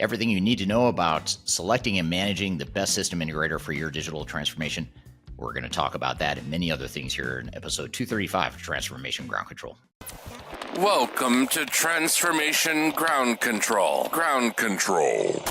everything you need to know about selecting and managing the best system integrator for your digital transformation. We're going to talk about that and many other things here in episode 235 of Transformation Ground Control. Welcome to Transformation Ground Control. Ground Control.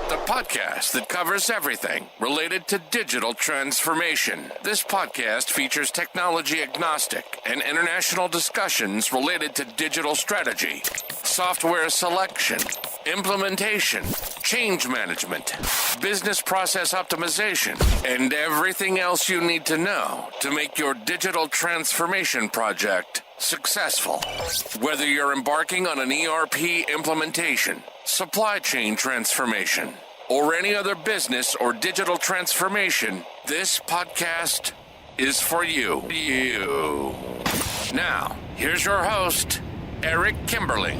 The podcast that covers everything related to digital transformation. This podcast features technology agnostic and international discussions related to digital strategy, software selection, implementation, change management, business process optimization, and everything else you need to know to make your digital transformation project successful. Whether you're embarking on an ERP implementation, supply chain transformation, or any other business or digital transformation, this podcast is for you. Now, here's your host, Eric Kimberling.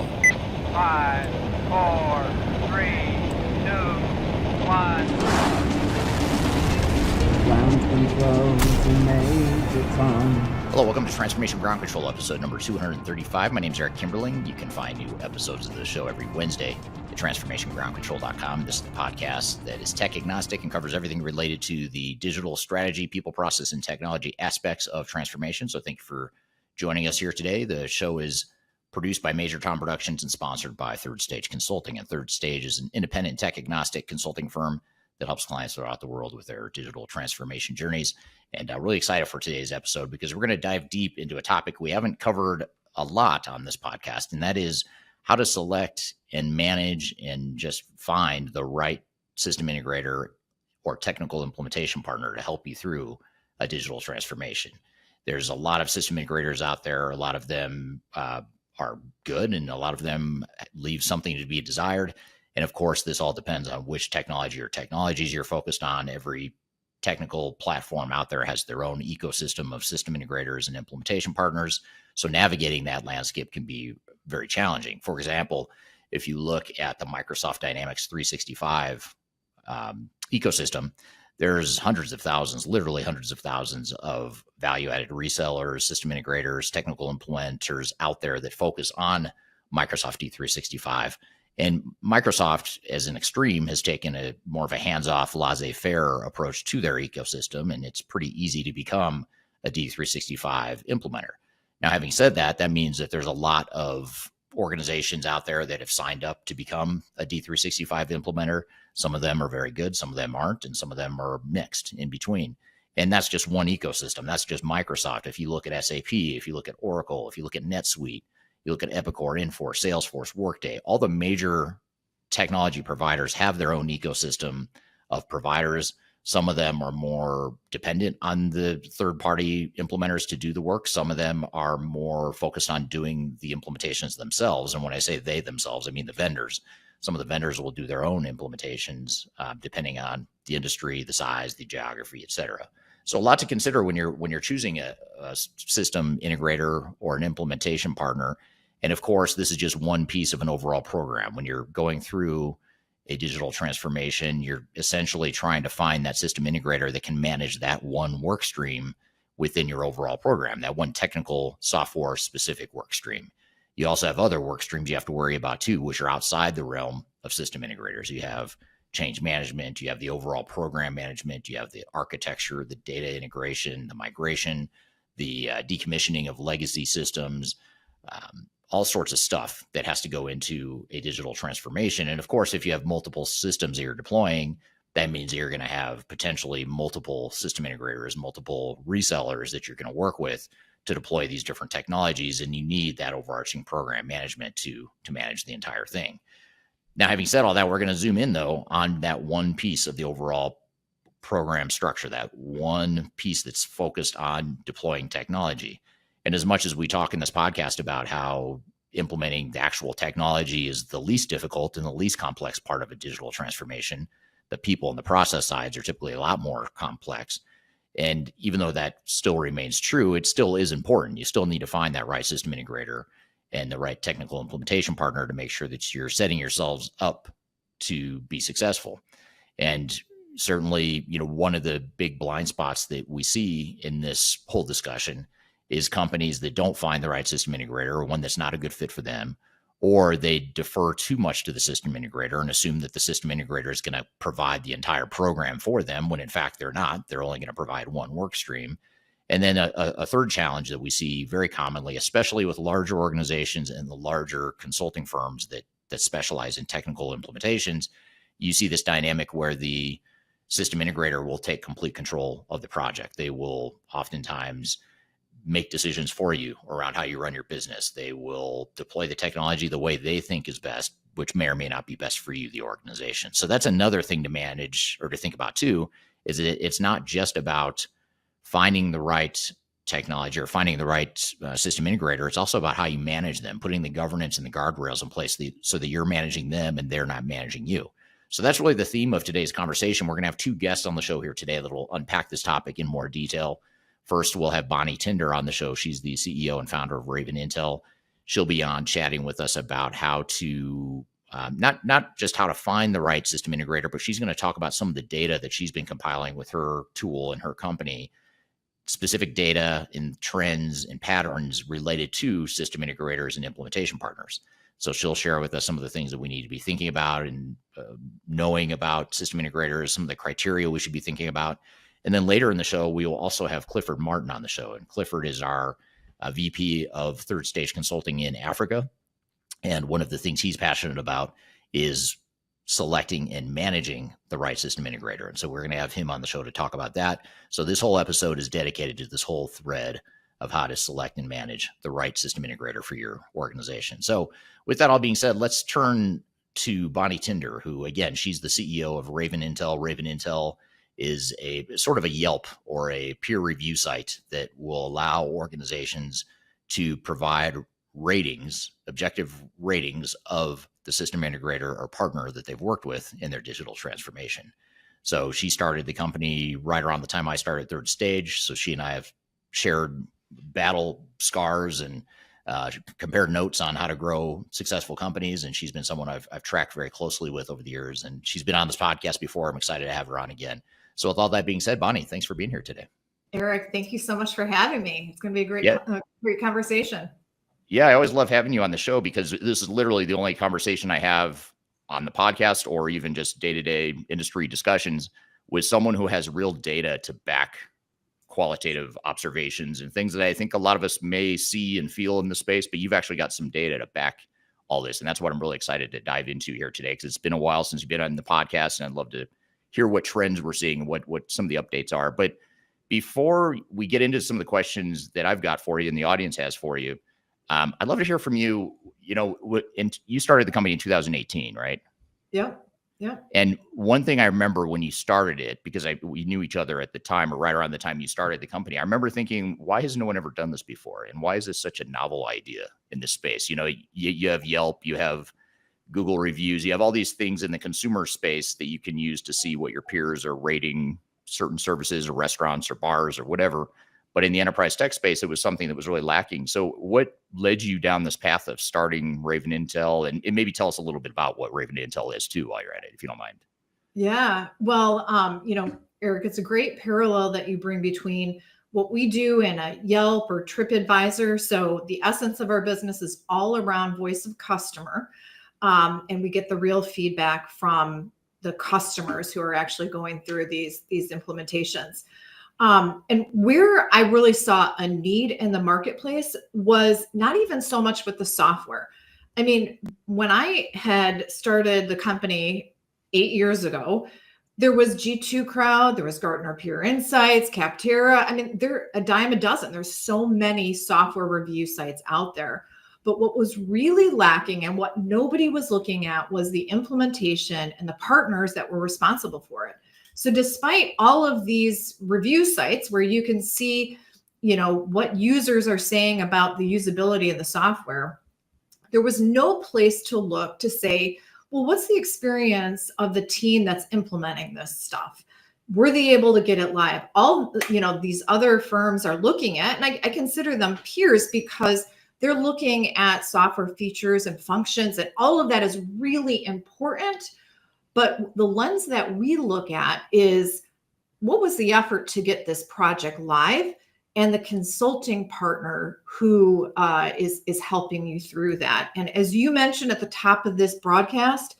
5, 4, 3, 2, 1. Ground control to Major Tom. Hello, welcome to Transformation Ground Control, episode number 235. My name is Eric Kimberling. You can find new episodes of the show every Wednesday at transformationgroundcontrol.com. This is the podcast that is tech agnostic and covers everything related to the digital strategy, people, process, and technology aspects of transformation. So thank you for joining us here today. The show is produced by Major Tom Productions and sponsored by Third Stage Consulting. And Third Stage is an independent tech agnostic consulting firm that helps clients throughout the world with their digital transformation journeys. And I'm really excited for today's episode because we're going to dive deep into a topic we haven't covered a lot on this podcast, and that is how to select and manage and just find the right system integrator or technical implementation partner to help you through a digital transformation. There's a lot of system integrators out there. A lot of them are good, and a lot of them leave something to be desired. And of course, this all depends on which technology or technologies you're focused on. Every technical platform out there has their own ecosystem of system integrators and implementation partners. So navigating that landscape can be very challenging. For example, if you look at the Microsoft Dynamics 365 ecosystem, there's hundreds of thousands, literally hundreds of thousands of value-added resellers, system integrators, technical implementers out there that focus on Microsoft D365. And Microsoft, as an extreme, has taken a more of a hands-off, laissez-faire approach to their ecosystem, and it's pretty easy to become a D365 implementer. Now, having said that, that means that there's a lot of organizations out there that have signed up to become a D365 implementer. Some of them are very good, some of them aren't, and some of them are mixed in between. And that's just one ecosystem. That's just Microsoft. If you look at SAP, if you look at Oracle, if you look at NetSuite, you look at Epicor, Infor, Salesforce, Workday, all the major technology providers have their own ecosystem of providers. Some of them are more dependent on the third-party implementers to do the work. Some of them are more focused on doing the implementations themselves. And when I say they themselves, I mean the vendors. Some of the vendors will do their own implementations depending on the industry, the size, the geography, et cetera. So a lot to consider when you're choosing a system integrator or an implementation partner. And of course, this is just one piece of an overall program. When you're going through a digital transformation, you're essentially trying to find that system integrator that can manage that one work stream within your overall program, that one technical software specific work stream. You also have other work streams you have to worry about too, which are outside the realm of system integrators. You have change management, you have the overall program management, you have the architecture, the data integration, the migration, the decommissioning of legacy systems, all sorts of stuff that has to go into a digital transformation. And of course, if you have multiple systems that you're deploying, that means you're going to have potentially multiple system integrators, multiple resellers that you're going to work with to deploy these different technologies. And you need that overarching program management to manage the entire thing. Now, having said all that, we're going to zoom in, though, on that one piece of the overall program structure, that one piece that's focused on deploying technology. And as much as we talk in this podcast about how implementing the actual technology is the least difficult and the least complex part of a digital transformation, the people and the process sides are typically a lot more complex. And even though that still remains true, it still is important. You still need to find that right system integrator and the right technical implementation partner to make sure that you're setting yourselves up to be successful. And certainly, one of the big blind spots that we see in this whole discussion is companies that don't find the right system integrator, or one that's not a good fit for them, or they defer too much to the system integrator and assume that the system integrator is going to provide the entire program for them, when in fact they're not. They're only going to provide one work stream. And then a third challenge that we see very commonly, especially with larger organizations and the larger consulting firms that specialize in technical implementations, you see this dynamic where the system integrator will take complete control of the project. They will oftentimes make decisions for you around how you run your business. They will deploy the technology the way they think is best, which may or may not be best for you, the organization. So that's another thing to manage or to think about too, is that it's not just about finding the right technology or finding the right system integrator. It's also about how you manage them, putting the governance and the guardrails in place so that you're managing them and they're not managing you. So that's really the theme of today's conversation. We're going to have two guests on the show here today that will unpack this topic in more detail. First, we'll have Bonnie Tinder on the show. She's the CEO and founder of Raven Intel. She'll be on chatting with us about how to, not just how to find the right system integrator, but she's going to talk about some of the data that she's been compiling with her tool and her company, specific data and trends and patterns related to system integrators and implementation partners. So she'll share with us some of the things that we need to be thinking about and knowing about system integrators, some of the criteria we should be thinking about. And then later in the show, we will also have Clifford Martin on the show. And Clifford is our VP of Third Stage Consulting in Africa. And one of the things he's passionate about is selecting and managing the right system integrator. And so we're going to have him on the show to talk about that. So this whole episode is dedicated to this whole thread of how to select and manage the right system integrator for your organization. So with that all being said, let's turn to Bonnie Tinder, who, again, she's the CEO of Raven Intel. Raven Intel is a sort of a Yelp or a peer review site that will allow organizations to provide ratings, objective ratings of the system integrator or partner that they've worked with in their digital transformation. So she started the company right around the time I started Third Stage. So she and I have shared battle scars and compared notes on how to grow successful companies. And she's been someone I've tracked very closely with over the years. And she's been on this podcast before. I'm excited to have her on again. So with all that being said, Bonnie, thanks for being here today. Eric, thank you so much for having me. It's going to be a great conversation. Yeah, I always love having you on the show because this is literally the only conversation I have on the podcast or even just day-to-day industry discussions with someone who has real data to back qualitative observations and things that I think a lot of us may see and feel in the space, but you've actually got some data to back all this. And that's what I'm really excited to dive into here today, because it's been a while since you've been on the podcast, and I'd love to hear what trends we're seeing and what some of the updates are. But before we get into some of the questions that I've got for you and the audience has for you, I'd love to hear from you. You know, and you started the company in 2018, right? Yep. And one thing I remember when you started it, because we knew each other at the time, or right around the time you started the company, I remember thinking, why has no one ever done this before? And why is this such a novel idea in this space? You know, you have Yelp, you have Google reviews, you have all these things in the consumer space that you can use to see what your peers are rating certain services or restaurants or bars or whatever. But in the enterprise tech space, it was something that was really lacking. So what led you down this path of starting Raven Intel? And maybe tell us a little bit about what Raven Intel is too, while you're at it, if you don't mind. Yeah. Well, Eric, it's a great parallel that you bring between what we do in a Yelp or TripAdvisor. So the essence of our business is all around voice of customer. And we get the real feedback from the customers who are actually going through these implementations. And where I really saw a need in the marketplace was not even so much with the software. I mean, when I had started the company 8 years ago, there was G2 Crowd, there was Gartner Peer Insights, Capterra. I mean, they're a dime a dozen. There's so many software review sites out there. But what was really lacking and what nobody was looking at was the implementation and the partners that were responsible for it. So despite all of these review sites where you can see, what users are saying about the usability of the software, there was no place to look to say, well, what's the experience of the team that's implementing this stuff? Were they able to get it live? All, these other firms are looking at, and I consider them peers because they're looking at software features and functions, and all of that is really important. But the lens that we look at is, what was the effort to get this project live? and the consulting partner who is helping you through that. And as you mentioned at the top of this broadcast,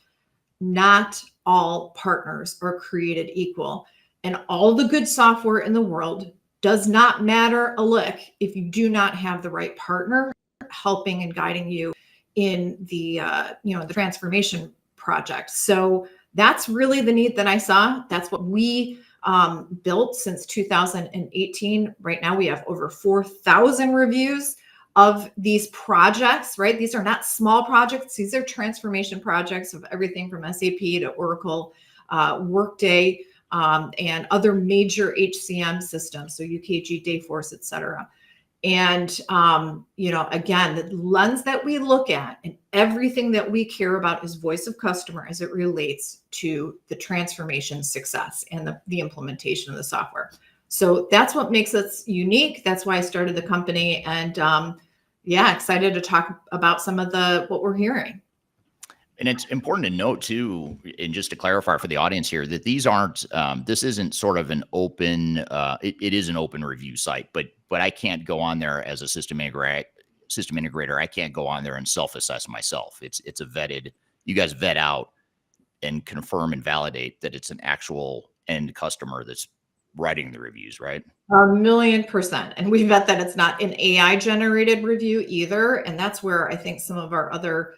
not all partners are created equal. And all the good software in the world does not matter a lick if you do not have the right partner helping and guiding you in the the transformation project. So that's really the need that I saw. That's what we built since 2018. Right now we have over 4,000 reviews of these projects, right? These are not small projects. These are transformation projects of everything from SAP to Oracle, Workday, and other major HCM systems. So UKG, Dayforce, et cetera. And, again, the lens that we look at and everything that we care about is voice of customer as it relates to the transformation success and the implementation of the software. So that's what makes us unique. That's why I started the company. And excited to talk about some of what we're hearing. And it's important to note too, and just to clarify for the audience here, that these aren't, this isn't sort of an open, it is an open review site, but I can't go on there as a system integrator. I can't go on there and self-assess myself. It's a vetted, you guys vet out and confirm and validate that it's an actual end customer that's writing the reviews, right? 1,000,000%. And we vet that it's not an AI generated review either. And that's where I think some of our other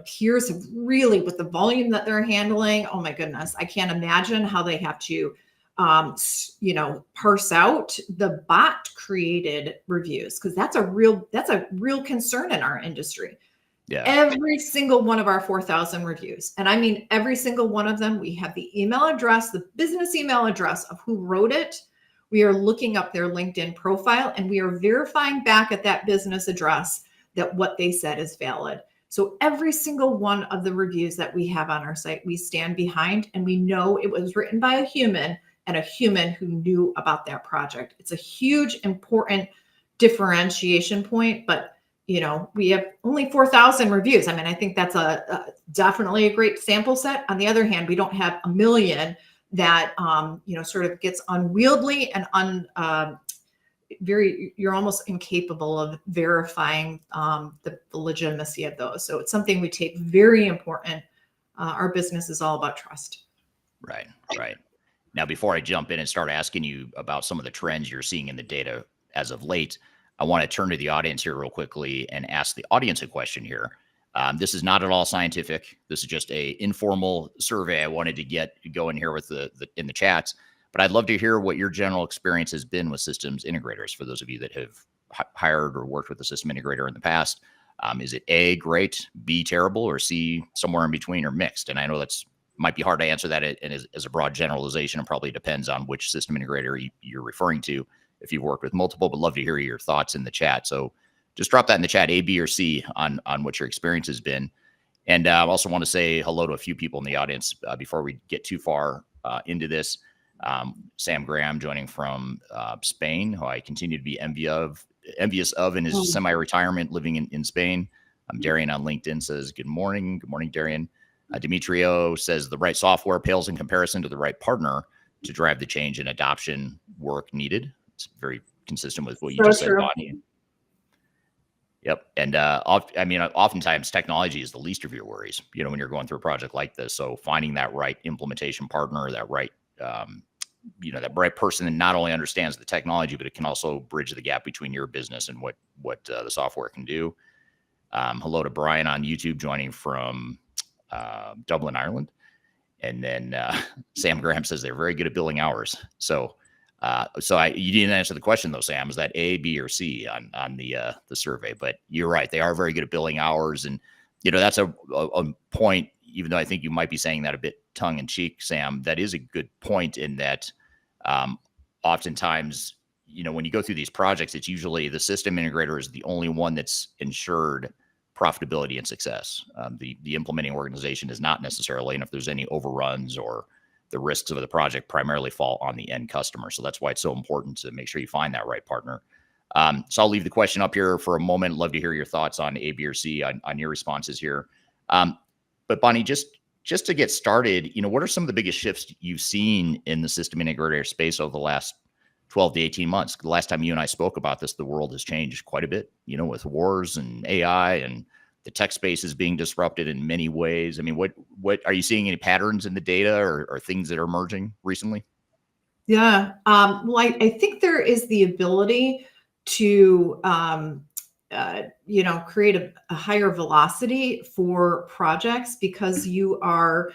peers have really, with the volume that they're handling, oh my goodness, I can't imagine how they have to, parse out the bot created reviews. Cause that's a real concern in our industry. Yeah. Every single one of our 4,000 reviews. And I mean, every single one of them, we have the email address, the business email address of who wrote it. We are looking up their LinkedIn profile and we are verifying back at that business address that what they said is valid. So every single one of the reviews that we have on our site, we stand behind and we know it was written by a human and a human who knew about that project. It's a huge, important differentiation point, but we have only 4,000 reviews. I mean, I think that's definitely a great sample set. On the other hand, we don't have 1 million that, sort of gets unwieldy and you're almost incapable of verifying the legitimacy of those. So it's something we take very important. Our business is all about trust. Right. Now, before I jump in and start asking you about some of the trends you're seeing in the data as of late, I want to turn to the audience here real quickly and ask the audience a question here. This is not at all scientific. This is just a informal survey I wanted to get going here with in the chats. But I'd love to hear what your general experience has been with systems integrators. For those of you that have hired or worked with a system integrator in the past, is it A, great, B, terrible, or C, somewhere in between or mixed? And I know that's might be hard to answer that and as a broad generalization. It probably depends on which system integrator you're referring to. If you've worked with multiple, but love to hear your thoughts in the chat. So just drop that in the chat, A, B, or C on what your experience has been. And I also want to say hello to a few people in the audience before we get too far into this. Sam Graham joining from Spain, who I continue to be envious of in his semi-retirement living in Spain. Darian on LinkedIn says, good morning. Good morning, Darian. Demetrio says the right software pales in comparison to the right partner to drive the change and adoption work needed. It's very consistent with what you just said, Bonnie. Yep. And oftentimes technology is the least of your worries, when you're going through a project like this. So finding that right implementation partner, that right, that right person that not only understands the technology, but it can also bridge the gap between your business and what the software can do. Hello to Brian on YouTube joining from Dublin, Ireland. And then Sam Graham says they're very good at billing hours. So you didn't answer the question though, Sam. Is that A, B, or C on the survey? But you're right; they are very good at billing hours, and that's a point. Even though I think you might be saying that a bit tongue in cheek, Sam, that is a good point in that. Oftentimes, when you go through these projects, it's usually the system integrator is the only one that's ensured profitability and success. The implementing organization is not necessarily, and if there's any overruns or the risks of the project primarily fall on the end customer. So that's why it's so important to make sure you find that right partner. So I'll leave the question up here for a moment. Love to hear your thoughts on A, B, or C on your responses here. But Bonnie, just to get started, what are some of the biggest shifts you've seen in the system integrator space over the last 12 to 18 months. The last time you and I spoke about this, the world has changed quite a bit, with wars and AI, and the tech space is being disrupted in many ways. I mean, what are you seeing any patterns in the data or things that are emerging recently? Yeah. Well, I think there is the ability to, create a higher velocity for projects because you are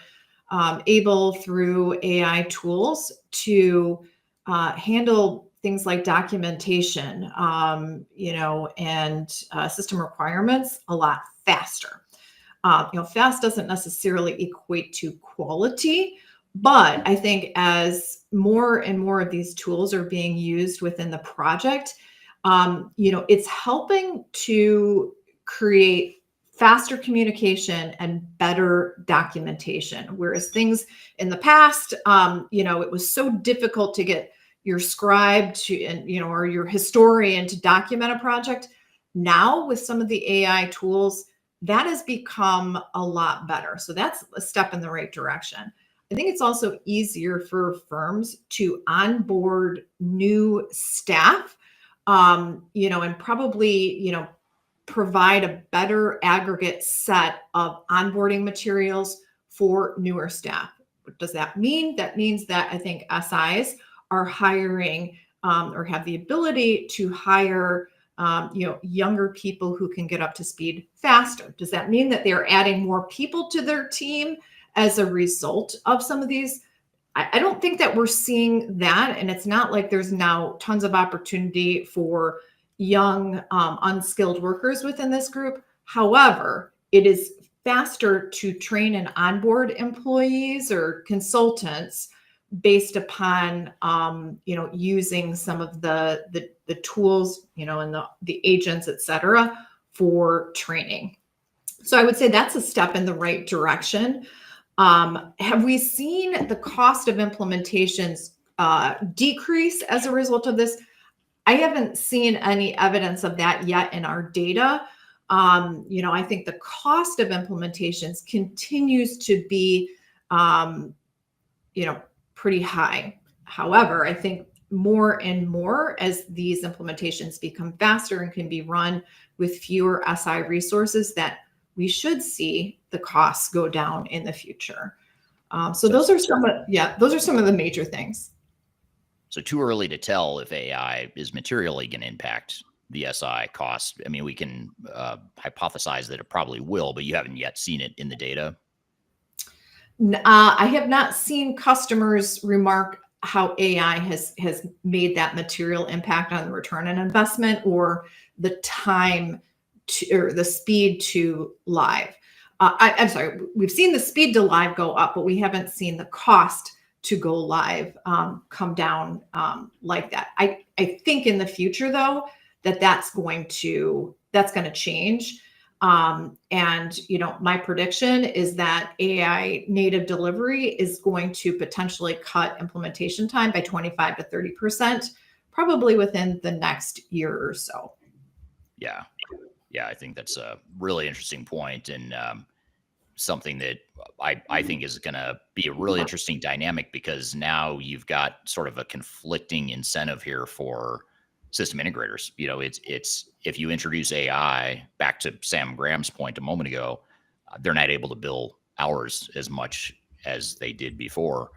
able through AI tools to handle things like documentation, and system requirements a lot faster. Fast doesn't necessarily equate to quality, but I think as more and more of these tools are being used within the project, it's helping to create faster communication and better documentation. Whereas things in the past, it was so difficult to get your scribe to, or your historian to document a project. Now with some of the AI tools, that has become a lot better. So that's a step in the right direction. I think it's also easier for firms to onboard new staff, and probably, provide a better aggregate set of onboarding materials for newer staff. What does that mean? That means that I think SIs are hiring or have the ability to hire younger people who can get up to speed faster. Does that mean that they're adding more people to their team as a result of some of these? I don't think that we're seeing that. And it's not like there's now tons of opportunity for young, unskilled workers within this group. However, it is faster to train and onboard employees or consultants based upon, using some of the tools, and the agents, et cetera, for training. So I would say that's a step in the right direction. Have we seen the cost of implementations decrease as a result of this? I haven't seen any evidence of that yet in our data. I think the cost of implementations continues to be, pretty high. However, I think more and more as these implementations become faster and can be run with fewer SI resources, that we should see the costs go down in the future. So those are some of the major things. So too early to tell if AI is materially going to impact the SI costs. I mean, we can hypothesize that it probably will, but you haven't yet seen it in the data. I have not seen customers remark how AI has made that material impact on the return on investment or the time or the speed to live. I'm sorry, we've seen the speed to live go up, but we haven't seen the cost to go live come down like that. I think in the future, though, that's going to change. And my prediction is that AI native delivery is going to potentially cut implementation time by 25 to 30%, probably within the next year or so. Yeah. I think that's a really interesting point, and something that I think is going to be a really interesting dynamic, because now you've got sort of a conflicting incentive here for system integrators. It's if you introduce AI, back to Sam Graham's point a moment ago, they're not able to bill hours as much as they did before.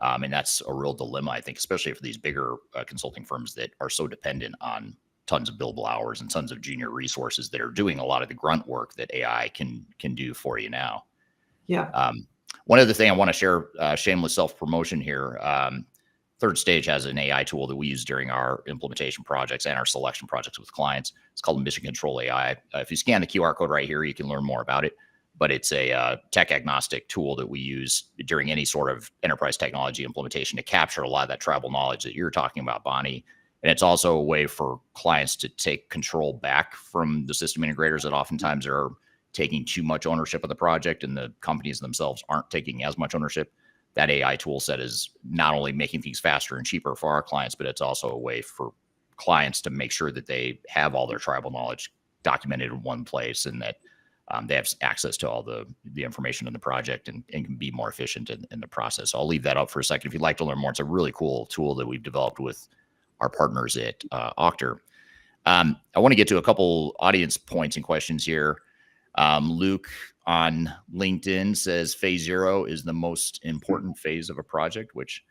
And that's a real dilemma, I think, especially for these bigger consulting firms that are so dependent on tons of billable hours and tons of junior resources that are doing a lot of the grunt work that AI can do for you now. Yeah. One other thing I want to share, shameless self-promotion here. Third Stage has an AI tool that we use during our implementation projects and our selection projects with clients. It's called Mission Control AI. If you scan the QR code right here, you can learn more about it. But it's a tech agnostic tool that we use during any sort of enterprise technology implementation to capture a lot of that tribal knowledge that you're talking about, Bonnie. And it's also a way for clients to take control back from the system integrators that oftentimes are taking too much ownership of the project, and the companies themselves aren't taking as much ownership. That AI tool set is not only making things faster and cheaper for our clients, but it's also a way for clients to make sure that they have all their tribal knowledge documented in one place, and that they have access to all the information in the project and can be more efficient in the process. So I'll leave that up for a second. If you'd like to learn more, it's a really cool tool that we've developed with our partners at Octor. I want to get to a couple audience points and questions here. Luke on LinkedIn says phase 0 is the most important phase of a project, which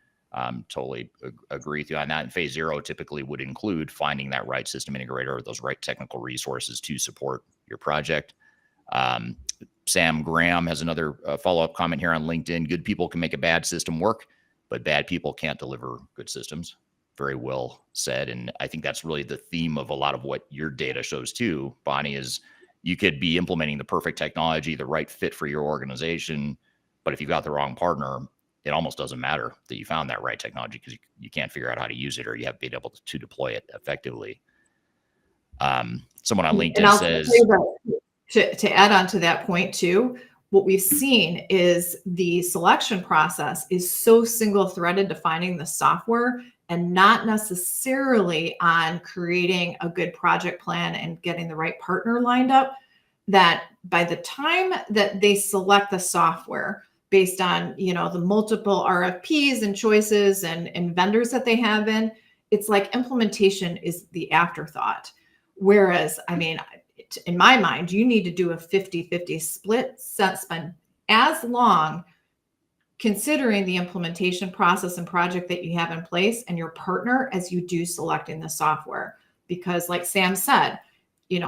totally agree with you on that. And phase 0 typically would include finding that right system integrator or those right technical resources to support your project. Sam Graham has another follow-up comment here on LinkedIn. Good people can make a bad system work, but bad people can't deliver good systems. Very well said. And I think that's really the theme of a lot of what your data shows too, Bonnie, is you could be implementing the perfect technology, the right fit for your organization, but if you've got the wrong partner, it almost doesn't matter that you found that right technology because you can't figure out how to use it or you haven't been able to deploy it effectively. Someone on LinkedIn says... To add on to that point too, what we've seen is the selection process is so single-threaded to finding the software and not necessarily on creating a good project plan and getting the right partner lined up, that by the time that they select the software based on, the multiple RFPs and choices and vendors that they have in, it's like implementation is the afterthought. Whereas, in my mind, you need to do a 50-50 split, spend as long considering the implementation process and project that you have in place and your partner as you do selecting the software. Because like Sam said,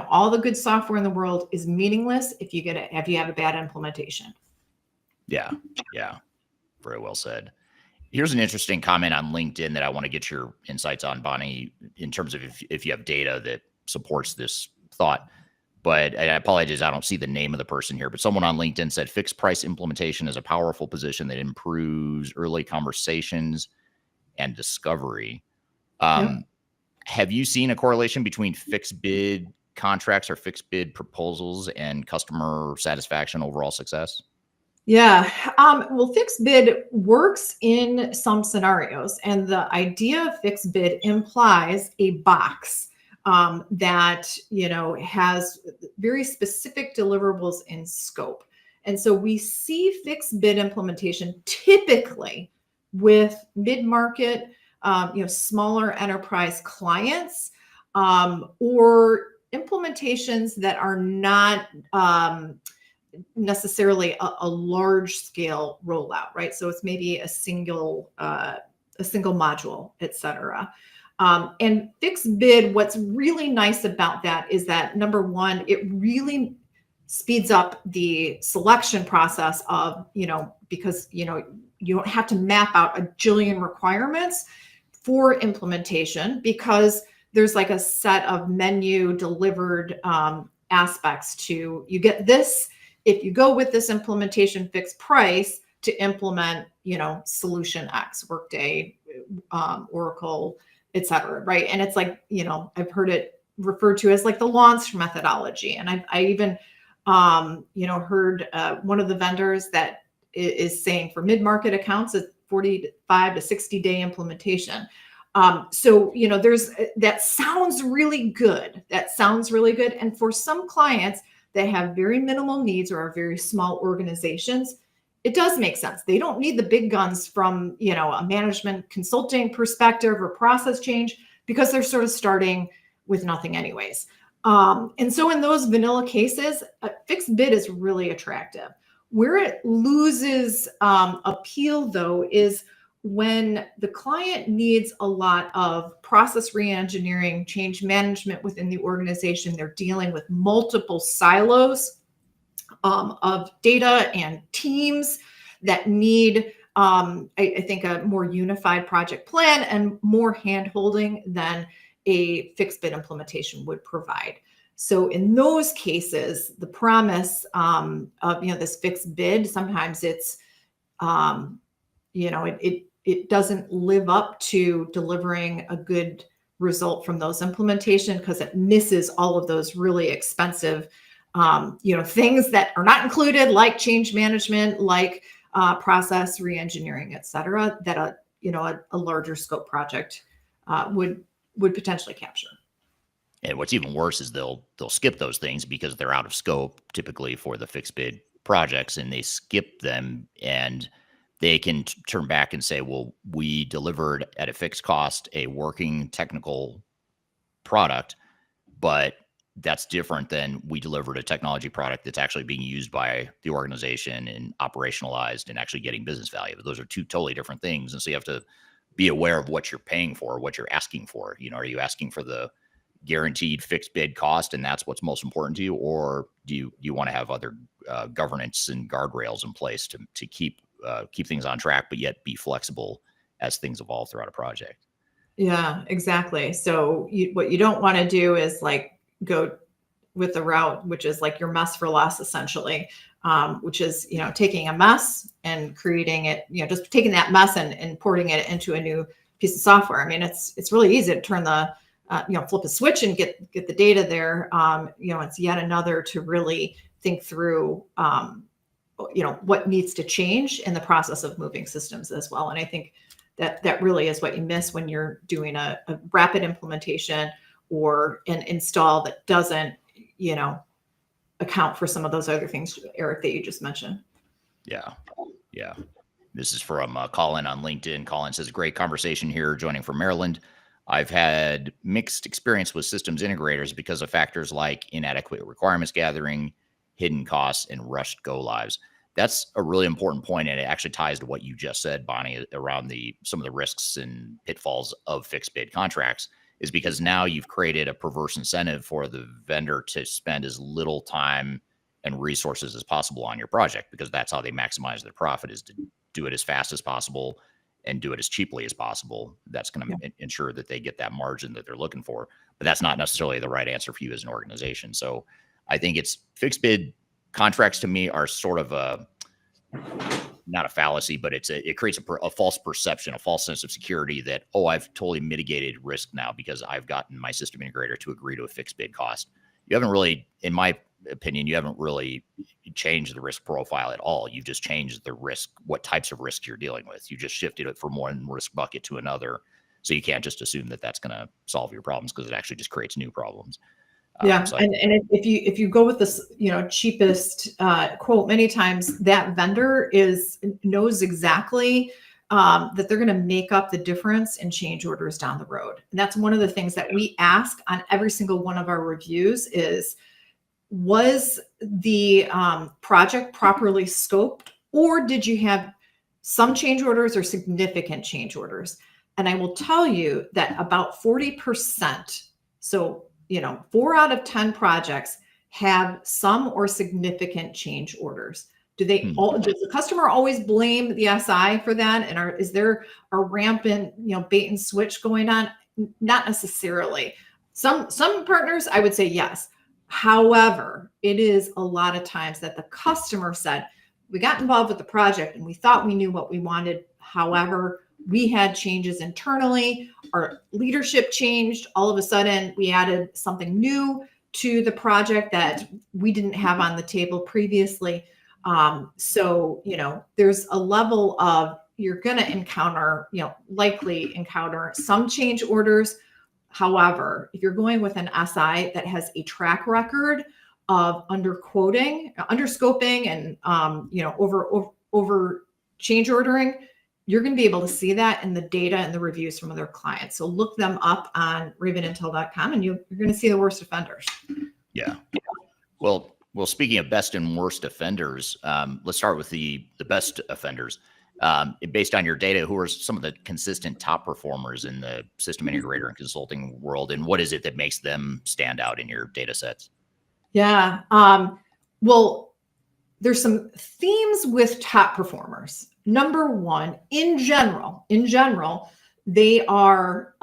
all the good software in the world is meaningless if you have a bad implementation. Yeah. Very well said. Here's an interesting comment on LinkedIn that I want to get your insights on, Bonnie, in terms of if you have data that supports this thought. But I apologize, I don't see the name of the person here, but someone on LinkedIn said fixed price implementation is a powerful position that improves early conversations and discovery. Have you seen a correlation between fixed bid contracts or fixed bid proposals and customer satisfaction, overall success? Yeah. Well, fixed bid works in some scenarios, and the idea of fixed bid implies a box that, has very specific deliverables in scope. And so we see fixed bid implementation typically with mid-market, smaller enterprise clients, or implementations that are not necessarily a large scale rollout, right? So it's maybe a single module, et cetera. And fixed bid, what's really nice about that is that, number one, it really speeds up the selection process of, because, you don't have to map out a jillion requirements for implementation because there's like a set of menu delivered aspects to, you get this, if you go with this implementation fixed price to implement, solution X, Workday, Oracle, et cetera, right? And it's like, I've heard it referred to as like the launch methodology. And I even, heard one of the vendors that is saying for mid-market accounts, it's 45 to 60 day implementation. So, that sounds really good. And for some clients that have very minimal needs or are very small organizations, it does make sense. They don't need the big guns from, a management consulting perspective or process change because they're sort of starting with nothing anyways. And so in those vanilla cases, a fixed bid is really attractive. Where it loses appeal, though, is when the client needs a lot of process reengineering, change management within the organization. They're dealing with multiple silos of data and teams that need, I think, a more unified project plan and more hand-holding than a fixed bid implementation would provide. So in those cases, the promise of this fixed bid, sometimes it's it doesn't live up to delivering a good result from those implementation because it misses all of those really expensive things that are not included, like change management, like process reengineering, et cetera, that a larger scope project would potentially capture. And what's even worse is they'll skip those things because they're out of scope typically for the fixed bid projects, and they skip them. And they can turn back and say, well, we delivered at a fixed cost a working technical product, but that's different than we delivered a technology product that's actually being used by the organization and operationalized and actually getting business value. Those are two totally different things. And so you have to be aware of what you're paying for, what you're asking for. Are you asking for the guaranteed fixed bid cost and that's what's most important to you? Or do you want to have other governance and guardrails in place to keep things on track, but yet be flexible as things evolve throughout a project? Yeah, exactly. So what you don't want to do is like go with the route, which is like your mess for less, essentially, which is, taking a mess and creating it, just taking that mess and porting it into a new piece of software. I mean, it's really easy to turn the, flip a switch and get the data there. It's yet another to really think through, what needs to change in the process of moving systems as well. And I think that really is what you miss when you're doing a rapid implementation or an install that doesn't, account for some of those other things, Eric, that you just mentioned. Yeah. This is from Colin on LinkedIn. Colin says, great conversation here, joining from Maryland. I've had mixed experience with systems integrators because of factors like inadequate requirements gathering, hidden costs, and rushed go lives. That's a really important point, and it actually ties to what you just said, Bonnie, around some of the risks and pitfalls of fixed bid contracts, is because now you've created a perverse incentive for the vendor to spend as little time and resources as possible on your project, because that's how they maximize their profit, is to do it as fast as possible and do it as cheaply as possible. That's going to ensure that they get that margin that they're looking for. But that's not necessarily the right answer for you as an organization. So I think it's fixed bid contracts to me are sort of not a fallacy, but it creates a false perception, a false sense of security that, I've totally mitigated risk now because I've gotten my system integrator to agree to a fixed bid cost. You haven't really, in my opinion, you haven't really changed the risk profile at all. You've just changed the risk, what types of risk you're dealing with. You just shifted it from one risk bucket to another. So you can't just assume that that's going to solve your problems, because it actually just creates new problems. And if you go with this, cheapest quote, many times that vendor knows exactly that they're going to make up the difference in change orders down the road. And that's one of the things that we ask on every single one of our reviews is, was the project properly scoped, or did you have some change orders or significant change orders? And I will tell you that about 40%, so 4 out of 10 projects have some or significant change orders. Does the customer always blame the SI for that? And is there a rampant, bait and switch going on? Not necessarily. Some partners, I would say yes. However, it is a lot of times that the customer said, we got involved with the project and we thought we knew what we wanted. However, we had changes internally, our leadership changed. All of a sudden, we added something new to the project that we didn't have on the table previously. So, there's a level of, you're going to encounter, likely encounter some change orders. However, if you're going with an SI that has a track record of underscoping and, over change ordering, you're going to be able to see that in the data and the reviews from other clients. So look them up on ravenintel.com and you're going to see the worst offenders. Yeah. Well, speaking of best and worst offenders, let's start with the best offenders. Based on your data, who are some of the consistent top performers in the system integrator and consulting world, and what is it that makes them stand out in your data sets? Yeah. Well, there's some themes with top performers. Number one, in general, they are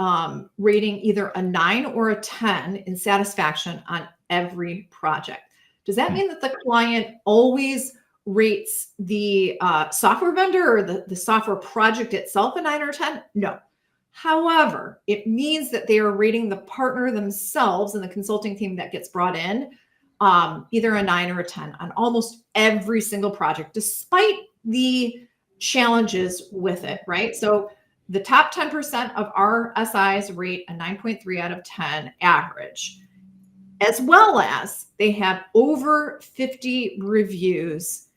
rating either a 9 or a 10 in satisfaction on every project. Does that mean that the client always rates the software vendor or the software project itself a 9 or 10? No. However, it means that they are rating the partner themselves and the consulting team that gets brought in either a 9 or a 10 on almost every single project, despite the challenges with it, right? So the top 10% of our SIs rate a 9.3 out of 10 average, as well as they have over 50 reviews,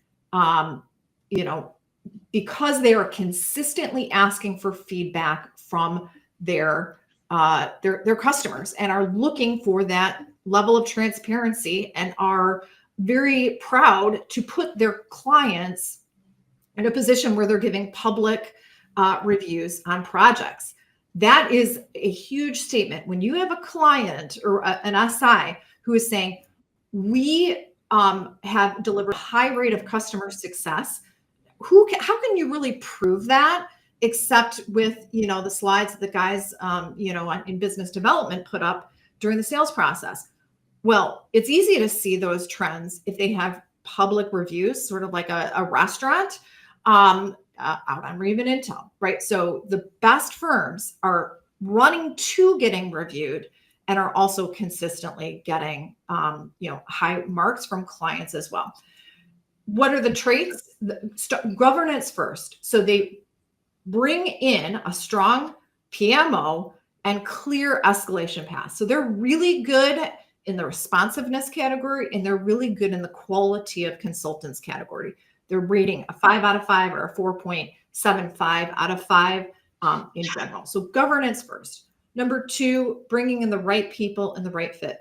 because they are consistently asking for feedback from their customers and are looking for that level of transparency and are very proud to put their clients in a position where they're giving public reviews on projects. That is a huge statement. When you have a client or an SI who is saying, we have delivered a high rate of customer success, how can you really prove that except with, the slides that the guys, in business development put up during the sales process? Well, it's easy to see those trends if they have public reviews, sort of like a restaurant out on Raven Intel, right? So the best firms are running to getting reviewed and are also consistently getting, high marks from clients as well. What are the traits? Governance first. So they bring in a strong PMO and clear escalation paths. So they're really good in the responsiveness category, and they're really good in the quality of consultants category. They're rating a 5 out of 5 or a 4.75 out of 5 in general. So governance first. Number 2, bringing in the right people and the right fit.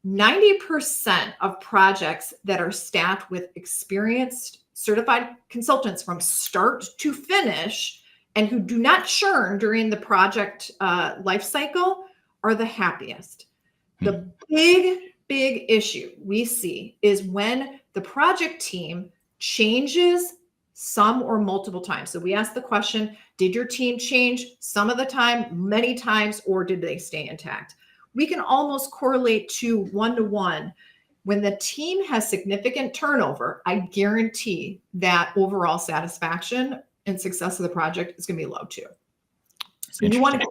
90% of projects that are staffed with experienced certified consultants from start to finish and who do not churn during the project life cycle are the happiest. The big issue we see is when the project team changes some or multiple times. So we ask the question, did your team change some of the time, many times, or did they stay intact? We can almost correlate to 1-to-1. When the team has significant turnover, I guarantee that overall satisfaction and success of the project is going to be low too. So you want to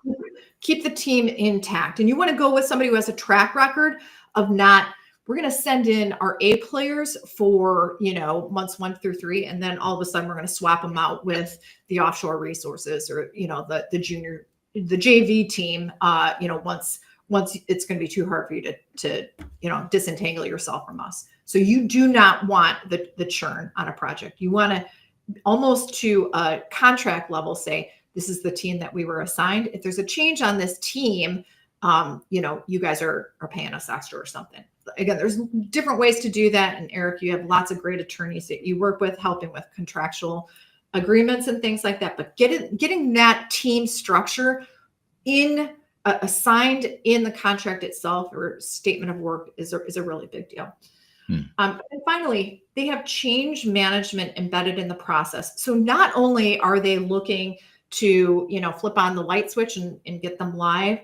keep the team intact, and you want to go with somebody who has a track record of not, we're going to send in our A players for, months 1 through 3. And then all of a sudden we're going to swap them out with the offshore resources or, the JV team, once it's going to be too hard for you to disentangle yourself from us. So you do not want the churn on a project. You want to almost to a contract level say, this is the team that we were assigned. If there's a change on this team, you guys are paying us extra or something. Again, there's different ways to do that. And Eric, you have lots of great attorneys that you work with, helping with contractual agreements and things like that. But getting that team structure assigned in the contract itself or statement of work is a really big deal. And finally, they have change management embedded in the process. So not only are they looking to, flip on the light switch and get them live,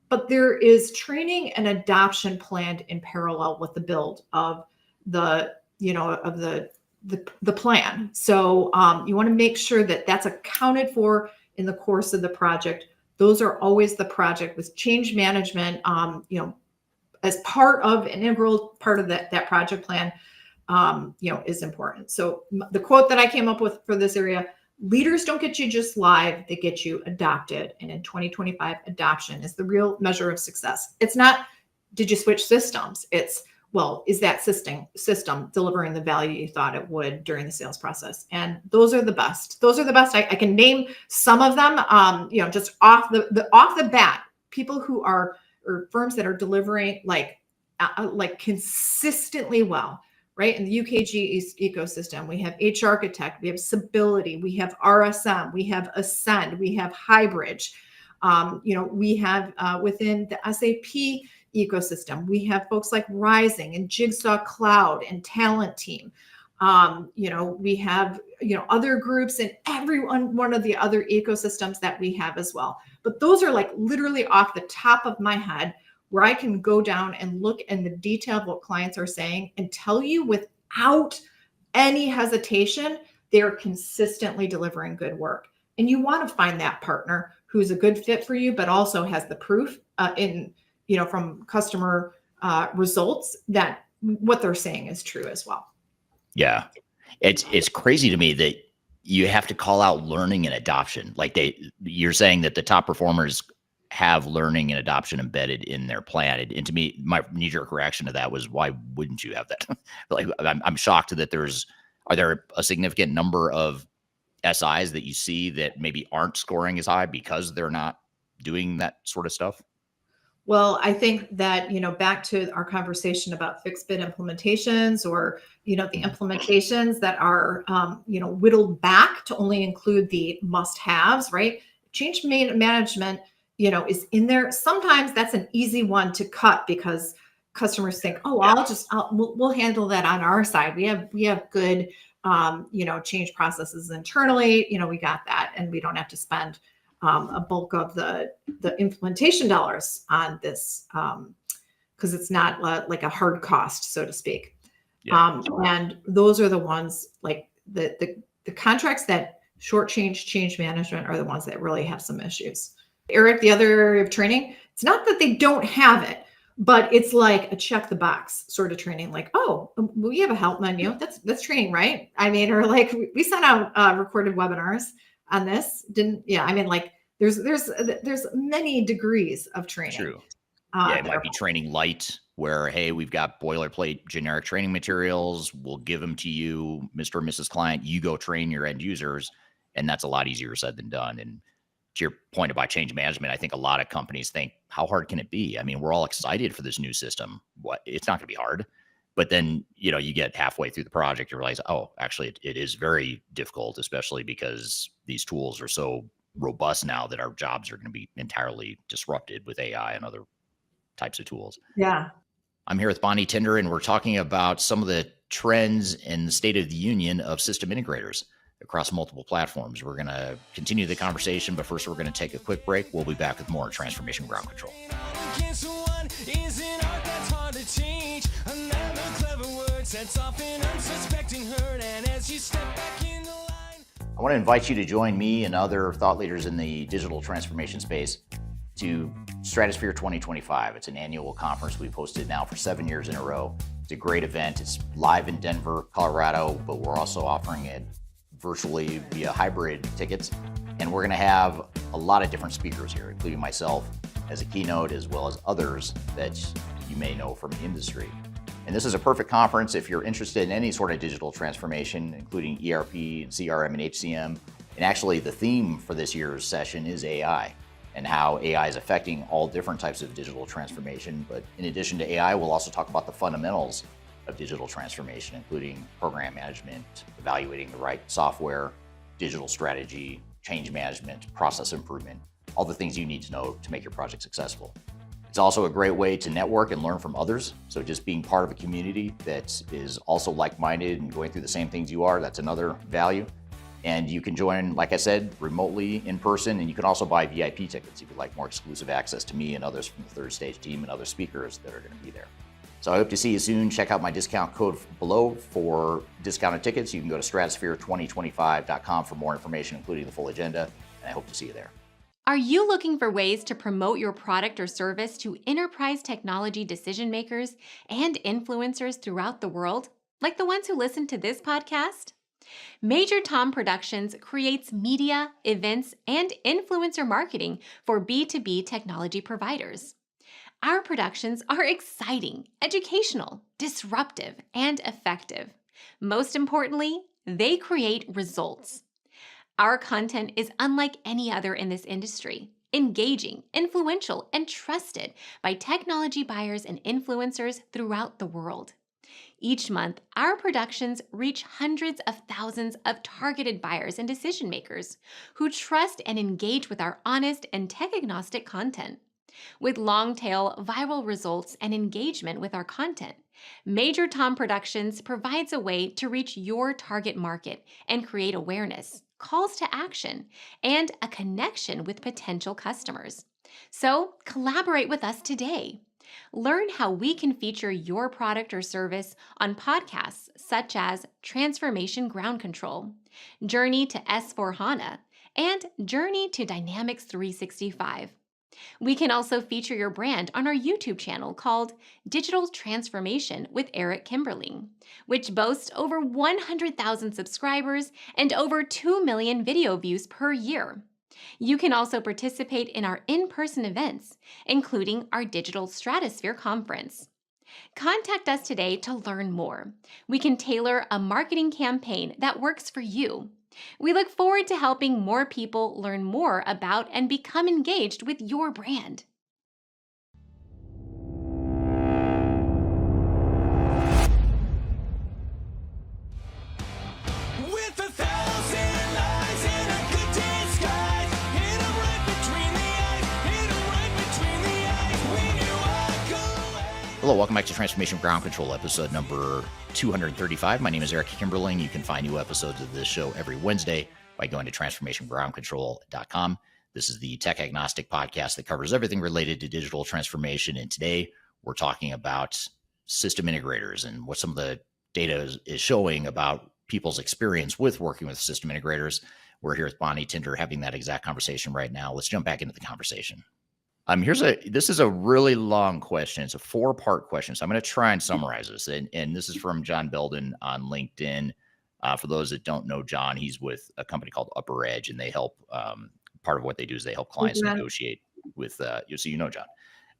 but there is training and adoption planned in parallel with the build of the plan. So you want to make sure that that's accounted for in the course of the project. Those are always the project with change management, as part of an integral part of that project plan, is important. So the quote that I came up with for this area, leaders don't get you just live, they get you adopted. And in 2025, adoption is the real measure of success. It's not, did you switch systems? It's, well, is that system delivering the value you thought it would during the sales process? And those are the best. I can name some of them, just off the bat, people who are, or firms that are delivering like consistently well. Right? In the UKG ecosystem, we have H Architect, we have Cibility, we have RSM, we have Ascend, we have Hybridge. We have within the SAP ecosystem, we have folks like Rising and Jigsaw Cloud and Talent Team. We have other groups in one of the other ecosystems that we have as well. But those are like literally off the top of my head, where I can go down and look in the detail of what clients are saying and tell you without any hesitation, they're consistently delivering good work. And you want to find that partner who's a good fit for you, but also has the proof from customer results that what they're saying is true as well. Yeah. It's crazy to me that you have to call out learning and adoption. Like you're saying that the top performers have learning and adoption embedded in their plan. And to me, my knee-jerk reaction to that was, why wouldn't you have that? Like, I'm shocked that are there a significant number of SIs that you see that maybe aren't scoring as high because they're not doing that sort of stuff? Well, I think that, back to our conversation about fixed bid implementations, or, the implementations that are, whittled back to only include the must haves, right? Change management, is in there. Sometimes that's an easy one to cut because customers think, oh, we'll handle that on our side. We have good, change processes internally. We got that, and we don't have to spend a bulk of the implementation dollars on this, because it's not like a hard cost, so to speak. Yeah. And those are the ones, like the contracts that shortchange change management are the ones that really have some issues. Eric, the other area of training, it's not that they don't have it, but it's like a check the box sort of training. Like, oh, we have a help menu. That's training, right? I mean, or like we sent out recorded webinars on this. Like there's many degrees of training. True. It might be training light, where, hey, we've got boilerplate generic training materials. We'll give them to you, Mr. or Mrs. Client. You go train your end users, and that's a lot easier said than done. And to your point about change management, I think a lot of companies think, how hard can it be? I mean, we're all excited for this new system. It's not going to be hard. But then, you get halfway through the project, you realize, oh, actually, it is very difficult, especially because these tools are so robust now that our jobs are going to be entirely disrupted with AI and other types of tools. Yeah. I'm here with Bonnie Tinder, and we're talking about some of the trends and the state of the union of system integrators across multiple platforms. We're going to continue the conversation, but first we're going to take a quick break. We'll be back with more Transformation Ground Control. I want to invite you to join me and other thought leaders in the digital transformation space to Stratosphere 2025. It's an annual conference we've hosted now for 7 years in a row. It's a great event. It's live in Denver, Colorado, but we're also offering it virtually via hybrid tickets. And we're going to have a lot of different speakers here, including myself as a keynote, as well as others that you may know from the industry. And this is a perfect conference if you're interested in any sort of digital transformation, including ERP and CRM and HCM. And actually, the theme for this year's session is AI, and how AI is affecting all different types of digital transformation. But in addition to AI, we'll also talk about the fundamentals of digital transformation, including program management, evaluating the right software, digital strategy, change management, process improvement, all the things you need to know to make your project successful. It's also a great way to network and learn from others. So just being part of a community that is also like-minded and going through the same things you are, that's another value. And you can join, like I said, remotely, in person, and you can also buy VIP tickets if you'd like more exclusive access to me and others from the Third Stage team and other speakers that are going to be there. So I hope to see you soon. Check out my discount code below for discounted tickets. You can go to stratosphere2025.com for more information, including the full agenda, and I hope to see you there. Are you looking for ways to promote your product or service to enterprise technology decision makers and influencers throughout the world, like the ones who listen to this podcast? Major Tom Productions creates media, events, and influencer marketing for B2B technology providers. Our productions are exciting, educational, disruptive, and effective. Most importantly, they create results. Our content is unlike any other in this industry, engaging, influential, and trusted by technology buyers and influencers throughout the world. Each month, our productions reach hundreds of thousands of targeted buyers and decision makers who trust and engage with our honest and tech-agnostic content. With long-tail viral results and engagement with our content, Major Tom Productions provides a way to reach your target market and create awareness, calls to action, and a connection with potential customers. So collaborate with us today. Learn how we can feature your product or service on podcasts such as Transformation Ground Control, Journey to S/4HANA, and Journey to Dynamics 365. We can also feature your brand on our YouTube channel called Digital Transformation with Eric Kimberling, which boasts over 100,000 subscribers and over 2 million video views per year. You can also participate in our in-person events, including our Digital Stratosphere Conference. Contact us today to learn more. We can tailor a marketing campaign that works for you. We look forward to helping more people learn more about and become engaged with your brand. With 1,000 lies and a good disguise, hit 'em right between the eyes, hit 'em right between the eyes. We knew I'd go away. Hello, welcome back to Transformation Ground Control, episode number 235. My name is Eric Kimberling. You can find new episodes of this show every Wednesday by going to transformationgroundcontrol.com. This is the tech agnostic podcast that covers everything related to digital transformation. And today we're talking about system integrators and what some of the data is showing about people's experience with working with system integrators. We're here with Bonnie Tinder having that exact conversation right now. Let's jump back into the conversation. This is a really long question. It's a 4-part question. So I'm going to try and summarize this. And this is from John Belden on LinkedIn. For those that don't know John, he's with a company called Upper Edge, and they help, part of what they do is they help clients negotiate with, so you know John.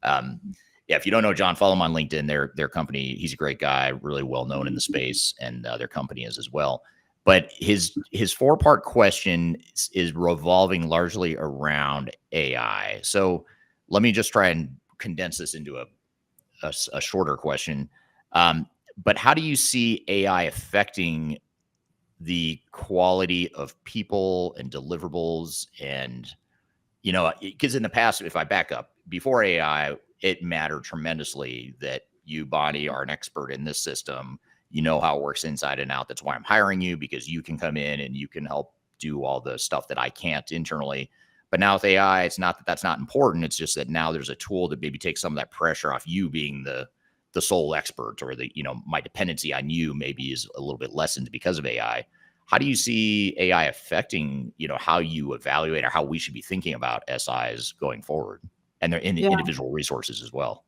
Yeah, if you don't know John, follow him on LinkedIn. Their company, he's a great guy, really well known in the space, and their company is as well. But his 4-part question is revolving largely around AI. So let me just try and condense this into a shorter question. But how do you see AI affecting the quality of people and deliverables? And, because in the past, if I back up, before AI, it mattered tremendously that you, Bonnie, are an expert in this system. You know how it works inside and out. That's why I'm hiring you, because you can come in and you can help do all the stuff that I can't internally. But now with AI, it's not that that's not important. It's just that now there's a tool that maybe takes some of that pressure off you being the sole expert, or my dependency on you maybe is a little bit lessened because of AI. How do you see AI affecting, how you evaluate or how we should be thinking about SIs going forward and their individual resources as well?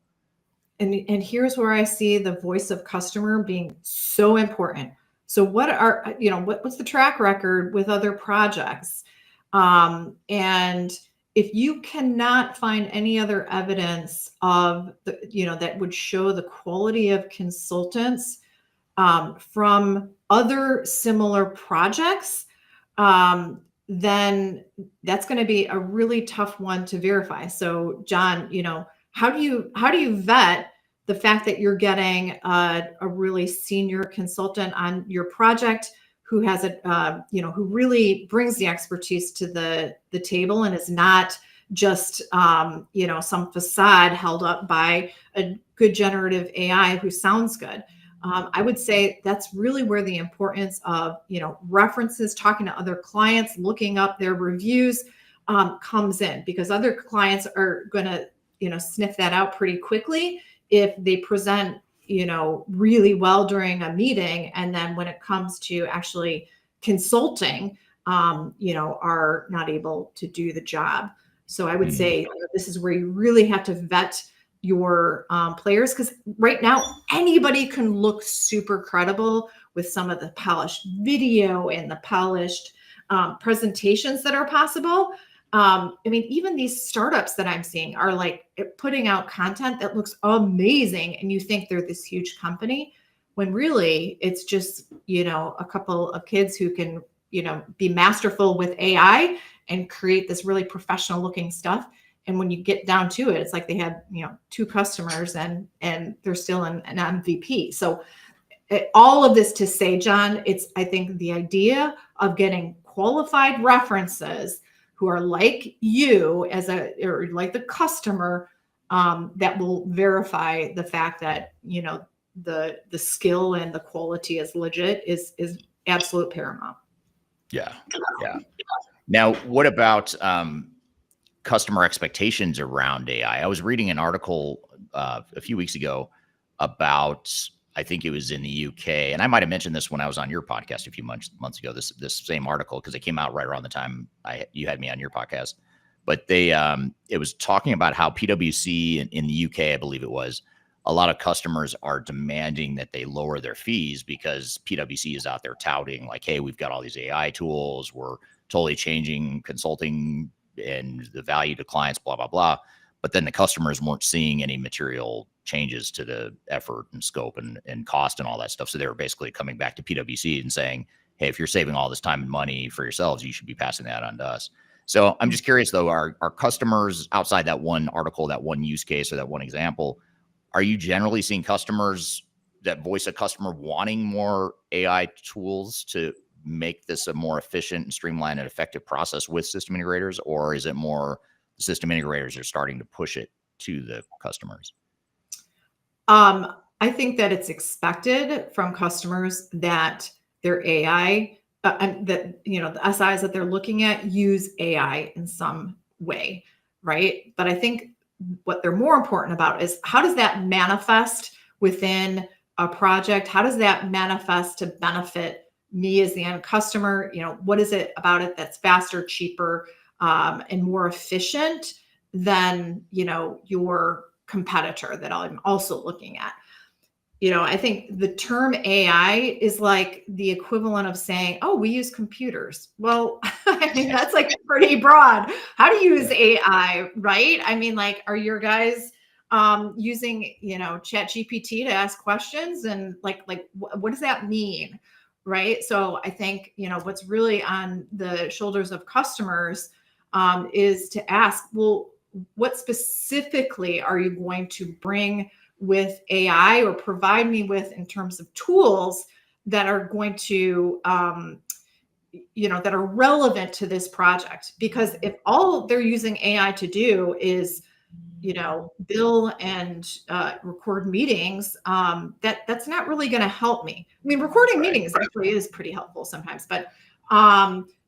And here's where I see the voice of customer being so important. So what's the track record with other projects? And if you cannot find any other evidence of that would show the quality of consultants from other similar projects, then that's going to be a really tough one to verify. So John, how do you vet the fact that you're getting a really senior consultant on your project who has who really brings the expertise to the table and is not just some facade held up by a good generative AI who sounds good? I would say that's really where the importance of references, talking to other clients, looking up their reviews comes in, because other clients are going to sniff that out pretty quickly if they present really well during a meeting, and then when it comes to actually consulting, are not able to do the job. So I would say this is where you really have to vet your players, because right now anybody can look super credible with some of the polished video and the polished presentations that are possible. Even these startups that I'm seeing are like putting out content that looks amazing, and you think they're this huge company, when really it's just, a couple of kids who can, be masterful with AI and create this really professional looking stuff. And when you get down to it, it's like they had, 2 customers and they're still an MVP. So all of this to say, John, I think the idea of getting qualified references who are like you or like the customer, that will verify the fact that, the skill and the quality is legit is absolute paramount. Yeah. Now, what about customer expectations around AI? I was reading an article a few weeks ago about, I think it was in the UK, and I might have mentioned this when I was on your podcast a few months ago, this same article, because it came out right around the time you had me on your podcast. But it was talking about how PwC in the UK, I believe it was, a lot of customers are demanding that they lower their fees because PwC is out there touting like, hey, we've got all these AI tools, we're totally changing consulting and the value to clients, blah, blah, blah. But then the customers weren't seeing any material changes to the effort and scope and cost and all that stuff. So they were basically coming back to PwC and saying, hey, if you're saving all this time and money for yourselves, you should be passing that on to us. So I'm just curious though, are customers outside that one article, that one use case, or that one example, are you generally seeing customers that voice a customer wanting more AI tools to make this a more efficient and streamlined and effective process with system integrators? Or is it more the system integrators are starting to push it to the customers? I think that it's expected from customers that their AI, and that, you know, the SIs that they're looking at use AI in some way, right? But I think what they're more important about is how does that manifest within a project? How does that manifest to benefit me as the end customer? You know, what is it about it that's faster, cheaper, and more efficient than, you know, your competitor that I'm also looking at? You know, I think the term AI is like the equivalent of saying, oh, we use computers. Well, I mean, that's like pretty broad. How do you use AI, right? I mean, like, are your guys using, you know, Chat GPT to ask questions? And what does that mean? Right. So I think, you know, what's really on the shoulders of customers is to ask, well, what specifically are you going to bring with AI or provide me with in terms of tools that are going to, you know, that are relevant to this project? Because if all they're using AI to do is, you know, bill and record meetings, that's not really going to help me. I mean, recording meetings actually is pretty helpful sometimes, but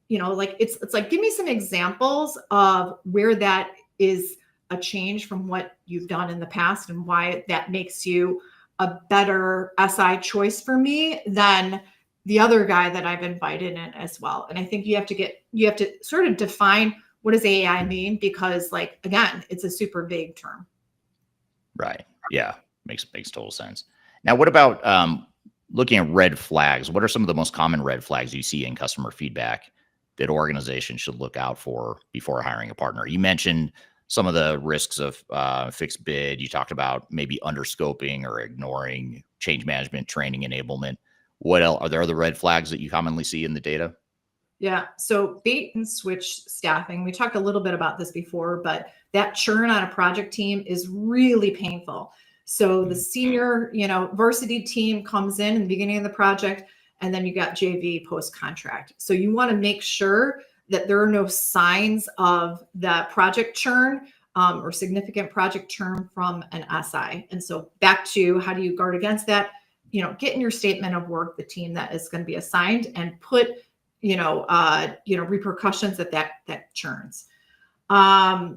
you know, like it's like, give me some examples of where that is a change from what you've done in the past and why that makes you a better SI choice for me than the other guy that I've invited in as well. And I think you have to sort of define, what does AI mean? Because, like, again, it's a super vague term. Right. Yeah. Makes total sense. Now, what about looking at red flags? What are some of the most common red flags you see in customer feedback that organizations should look out for before hiring a partner? You mentioned some of the risks of fixed bid. You talked about maybe underscoping or ignoring change management, training, enablement. What else? Are there other red flags that you commonly see in the data? Yeah. So bait and switch staffing, we talked a little bit about this before, but that churn on a project team is really painful. So the senior, you know, varsity team comes in the beginning of the project, and then you got JV post contract. So you want to make sure that there are no signs of the project churn or significant project churn from an SI. And so back to, how do you guard against that? You know, get in your statement of work the team that is going to be assigned, and put, you know, repercussions that churns. The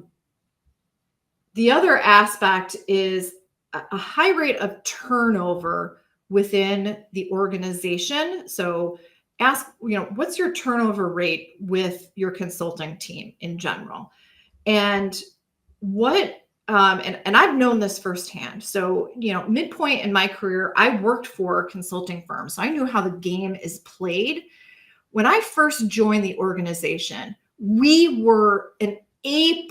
other aspect is a high rate of turnover within the organization. So ask, you know, what's your turnover rate with your consulting team in general? And what, and I've known this firsthand. So, you know, midpoint in my career, I worked for a consulting firm. So I knew how the game is played. When I first joined the organization, we were an A+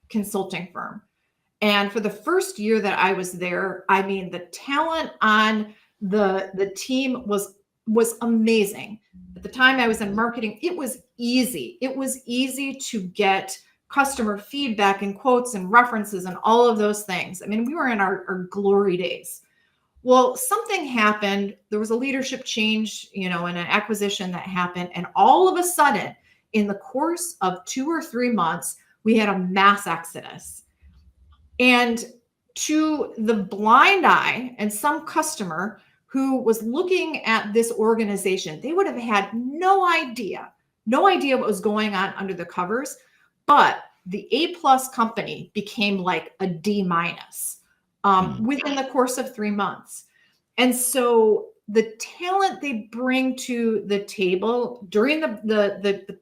consulting firm. And for the first year that I was there, I mean, the talent on the team was amazing. At the time I was in marketing, it was easy. It was easy to get customer feedback and quotes and references and all of those things. I mean, we were in our glory days. Well, something happened. There was a leadership change, you know, and an acquisition that happened. And all of a sudden, in the course of 2 or 3 months, we had a mass exodus. And to the blind eye and some customer who was looking at this organization, they would have had no idea what was going on under the covers. But the A+ company became like a D- within the course of 3 months. And so the talent they bring to the table during the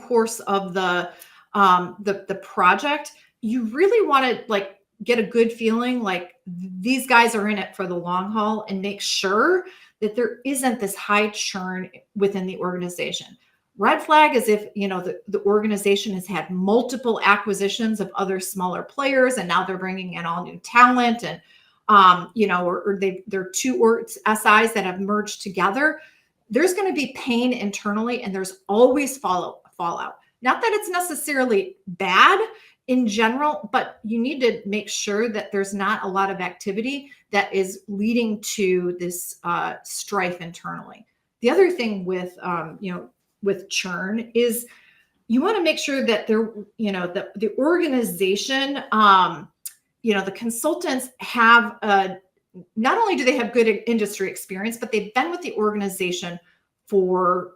course of the project, you really want to, like, get a good feeling like these guys are in it for the long haul, and make sure that there isn't this high churn within the organization. Red flag is if, you know, the organization has had multiple acquisitions of other smaller players, and now they're bringing in all new talent, and you know, or they're two SIs that have merged together. there's going to be pain internally, and there's always fallout. Not that it's necessarily bad in general, but you need to make sure that there's not a lot of activity that is leading to this strife internally. The other thing with with churn is you want to make sure that the organization, the consultants have not only do they have good industry experience, but they've been with the organization for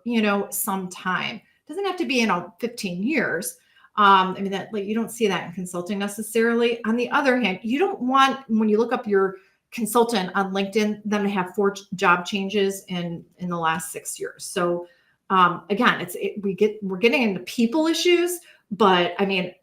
some time. It doesn't have to be 15 years. You don't see that in consulting necessarily. On the other hand, you don't want, when you look up your consultant on LinkedIn, them to have 4 job changes in the last 6 years. So again, we're getting into people issues, but I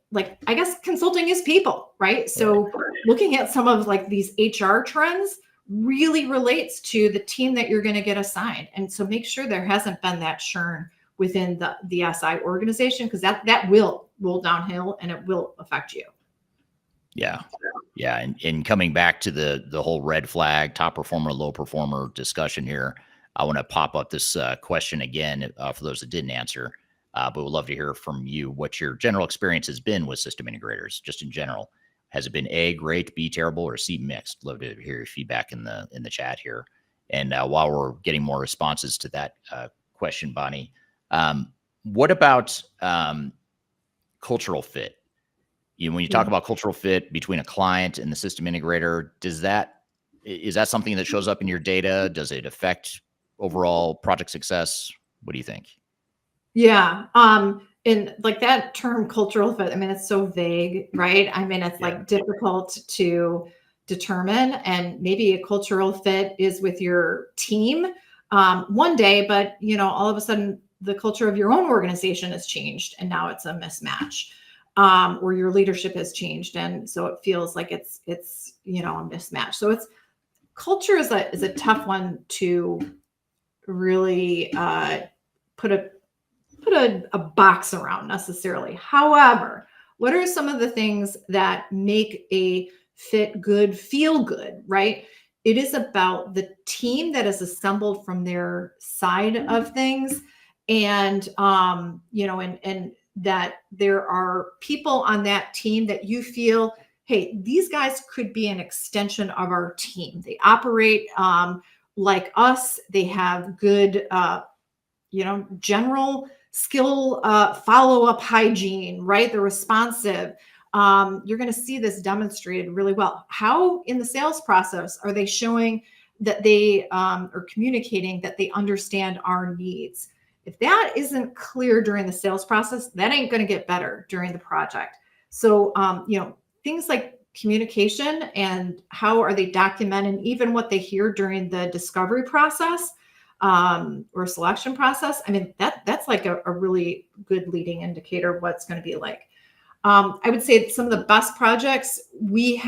guess consulting is people, right? So looking at some of these HR trends really relates to the team that you're going to get assigned. And so make sure there hasn't been that churn within the SI organization, because that will roll downhill and it will affect you. Yeah. Yeah. And coming back to the whole red flag, top performer, low performer discussion here, I want to pop up this question again for those that didn't answer, but we'd love to hear from you what your general experience has been with system integrators, just in general. Has it been A, great, B, terrible, or C, mixed? Love to hear your feedback in the chat here. And while we're getting more responses to that question, Bonnie, what about cultural fit? When you talk about cultural fit between a client and the system integrator, is that something that shows up in your data? Does it affect overall project success? What do you think? Yeah. And that term cultural fit, it's so vague, right? It's difficult to determine, and maybe a cultural fit is with your team one day, but all of a sudden the culture of your own organization has changed and now it's a mismatch. Or your leadership has changed, and so it feels like it's a mismatch. So culture is a tough one to really put a box around necessarily. However, what are some of the things that make a fit good feel good, right? It is about the team that is assembled from their side of things, and and that there are people on that team that you feel, hey, these guys could be an extension of our team. They operate like us. They have good, general skill, follow-up hygiene, right? They're responsive. You're going to see this demonstrated really well. How in the sales process are they showing that they are communicating that they understand our needs? If that isn't clear during the sales process, that ain't going to get better during the project. So, things like communication and how are they documenting even what they hear during the discovery process or selection process. That's like a really good leading indicator of what's going to be like. I would say that some of the best projects we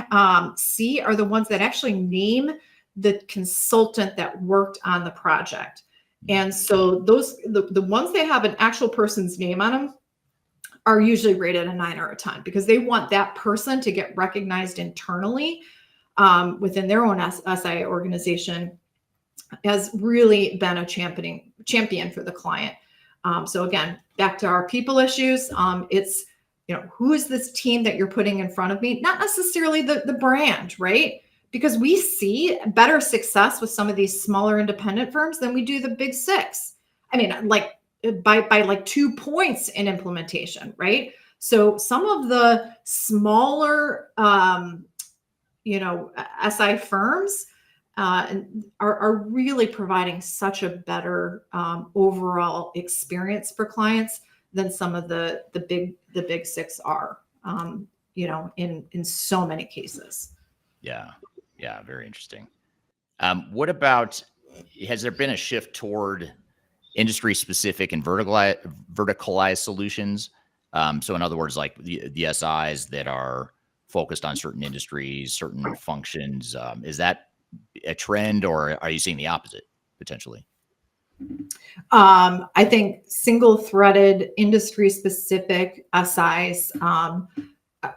see are the ones that actually name the consultant that worked on the project. And so the ones that have an actual person's name on them are usually rated a 9 or a 10, because they want that person to get recognized internally within their own SI organization as really been a champion for the client. So again, back to our people issues, it's, who is this team that you're putting in front of me? Not necessarily the brand, right? Because we see better success with some of these smaller independent firms than we do the big 6. By 2 points in implementation, right? So some of the smaller, SI firms are really providing such a better overall experience for clients than some of the big 6 are, in so many cases. Yeah, very interesting. What about, has there been a shift toward industry-specific and verticalized solutions? So in other words, like the SIs that are focused on certain industries, certain functions, is that a trend, or are you seeing the opposite potentially? I think single-threaded industry-specific SIs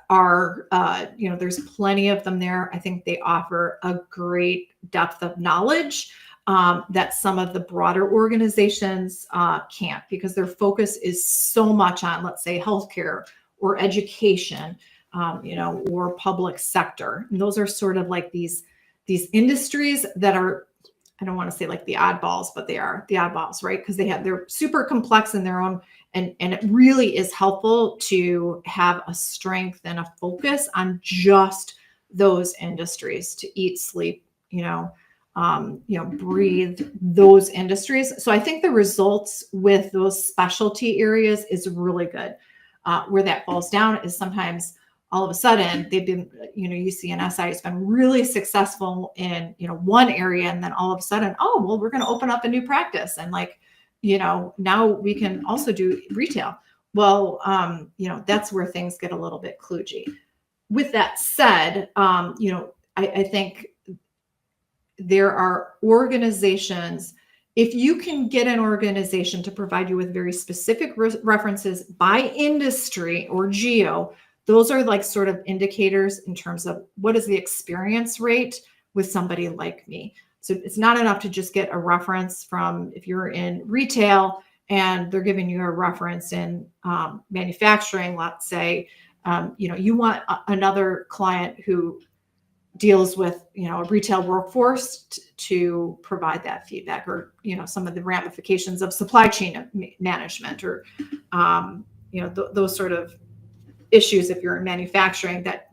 are, there's plenty of them there. I think they offer a great depth of knowledge. that some of the broader organizations can't, because their focus is so much on, let's say, healthcare or education, or public sector. And those are sort of like these industries that are, I don't want to say like the oddballs, but they are the oddballs, right? Because they're super complex in their own, and it really is helpful to have a strength and a focus on just those industries, to eat, sleep, breathe those industries. So I think the results with those specialty areas is really good. Where that falls down is sometimes all of a sudden they've been, you see an SI has been really successful in, one area, and then all of a sudden, oh, well, we're going to open up a new practice. And now we can also do retail. Well, that's where things get a little bit kludgy. With that said, I think there are organizations, if you can get an organization to provide you with very specific references by industry or geo, those are like sort of indicators in terms of what is the experience rate with somebody like me. So it's not enough to just get a reference from, if you're in retail and they're giving you a reference in manufacturing, let's say, you want another client who deals with, a retail workforce to provide that feedback, or, some of the ramifications of supply chain management, or, those sort of issues. If you're in manufacturing, that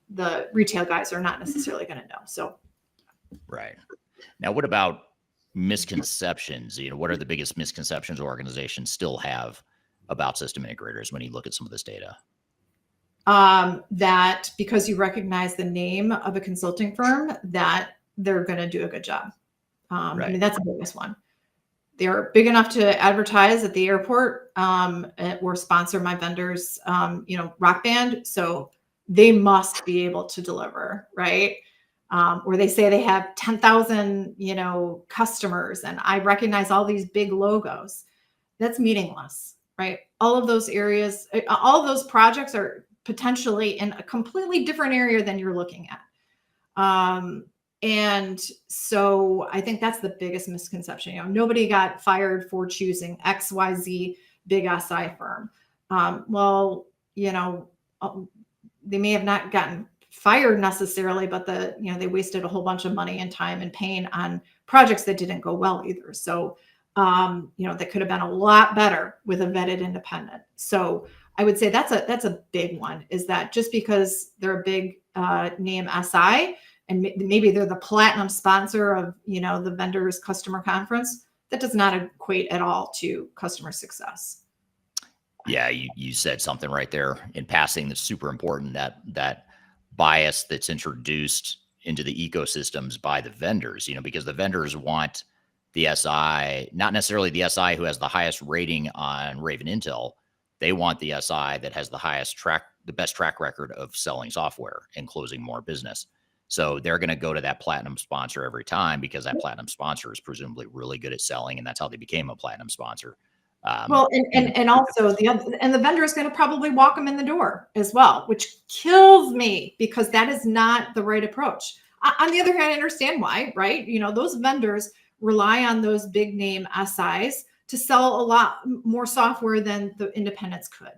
the retail guys are not necessarily going to know. So, right. Now, what about misconceptions? What are the biggest misconceptions organizations still have about system integrators when you look at some of this data? That because you recognize the name of a consulting firm, that they're going to do a good job. Right. I mean, that's the biggest one. They're big enough to advertise at the airport, or sponsor my vendors, rock band. So they must be able to deliver, right? Or they say they have 10,000, customers, and I recognize all these big logos. That's meaningless, right? All of those areas, all of those projects are potentially in a completely different area than you're looking at. And so I think that's the biggest misconception. Nobody got fired for choosing XYZ big SI firm. They may have not gotten fired necessarily, but they wasted a whole bunch of money and time and pain on projects that didn't go well either. So, that could have been a lot better with a vetted independent. So I would say that's a big one, is that just because they're a big name SI, and maybe they're the platinum sponsor of, the vendor's customer conference, that does not equate at all to customer success. Yeah, you said something right there in passing that's super important, that bias that's introduced into the ecosystems by the vendors, because the vendors want the SI, not necessarily the SI who has the highest rating on Raven Intel. They want the SI that has the best track record of selling software and closing more business. So they're going to go to that platinum sponsor every time, because that platinum sponsor is presumably really good at selling, and that's how they became a platinum sponsor. Well, and also the vendor is going to probably walk them in the door as well, which kills me, because that is not the right approach. On the other hand, I understand why, right? Those vendors rely on those big name SIs to sell a lot more software than the independents could.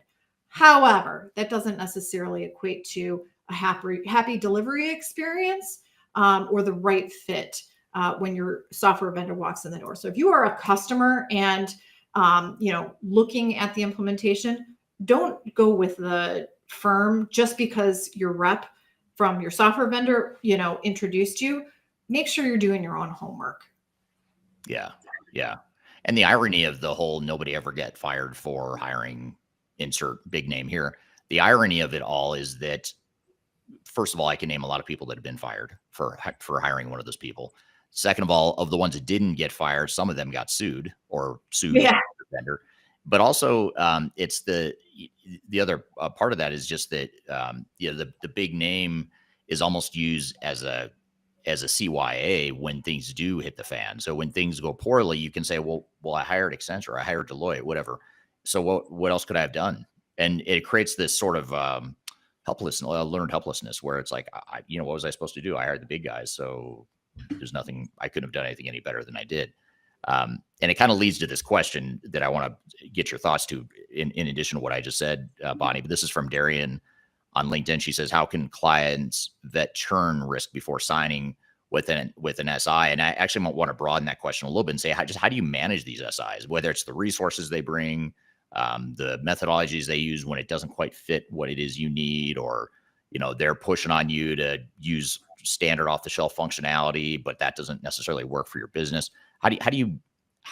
However, that doesn't necessarily equate to a happy delivery experience, or the right fit when your software vendor walks in the door. So if you are a customer and looking at the implementation, don't go with the firm just because your rep from your software vendor, introduced you. Make sure you're doing your own homework. Yeah. And the irony of the whole nobody ever get fired for hiring insert big name here. The irony of it all is that, first of all, I can name a lot of people that have been fired for hiring one of those people. Second of all, of the ones that didn't get fired, some of them got sued Yeah. the vendor. But also, it's the other part of that is just that the big name is almost used as a CYA when things do hit the fan. So when things go poorly, you can say, well, I hired Accenture, I hired Deloitte, whatever. So what else could I have done? And it creates this sort of learned helplessness, where it's like, what was I supposed to do? I hired the big guys, so there's nothing, I couldn't have done anything any better than I did. And it kind of leads to this question that I want to get your thoughts to in addition to what I just said, Bonnie, but this is from Darian on LinkedIn. She says, how can clients vet churn risk before signing with an SI? And I actually might want to broaden that question a little bit and say, how do you manage these SIs, whether it's the resources they bring, the methodologies they use when it doesn't quite fit what it is you need, or, they're pushing on you to use standard off the shelf functionality, but that doesn't necessarily work for your business. How do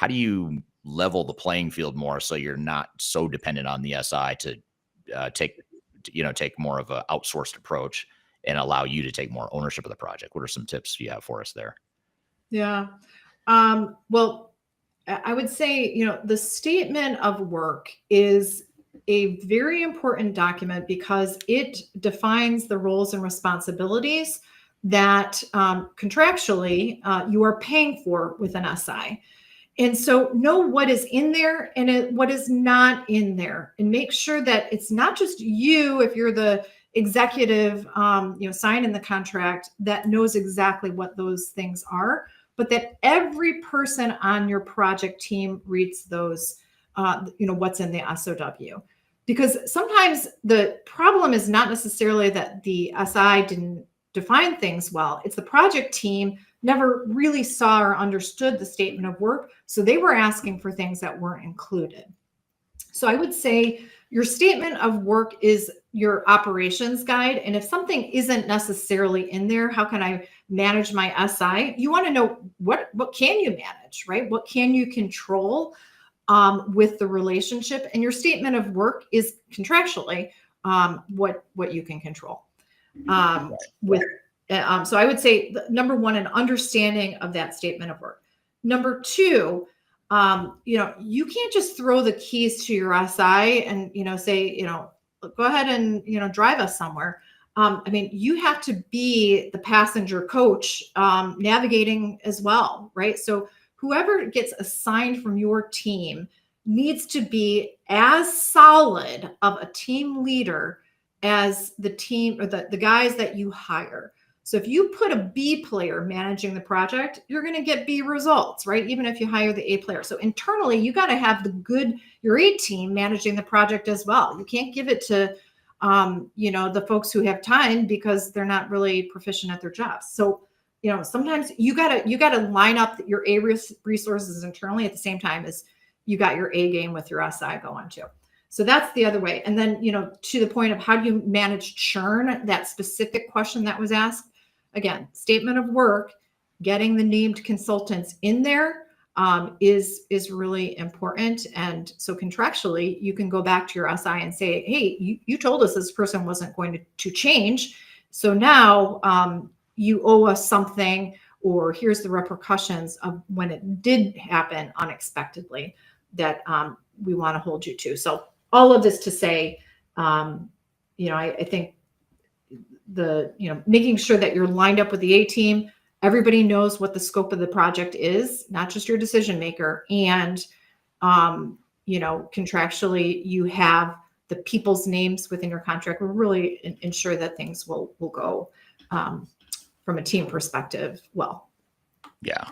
you level the playing field more so you're not so dependent on the SI to take more of an outsourced approach and allow you to take more ownership of the project? What are some tips you have for us there? Yeah. Well, I would say, the statement of work is a very important document because it defines the roles and responsibilities that contractually you are paying for with an SI. And so know what is in there and what is not in there, and make sure that it's not just you, if you're the executive, signing the contract, that knows exactly what those things are, but that every person on your project team reads those, what's in the SOW. Because sometimes the problem is not necessarily that the SI didn't define things well. It's the project team never really saw or understood the statement of work. So they were asking for things that weren't included. So I would say your statement of work is your operations guide. And if something isn't necessarily in there, how can I manage my SI? You want to know what can you manage, right? What can you control with the relationship? And your statement of work is contractually what you can control. So I would say number one, an understanding of that statement of work. Number two, you can't just throw the keys to your SI and, say, go ahead and, drive us somewhere. You have to be the passenger coach, navigating as well, right? So whoever gets assigned from your team needs to be as solid of a team leader as the team or the guys that you hire. So if you put a B player managing the project, you're going to get B results, right? Even if you hire the A player. So internally, you got to have your A team managing the project as well. You can't give it to, the folks who have time because they're not really proficient at their jobs. So, sometimes you got to line up your A resources internally at the same time as you got your A game with your SI going too. So that's the other way. And then, to the point of how do you manage churn, that specific question that was asked. Again, statement of work, getting the named consultants in there is really important. And so contractually, you can go back to your SI and say, hey, you told us this person wasn't going to change. So now you owe us something, or here's the repercussions of when it did happen unexpectedly that we want to hold you to. So all of this to say, I think making sure that you're lined up with the A team, everybody knows what the scope of the project is, not just your decision maker. And, contractually, you have the people's names within your contract will really ensure that things will go from a team perspective well. Yeah.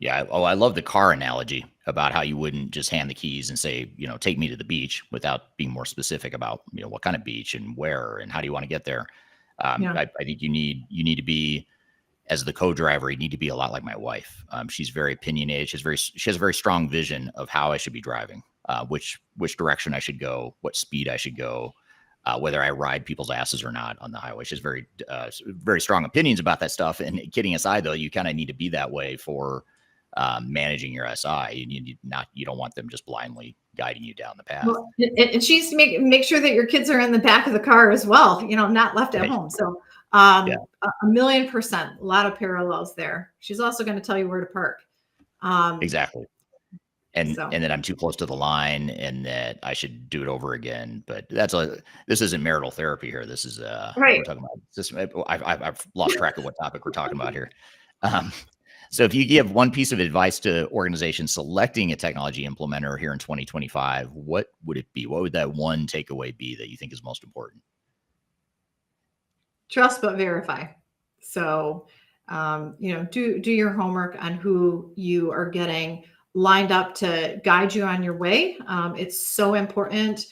Yeah. Oh, I love the car analogy about how you wouldn't just hand the keys and say, take me to the beach without being more specific about, what kind of beach and where and how do you want to get there. I think you need to be, as the co-driver, you need to be a lot like my wife. She's very opinionated. She has a very strong vision of how I should be driving, which direction I should go, what speed I should go, whether I ride people's asses or not on the highway. She has very strong opinions about that stuff. And kidding aside, though, you kind of need to be that way for managing your SI. You don't want them just blindly guiding you down the path. Well, and she needs to make sure that your kids are in the back of the car as well, not left at home. So a 1,000,000%, a lot of parallels there. She's also going to tell you where to park. Exactly. And that I'm too close to the line and that I should do it over again. But this isn't marital therapy here. This is right. We're talking about this. I've lost track of what topic we're talking about here. So if you give one piece of advice to organizations selecting a technology implementer here in 2025, what would it be? What would that one takeaway be that you think is most important? Trust but verify. So Do your homework on who you are getting lined up to guide you on your way. It's so important.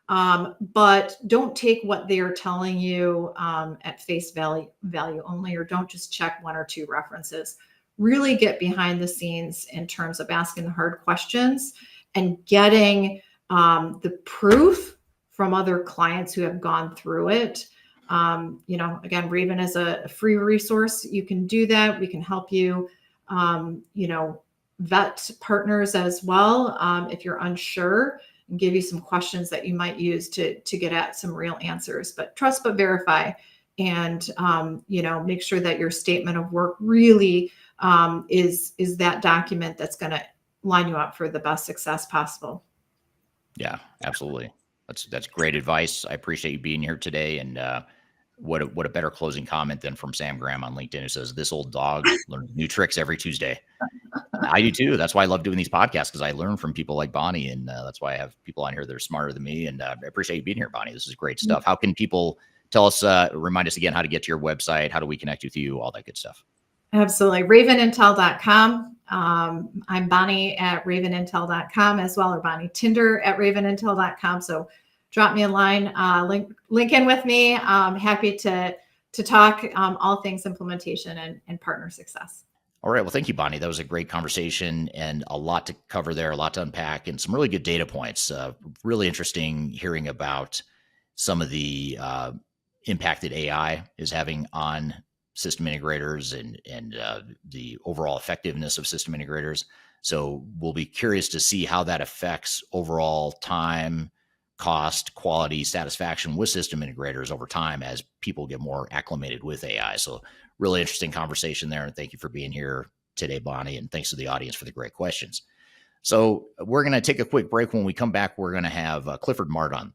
But don't take what they are telling you at face value only, or don't just check one or two references. Really get behind the scenes in terms of asking the hard questions and getting the proof from other clients who have gone through it. Again, Raven is a free resource. You can do that. We can help you, vet partners as well if you're unsure, and give you some questions that you might use to get at some real answers. But trust but verify, and make sure that your statement of work really is that document that's going to line you up for the best success possible. Yeah, absolutely. That's great advice. I appreciate you being here today. And what a better closing comment than from Sam Graham on LinkedIn, who says, "This old dog learns new tricks every Tuesday." I do too. That's why I love doing these podcasts, because I learn from people like Bonnie, and that's why I have people on here that are smarter than me. And I appreciate you being here, Bonnie. This is great stuff. How can people tell us, remind us again how to get to your website? How do we connect with you? All that good stuff. Absolutely. Ravenintel.com. I'm Bonnie at ravenintel.com as well, or Bonnie Tinder at ravenintel.com. So drop me a line, link in with me. Happy to talk all things implementation and partner success. All right. Well, thank you, Bonnie. That was a great conversation and a lot to cover there, a lot to unpack, and some really good data points. Really interesting hearing about some of the impact that AI is having on system integrators and the overall effectiveness of system integrators. So we'll be curious to see how that affects overall time, cost, quality, satisfaction with system integrators over time as people get more acclimated with AI. So really interesting conversation there. And thank you for being here today, Bonnie. And thanks to the audience for the great questions. So we're going to take a quick break. When we come back, we're going to have Clifford Martin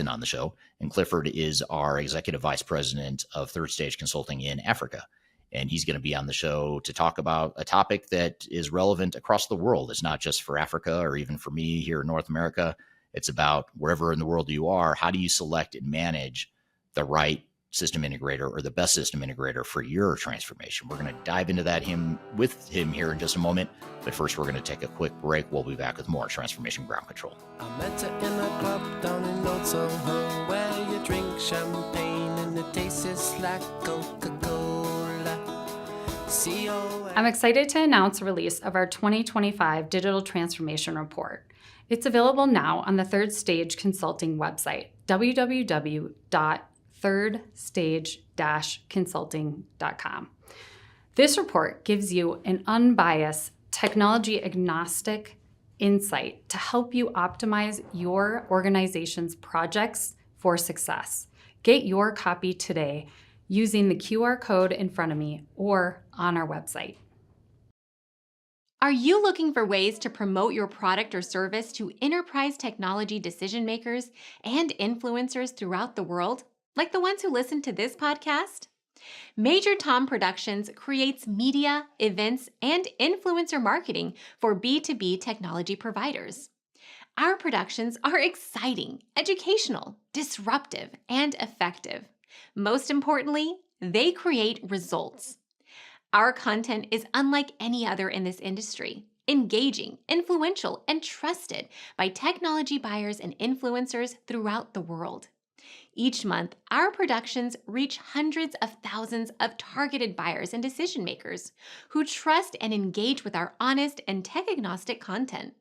on the show. And Clifford is our Executive Vice President of Third Stage Consulting in Africa. And he's going to be on the show to talk about a topic that is relevant across the world. It's not just for Africa or even for me here in North America. It's about wherever in the world you are, how do you select and manage the right system integrator or the best system integrator for your transformation? We're going to dive into that with him here in just a moment. But first, we're going to take a quick break. We'll be back with more Transformation Ground Control. I met her in a club down in Old Soho, where you drink champagne and it tastes like Coca-Cola. I'm excited to announce the release of our 2025 Digital Transformation Report. It's available now on the Third Stage Consulting website, www.thirdstage-consulting.com. This report gives you an unbiased, technology-agnostic insight to help you optimize your organization's projects for success. Get your copy today using the QR code in front of me or on our website. Are you looking for ways to promote your product or service to enterprise technology decision makers and influencers throughout the world, like the ones who listen to this podcast? Major Tom Productions creates media, events, and influencer marketing for B2B technology providers. Our productions are exciting, educational, disruptive, and effective. Most importantly, they create results. Our content is unlike any other in this industry, engaging, influential, and trusted by technology buyers and influencers throughout the world. Each month, our productions reach hundreds of thousands of targeted buyers and decision makers who trust and engage with our honest and tech-agnostic content.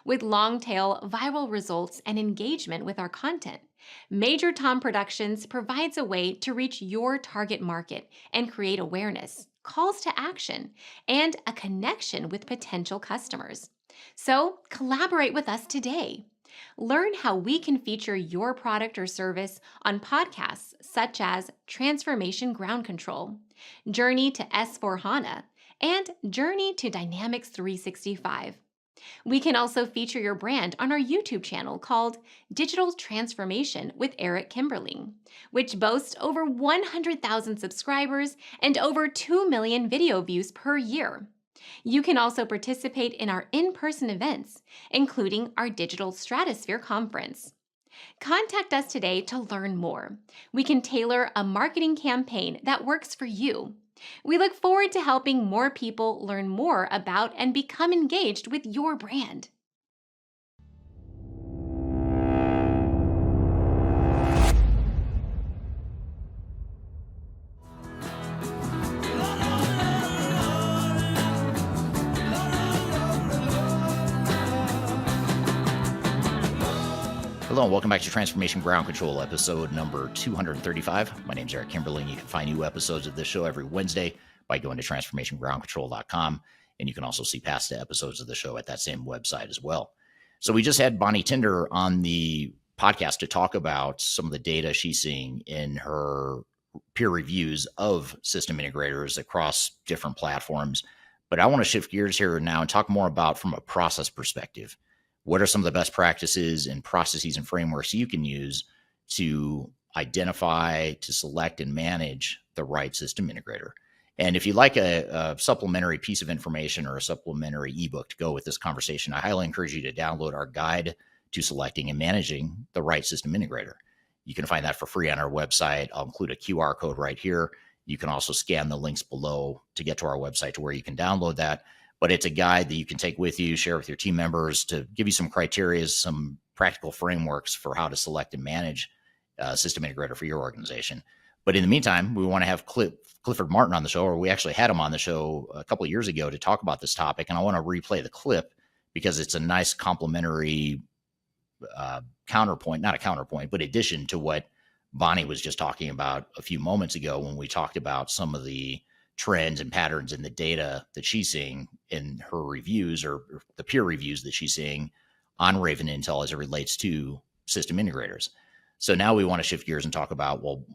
With long-tail viral results and engagement with our content, Major Tom Productions provides a way to reach your target market and create awareness, calls to action, and a connection with potential customers. So collaborate with us today. Learn how we can feature your product or service on podcasts such as Transformation Ground Control, Journey to S/4HANA, and Journey to Dynamics 365. We can also feature your brand on our YouTube channel called Digital Transformation with Eric Kimberling, which boasts over 100,000 subscribers and over 2 million video views per year. You can also participate in our in-person events, including our Digital Stratosphere Conference. Contact us today to learn more. We can tailor a marketing campaign that works for you. We look forward to helping more people learn more about and become engaged with your brand. Hello and welcome back to Transformation Ground Control, episode number 235. My name is Eric Kimberling. You can find new episodes of this show every Wednesday by going to transformationgroundcontrol.com. And you can also see past episodes of the show at that same website as well. So we just had Bonnie Tinder on the podcast to talk about some of the data she's seeing in her peer reviews of system integrators across different platforms. But I want to shift gears here now and talk more about from a process perspective. What are some of the best practices and processes and frameworks you can use to identify, to select, and manage the right system integrator? And if you'd like a supplementary piece of information or a supplementary ebook to go with this conversation, I highly encourage you to download our guide to selecting and managing the right system integrator. You can find that for free on our website. I'll include a QR code right here. You can also scan the links below to get to our website to where you can download that. But it's a guide that you can take with you, share with your team members to give you some criteria, some practical frameworks for how to select and manage a system integrator for your organization. But in the meantime, we want to have Clifford Martin on the show, or we actually had him on the show a couple of years ago to talk about this topic. And I want to replay the clip because it's a nice complementary counterpoint, not a counterpoint, but addition to what Bonnie was just talking about a few moments ago when we talked about some of the trends and patterns in the data that she's seeing in her reviews or the peer reviews that she's seeing on Raven Intel as it relates to system integrators. So now we want to shift gears and talk about, well,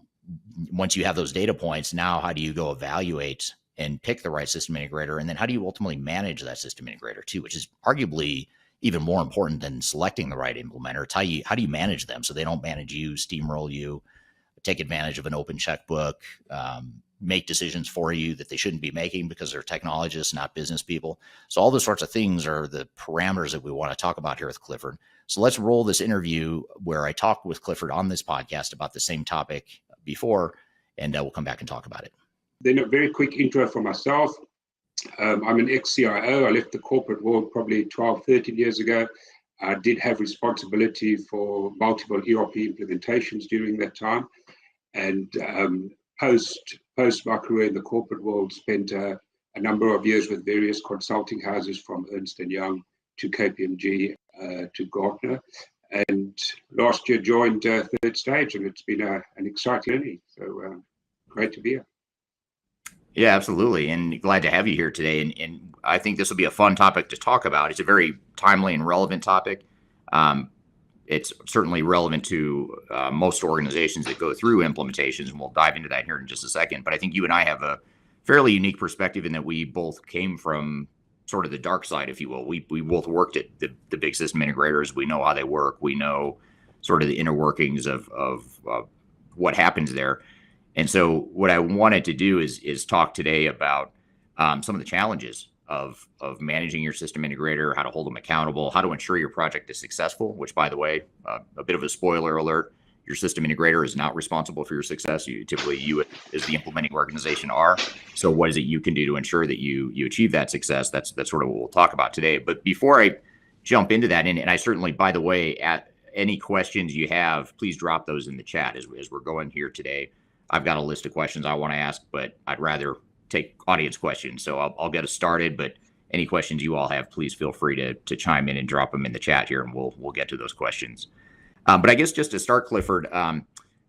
once you have those data points, now how do you go evaluate and pick the right system integrator? And then how do you ultimately manage that system integrator too, which is arguably even more important than selecting the right implementer. It's how do you manage them so they don't manage you, steamroll you, take advantage of an open checkbook, make decisions for you that they shouldn't be making because they're technologists, not business people. So all those sorts of things are the parameters that we want to talk about here with Clifford. So let's roll this interview where I talked with Clifford on this podcast about the same topic before, and we'll come back and talk about it. Then a very quick intro for myself. I'm an ex-CIO. I left the corporate world probably 12, 13 years ago. I did have responsibility for multiple ERP implementations during that time. And post my career in the corporate world, spent a number of years with various consulting houses from Ernst & Young to KPMG to Gartner. And last year joined Third Stage, and it's been an exciting journey. So great to be here. Yeah, absolutely. And glad to have you here today. And I think this will be a fun topic to talk about. It's a very timely and relevant topic. It's certainly relevant to most organizations that go through implementations, and we'll dive into that here in just a second. But I think you and I have a fairly unique perspective in that we both came from sort of the dark side, if you will. We both worked at the big system integrators. We know how they work. We know sort of the inner workings of what happens there. And so what I wanted to do is talk today about some of the challenges of managing your system integrator, how to hold them accountable, how to ensure your project is successful, which, by the way, a bit of a spoiler alert, your system integrator is not responsible for your success. Typically, you as the implementing organization are. So what is it you can do to ensure that you achieve that success? That's sort of what we'll talk about today. But before I jump into that, and I certainly, by the way, at any questions you have, please drop those in the chat as we're going here today. I've got a list of questions I want to ask, but I'd rather take audience questions. So I'll get us started, but any questions you all have, please feel free to chime in and drop them in the chat here, and we'll get to those questions. But I guess just to start, Clifford,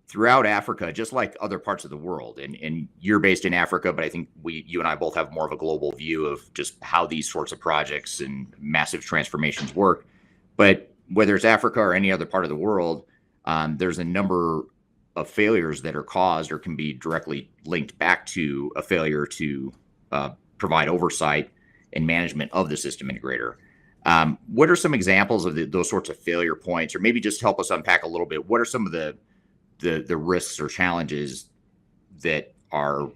throughout Africa, just like other parts of the world, and you're based in Africa, but I think you and I both have more of a global view of just how these sorts of projects and massive transformations work. But whether it's Africa or any other part of the world, there's a number of failures that are caused or can be directly linked back to a failure to provide oversight and management of the system integrator. What are some examples of those sorts of failure points, or maybe just help us unpack a little bit? What are some of the risks or challenges that are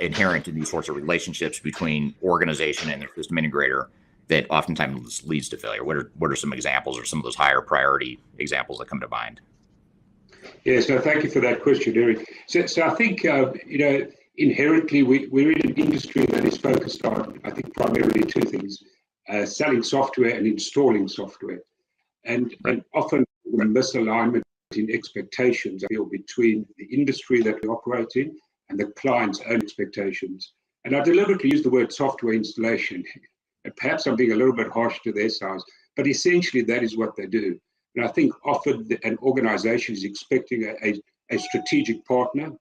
inherent in these sorts of relationships between organization and their system integrator that oftentimes leads to failure? What are some examples, or some of those higher priority examples that come to mind? Yeah, so thank you for that question, Eric. So I think, inherently, we're in an industry that is focused on, I think, primarily two things: selling software and installing software. And often the misalignment in expectations, I feel, between the industry that we operate in and the client's own expectations. And I deliberately use the word software installation. And perhaps I'm being a little bit harsh to their size, but essentially that is what they do. And I think often an organization is expecting a strategic partner,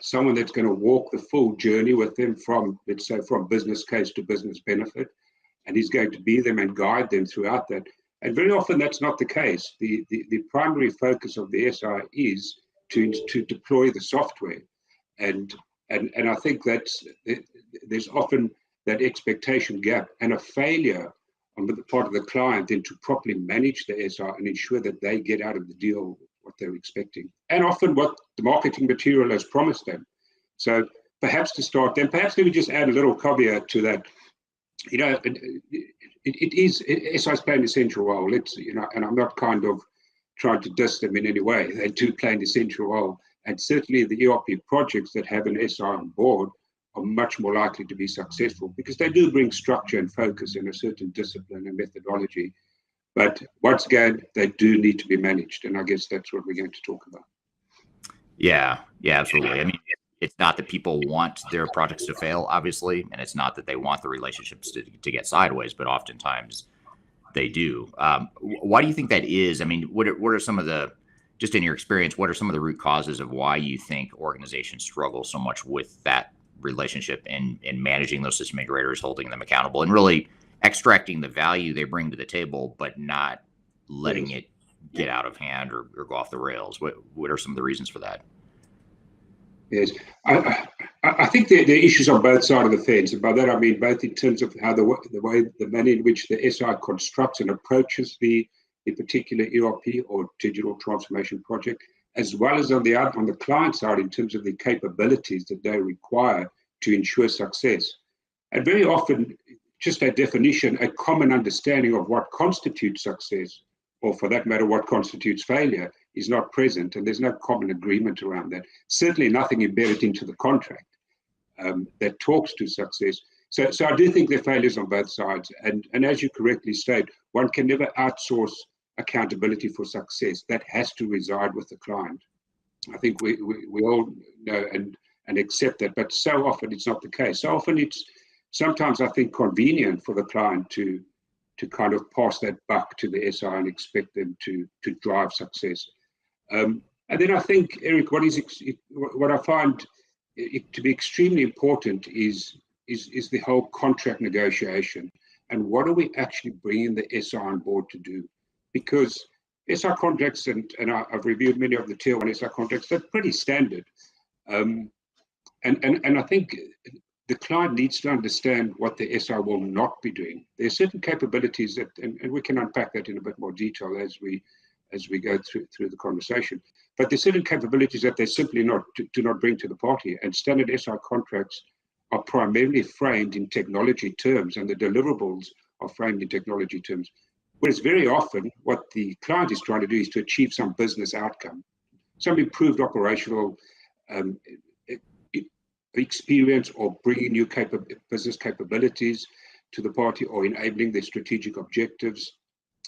someone that's going to walk the full journey with them from, let's say, from business case to business benefit, and he's going to be them and guide them throughout that. And very often that's not the case. The primary focus of the SI is to deploy the software. And I think there's often that expectation gap and a failure on the part of the client then to properly manage the SI and ensure that they get out of the deal what they're expecting, and often what the marketing material has promised them. So perhaps to start, then perhaps let me just add a little caveat to that. You know, SI's playing an essential role. And I'm not kind of trying to diss them in any way. They do play an essential role. And certainly the ERP projects that have an SI on board are much more likely to be successful because they do bring structure and focus and a certain discipline and methodology. But once again, they do need to be managed. And I guess that's what we're going to talk about. Yeah, absolutely. I mean, it's not that people want their projects to fail, obviously, and it's not that they want the relationships to get sideways, but oftentimes they do. Why do you think that is? I mean, what are some of the, just in your experience, what are some of the root causes of why you think organizations struggle so much with that relationship and managing those system integrators, holding them accountable, and really extracting the value they bring to the table, but not letting it get out of hand or go off the rails? What are some of the reasons for that? Yes, I think there are issues on both sides of the fence. And by that, I mean both in terms of how the manner in which the SI constructs and approaches the particular ERP or digital transformation project, as well as on the client side in terms of the capabilities that they require to ensure success. And very often, just a definition, a common understanding of what constitutes success, or for that matter, what constitutes failure, is not present, and there's no common agreement around that. Certainly nothing embedded into the contract that talks to success. So I do think there are failures on both sides, and as you correctly state, one can never outsource accountability for success. That has to reside with the client. I think we all know and accept that, but so often it's not the case. So often it's sometimes, I think, convenient for the client to kind of pass that buck to the SI and expect them to drive success. And then I think, Eric, what I find it to be extremely important is the whole contract negotiation, and what are we actually bringing the SI on board to do? Because SI contracts, and I've reviewed many of the tier 1 SI contracts, they're pretty standard. And I think the client needs to understand what the SI will not be doing. There are certain capabilities that, and we can unpack that in a bit more detail as we go through the conversation. But there's certain capabilities that they simply do not bring to the party. And standard SI contracts are primarily framed in technology terms, and the deliverables are framed in technology terms. Whereas very often what the client is trying to do is to achieve some business outcome, some improved operational experience, or bringing new business capabilities to the party, or enabling their strategic objectives,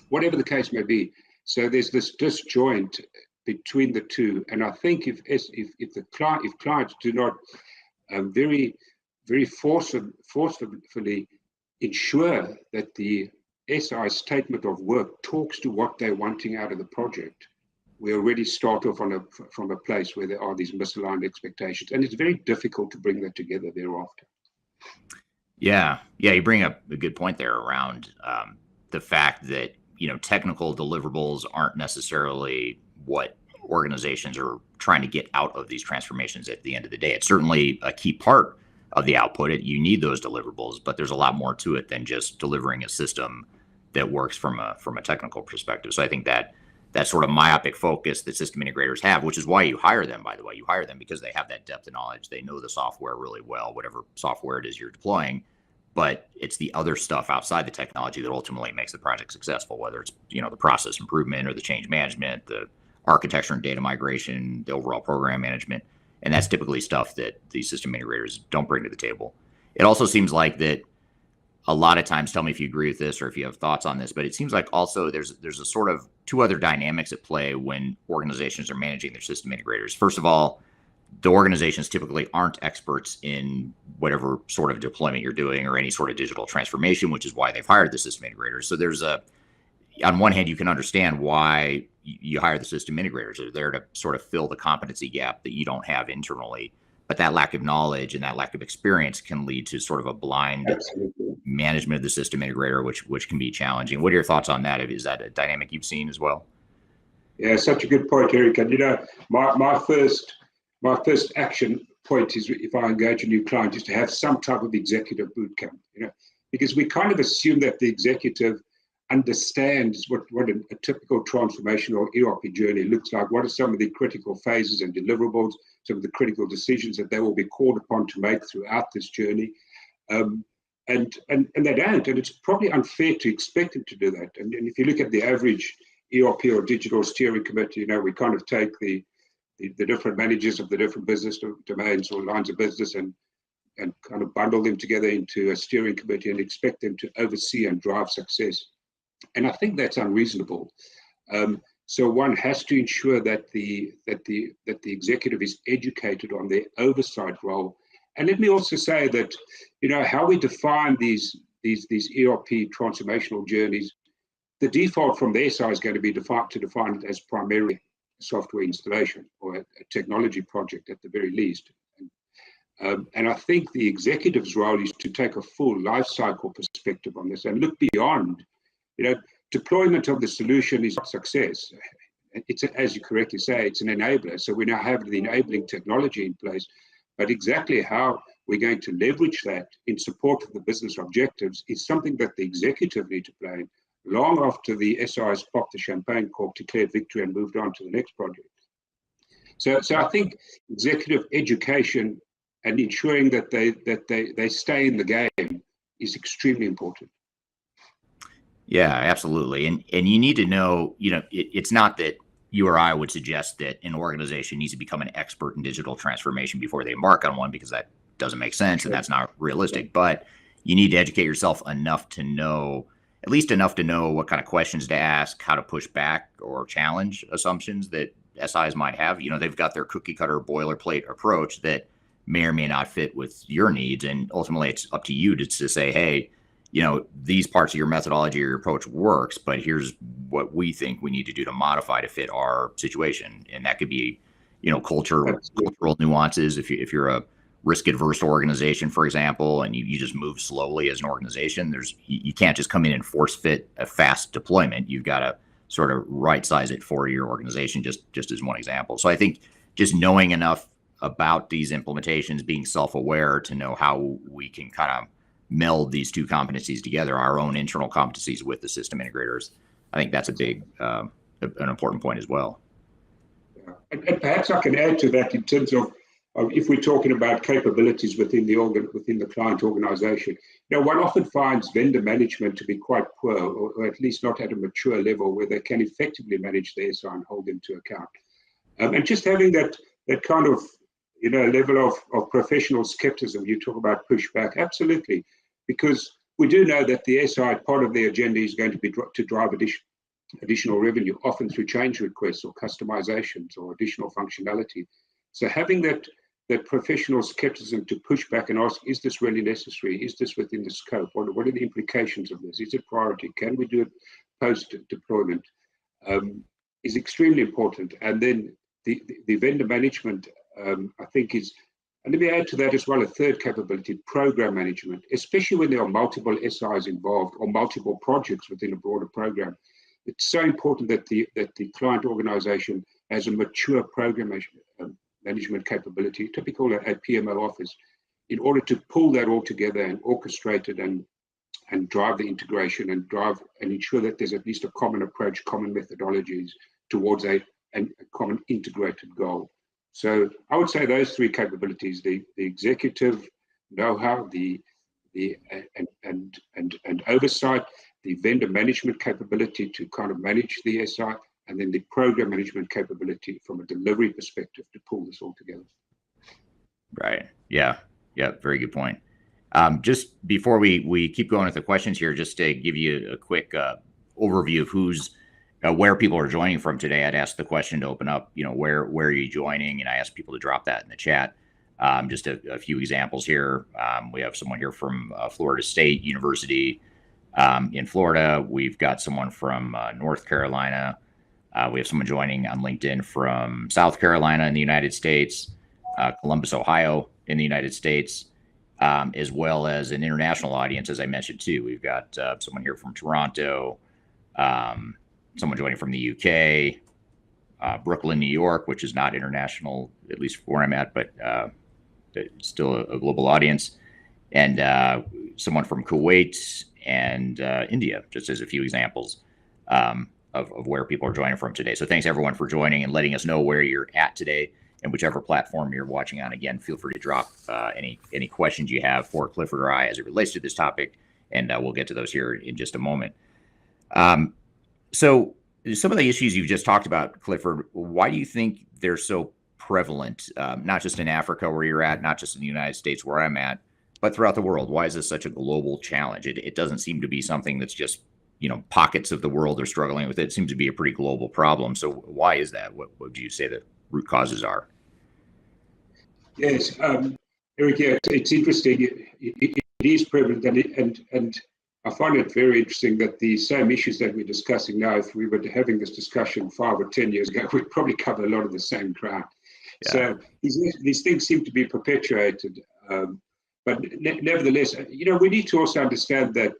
whatever the case may be. So there's this disjoint between the two, and I think if clients do not very forcefully ensure that the SI statement of work talks to what they're wanting out of the project, we already start off from a place where there are these misaligned expectations, and it's very difficult to bring that together thereafter. Yeah, you bring up a good point there around the fact that technical deliverables aren't necessarily what organizations are trying to get out of these transformations at the end of the day. It's certainly a key part of the output. You need those deliverables, but there's a lot more to it than just delivering a system that works from a technical perspective. So I think that sort of myopic focus that system integrators have, which is why you hire them, by the way. You hire them because they have that depth of knowledge. They know the software really well, whatever software it is you're deploying. But it's the other stuff outside the technology that ultimately makes the project successful, whether it's the process improvement or the change management, the architecture and data migration, the overall program management. And that's typically stuff that the system integrators don't bring to the table. It also seems like that a lot of times, tell me if you agree with this or if you have thoughts on this, but it seems like also there's a sort of two other dynamics at play when organizations are managing their system integrators. First of all, the organizations typically aren't experts in whatever sort of deployment you're doing or any sort of digital transformation, which is why they've hired the system integrators. So there's on one hand, you can understand why you hire the system integrators. They're there to sort of fill the competency gap that you don't have internally. But that lack of knowledge and that lack of experience can lead to sort of a blind management of the system integrator, which can be challenging. What are your thoughts on that? Is that a dynamic you've seen as well? Yeah, such a good point, Eric. And my first action point is, if I engage a new client, is to have some type of executive boot camp. Because we kind of assume that the executive understands what a typical transformation or ERP journey looks like. What are some of the critical phases and deliverables, some of the critical decisions that they will be called upon to make throughout this journey. And they don't, and it's probably unfair to expect them to do that. And if you look at the average ERP or digital steering committee, we kind of take the different managers of the different business domains or lines of business and kind of bundle them together into a steering committee and expect them to oversee and drive success. And I think that's unreasonable. So one has to ensure that the executive is educated on their oversight role. And let me also say that, how we define these ERP transformational journeys, the default from their side is going to be to define it as primarily a software installation or a technology project at the very least. And I think the executive's role is to take a full life cycle perspective on this and look beyond. Deployment of the solution is not success. It's, as you correctly say, it's an enabler. So we now have the enabling technology in place, but exactly how we're going to leverage that in support of the business objectives is something that the executive need to play in long after the SIs popped the champagne cork, declared victory, and moved on to the next project. So I think executive education and ensuring that they stay in the game is extremely important. Yeah, absolutely. And you need to know, it's not that you or I would suggest that an organization needs to become an expert in digital transformation before they embark on one, because that doesn't make sense and that's not realistic. But you need to educate yourself enough to know, at least enough to know what kind of questions to ask, how to push back or challenge assumptions that SIs might have. They've got their cookie cutter boilerplate approach that may or may not fit with your needs. And ultimately, it's up to you to say, hey, these parts of your methodology or your approach works, but here's what we think we need to do to modify to fit our situation. And that could be, cultural nuances. If you're a risk adverse organization, for example, and you just move slowly as an organization, you can't just come in and force fit a fast deployment. You've got to sort of right size it for your organization, just as one example. So I think just knowing enough about these implementations, being self-aware to know how we can kind of meld these two competencies together, our own internal competencies with the system integrators. I think that's a big, an important point as well. Yeah. And perhaps I can add to that in terms of if we're talking about capabilities within the client organization. One often finds vendor management to be quite poor, or at least not at a mature level where they can effectively manage the SI and hold them to account. And just having that kind of level of professional skepticism, you talk about pushback, absolutely. Because we do know that the SI part of their agenda is going to be to drive additional revenue, often through change requests or customizations or additional functionality. So having that professional skepticism to push back and ask, is this really necessary? Is this within the scope? What are the implications of this? Is it priority? Can we do it post-deployment? Is extremely important. And then the vendor management, I think is, and let me add to that as well, a third capability, program management, especially when there are multiple SIs involved or multiple projects within a broader program. It's so important that the client organization has a mature program management capability, typical a PMO office, in order to pull that all together and orchestrate it and drive the integration and ensure that there's at least a common approach, common methodologies towards a common integrated goal. So I would say those three capabilities: the executive know-how, and oversight, the vendor management capability to kind of manage the SI, and then the program management capability from a delivery perspective to pull this all together. Right. Yeah. Yeah. Very good point. Just before we keep going with the questions here, just to give you a quick overview of where people are joining from today, I'd ask the question to open up, where are you joining? And I ask people to drop that in the chat. Just a few examples here. We have someone here from Florida State University in Florida. We've got someone from North Carolina. We have someone joining on LinkedIn from South Carolina in the United States, Columbus, Ohio in the United States, as well as an international audience, as I mentioned too. We've got someone here from Toronto, someone joining from the UK, Brooklyn, New York, which is not international, at least where I'm at, but still a global audience, and someone from Kuwait and India, just as a few examples of where people are joining from today. So thanks everyone for joining and letting us know where you're at today, and whichever platform you're watching on. Again, feel free to drop any questions you have for Clifford or I as it relates to this topic, and we'll get to those here in just a moment. So some of the issues you've just talked about, Clifford, why do you think they're so prevalent, not just in Africa where you're at, not just in the United States where I'm at, but throughout the world? Why is this such a global challenge? It doesn't seem to be something that's just, pockets of the world are struggling with it. It seems to be a pretty global problem. So why is that? What would you say the root causes are? Yes, Eric, yeah, it's interesting. It is prevalent, and I find it very interesting that the same issues that we're discussing now, if we were having this discussion 5 or 10 years ago, we'd probably cover a lot of the same ground. Yeah. So these things seem to be perpetuated. But nevertheless, we need to also understand that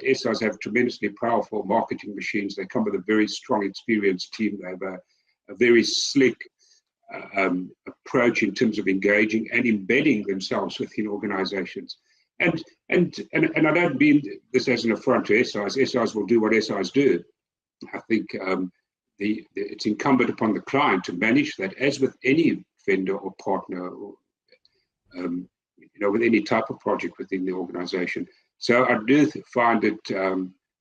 SIs have tremendously powerful marketing machines. They come with a very strong, experienced team. They have a very slick approach in terms of engaging and embedding themselves within organizations. And I don't mean this as an affront to SIs. SIs will do what SIs do. I think it's incumbent upon the client to manage that, as with any vendor or partner, or with any type of project within the organization. So I do find it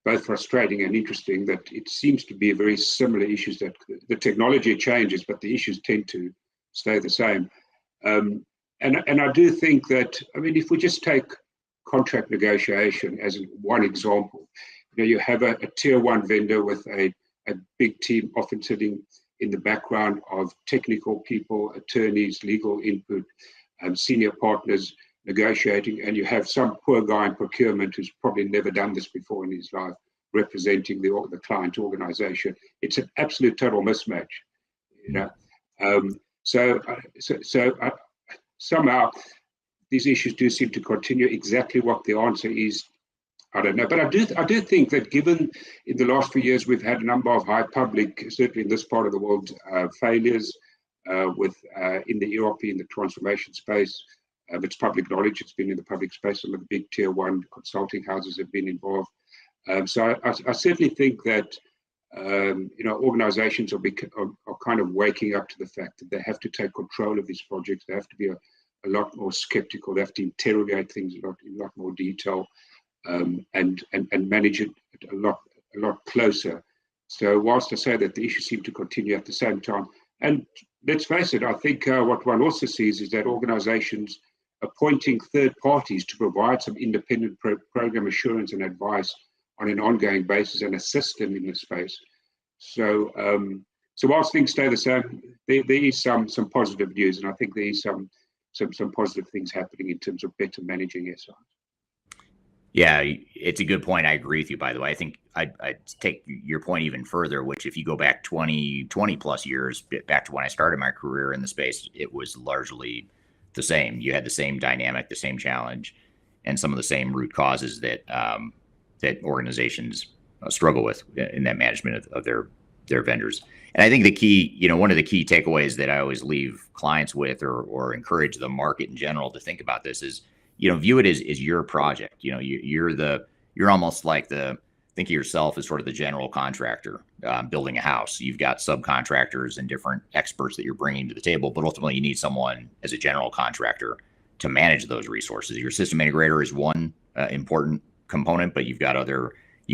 both frustrating and interesting that it seems to be very similar issues, that the technology changes, but the issues tend to stay the same. And I do think that, if we just take contract negotiation as one example, you have a tier one vendor with a big team often sitting in the background of technical people, attorneys, legal input, senior partners negotiating, and you have some poor guy in procurement who's probably never done this before in his life representing the client organization. It's an absolute total mismatch, So somehow these issues do seem to continue. Exactly what the answer is, I don't know. But I do think that, given in the last few years we've had a number of high public, certainly in this part of the world, failures with in the ERP, in the transformation space. It's public knowledge. It's been in the public space. Some of the big tier one consulting houses have been involved. So I certainly think that organizations are kind of waking up to the fact that they have to take control of these projects. They have to be a lot more skeptical. They have to interrogate things in a lot more detail, and manage it a lot closer. So whilst I say that the issues seem to continue at the same time, and let's face it, I think what one also sees is that organizations appointing third parties to provide some independent program assurance and advice on an ongoing basis and assist them in this space. So whilst things stay the same, there is some positive news, and I think there is some positive things happening in terms of better managing SIs. Yeah, it's a good point. I agree with you, by the way. I think I'd take your point even further, which if you go back 20 plus years, back to when I started my career in the space, it was largely the same. You had the same dynamic, the same challenge, and some of the same root causes that that organizations struggle with in that management of their vendors. And I think the key, one of the key takeaways that I always leave clients with, or encourage the market in general to think about this is, view it as your project. You're almost like think of yourself as sort of the general contractor building a house. You've got subcontractors and different experts that you're bringing to the table, but ultimately you need someone as a general contractor to manage those resources. Your system integrator is one important component, but you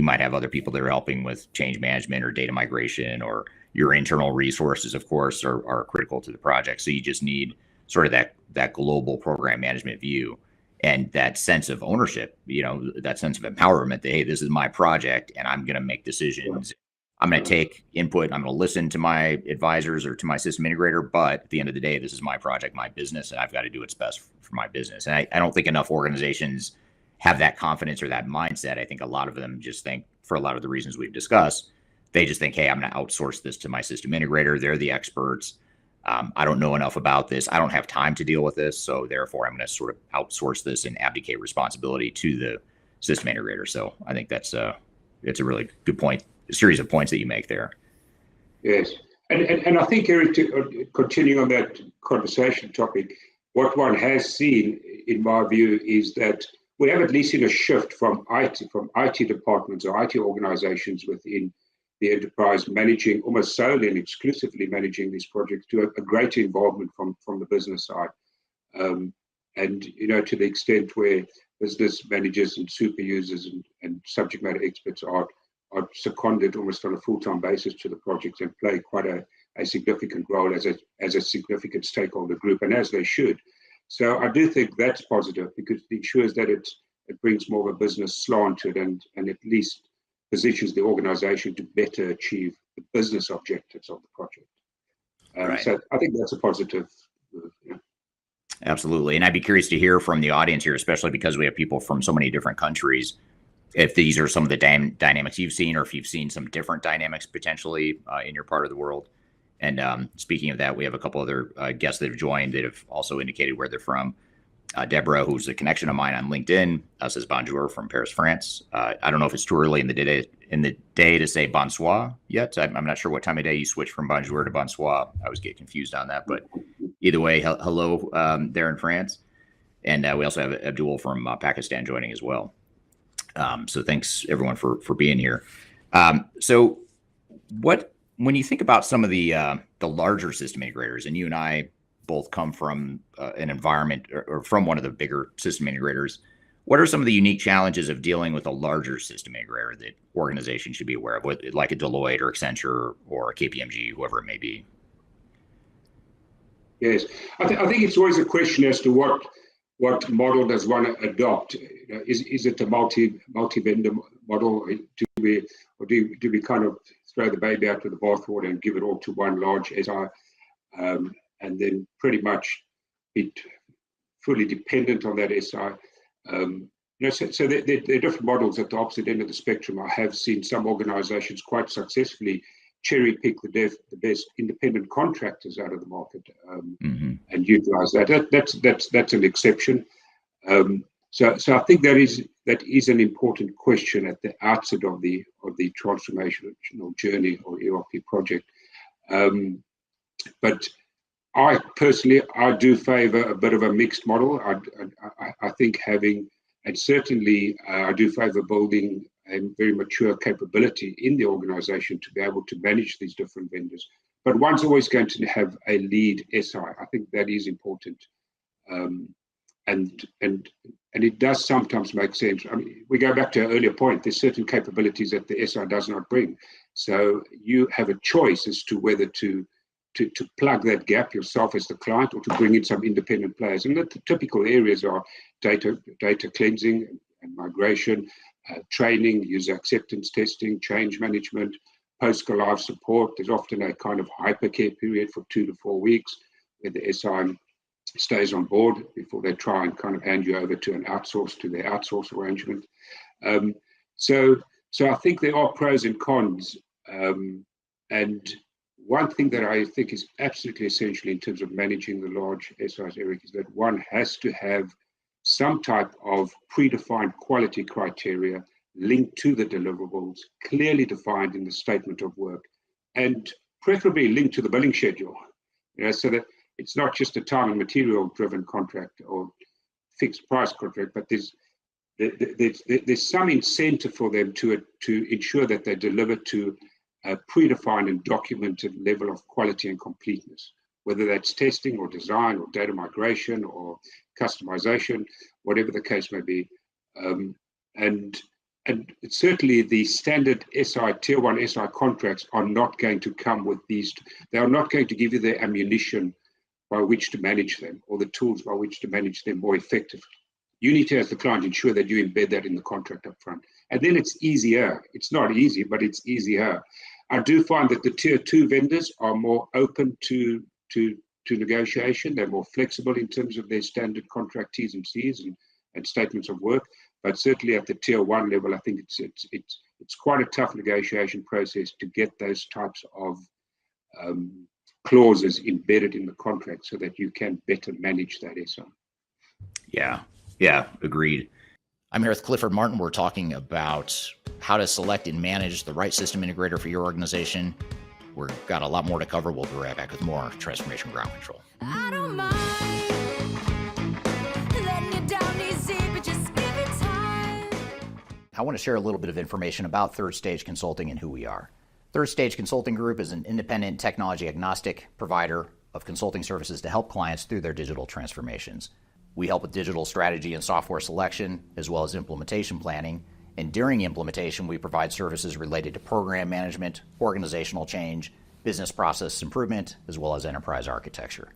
might have other people that are helping with change management or data migration, or your internal resources, of course, are critical to the project. So you just need sort of that global program management view and that sense of ownership, that sense of empowerment that, hey, this is my project and I'm going to make decisions. I'm going to take input. I'm going to listen to my advisors or to my system integrator. But at the end of the day, this is my project, my business, and I've got to do what's best for my business. And I don't think enough organizations have that confidence or that mindset. I think a lot of them just think, for a lot of the reasons we've discussed, they just think, hey, I'm going to outsource this to my system integrator. They're the experts. I don't know enough about this. I don't have time to deal with this. So therefore, I'm going to sort of outsource this and abdicate responsibility to the system integrator. So I think it's a really good point, a series of points that you make there. Yes. And I think, Eric, continuing on that conversation topic, what one has seen, in my view, is that we have at least seen a shift from IT departments or IT organizations within the enterprise managing, almost solely and exclusively managing these projects, to a greater involvement from the business side. And, to the extent where business managers and super users and subject matter experts are seconded almost on a full-time basis to the projects and play quite a significant role as a significant stakeholder group, and as they should. So I do think that's positive, because it ensures that it brings more of a business slant to it and at least positions the organization to better achieve the business objectives of the project. Right. So I think that's a positive move. Yeah. Absolutely. And I'd be curious to hear from the audience here, especially because we have people from so many different countries, if these are some of the dynamics you've seen, or if you've seen some different dynamics potentially in your part of the world. And speaking of that, we have a couple other guests that have joined that have also indicated where they're from. Deborah, who's a connection of mine on LinkedIn, says bonjour from Paris, France. I don't know if it's too early in the day to say bonsoir yet. I'm not sure what time of day you switch from bonjour to bonsoir. I always get confused on that, but either way, hello there in France. And we also have Abdul from Pakistan joining as well. So thanks everyone for being here. So when you think about some of the larger system integrators, and you and I both come from an environment or from one of the bigger system integrators, what are some of the unique challenges of dealing with a larger system integrator that organizations should be aware of, like a Deloitte or Accenture or a KPMG, whoever it may be? Yes, I think it's always a question as to what model does one adopt. Is it a multi-vendor model? Do we kind of throw the baby out with the bathwater and give it all to one large SI, and then pretty much be fully dependent on that SI? So there are different models at the opposite end of the spectrum. I have seen some organizations quite successfully cherry pick the best independent contractors out of the market and utilize that. That's an exception. So I think that is an important question at the outset of the transformational journey or ERP project. But I personally do favor a bit of a mixed model. I think and certainly I do favor building a very mature capability in the organization to be able to manage these different vendors. But one's always going to have a lead SI. I think that is important. And it does sometimes make sense. I mean, we go back to our earlier point, there's certain capabilities that the SI does not bring. So you have a choice as to whether to plug that gap yourself as the client, or to bring in some independent players. And the typical areas are data cleansing and migration, training, user acceptance testing, change management, post-go-live support. There's often a kind of hypercare period for 2 to 4 weeks where the SI stays on board before they try and kind of hand you over to their outsource arrangement. So I think there are pros and cons. And one thing that I think is absolutely essential in terms of managing the large SIs, Eric, is that one has to have some type of predefined quality criteria linked to the deliverables, clearly defined in the statement of work, and preferably linked to the billing schedule, so that it's not just a time and material driven contract or fixed price contract, but there's some incentive for them to ensure that they deliver to a predefined and documented level of quality and completeness, whether that's testing or design or data migration or customization, whatever the case may be. And certainly the standard SI, tier 1 SI contracts are not going to come with these. They are not going to give you the ammunition by which to manage them, or the tools by which to manage them more effectively. You need to, as the client, ensure that you embed that in the contract up front. And then it's easier. It's not easy, but it's easier. I do find that the tier 2 vendors are more open to negotiation. They're more flexible in terms of their standard contract T's and C's and statements of work. But certainly at the tier 1 level, I think it's quite a tough negotiation process to get those types of clauses embedded in the contract so that you can better manage that SI. Yeah, agreed. I'm here with Clifford Martin. We're talking about how to select and manage the right system integrator for your organization. We've got a lot more to cover. We'll be right back with more Transformation Ground Control. I don't mind letting you down easy, but just give it time. I want to share a little bit of information about Third Stage Consulting and who we are. Third Stage Consulting Group is an independent, technology agnostic provider of consulting services to help clients through their digital transformations. We help with digital strategy and software selection, as well as implementation planning. And during implementation, we provide services related to program management, organizational change, business process improvement, as well as enterprise architecture.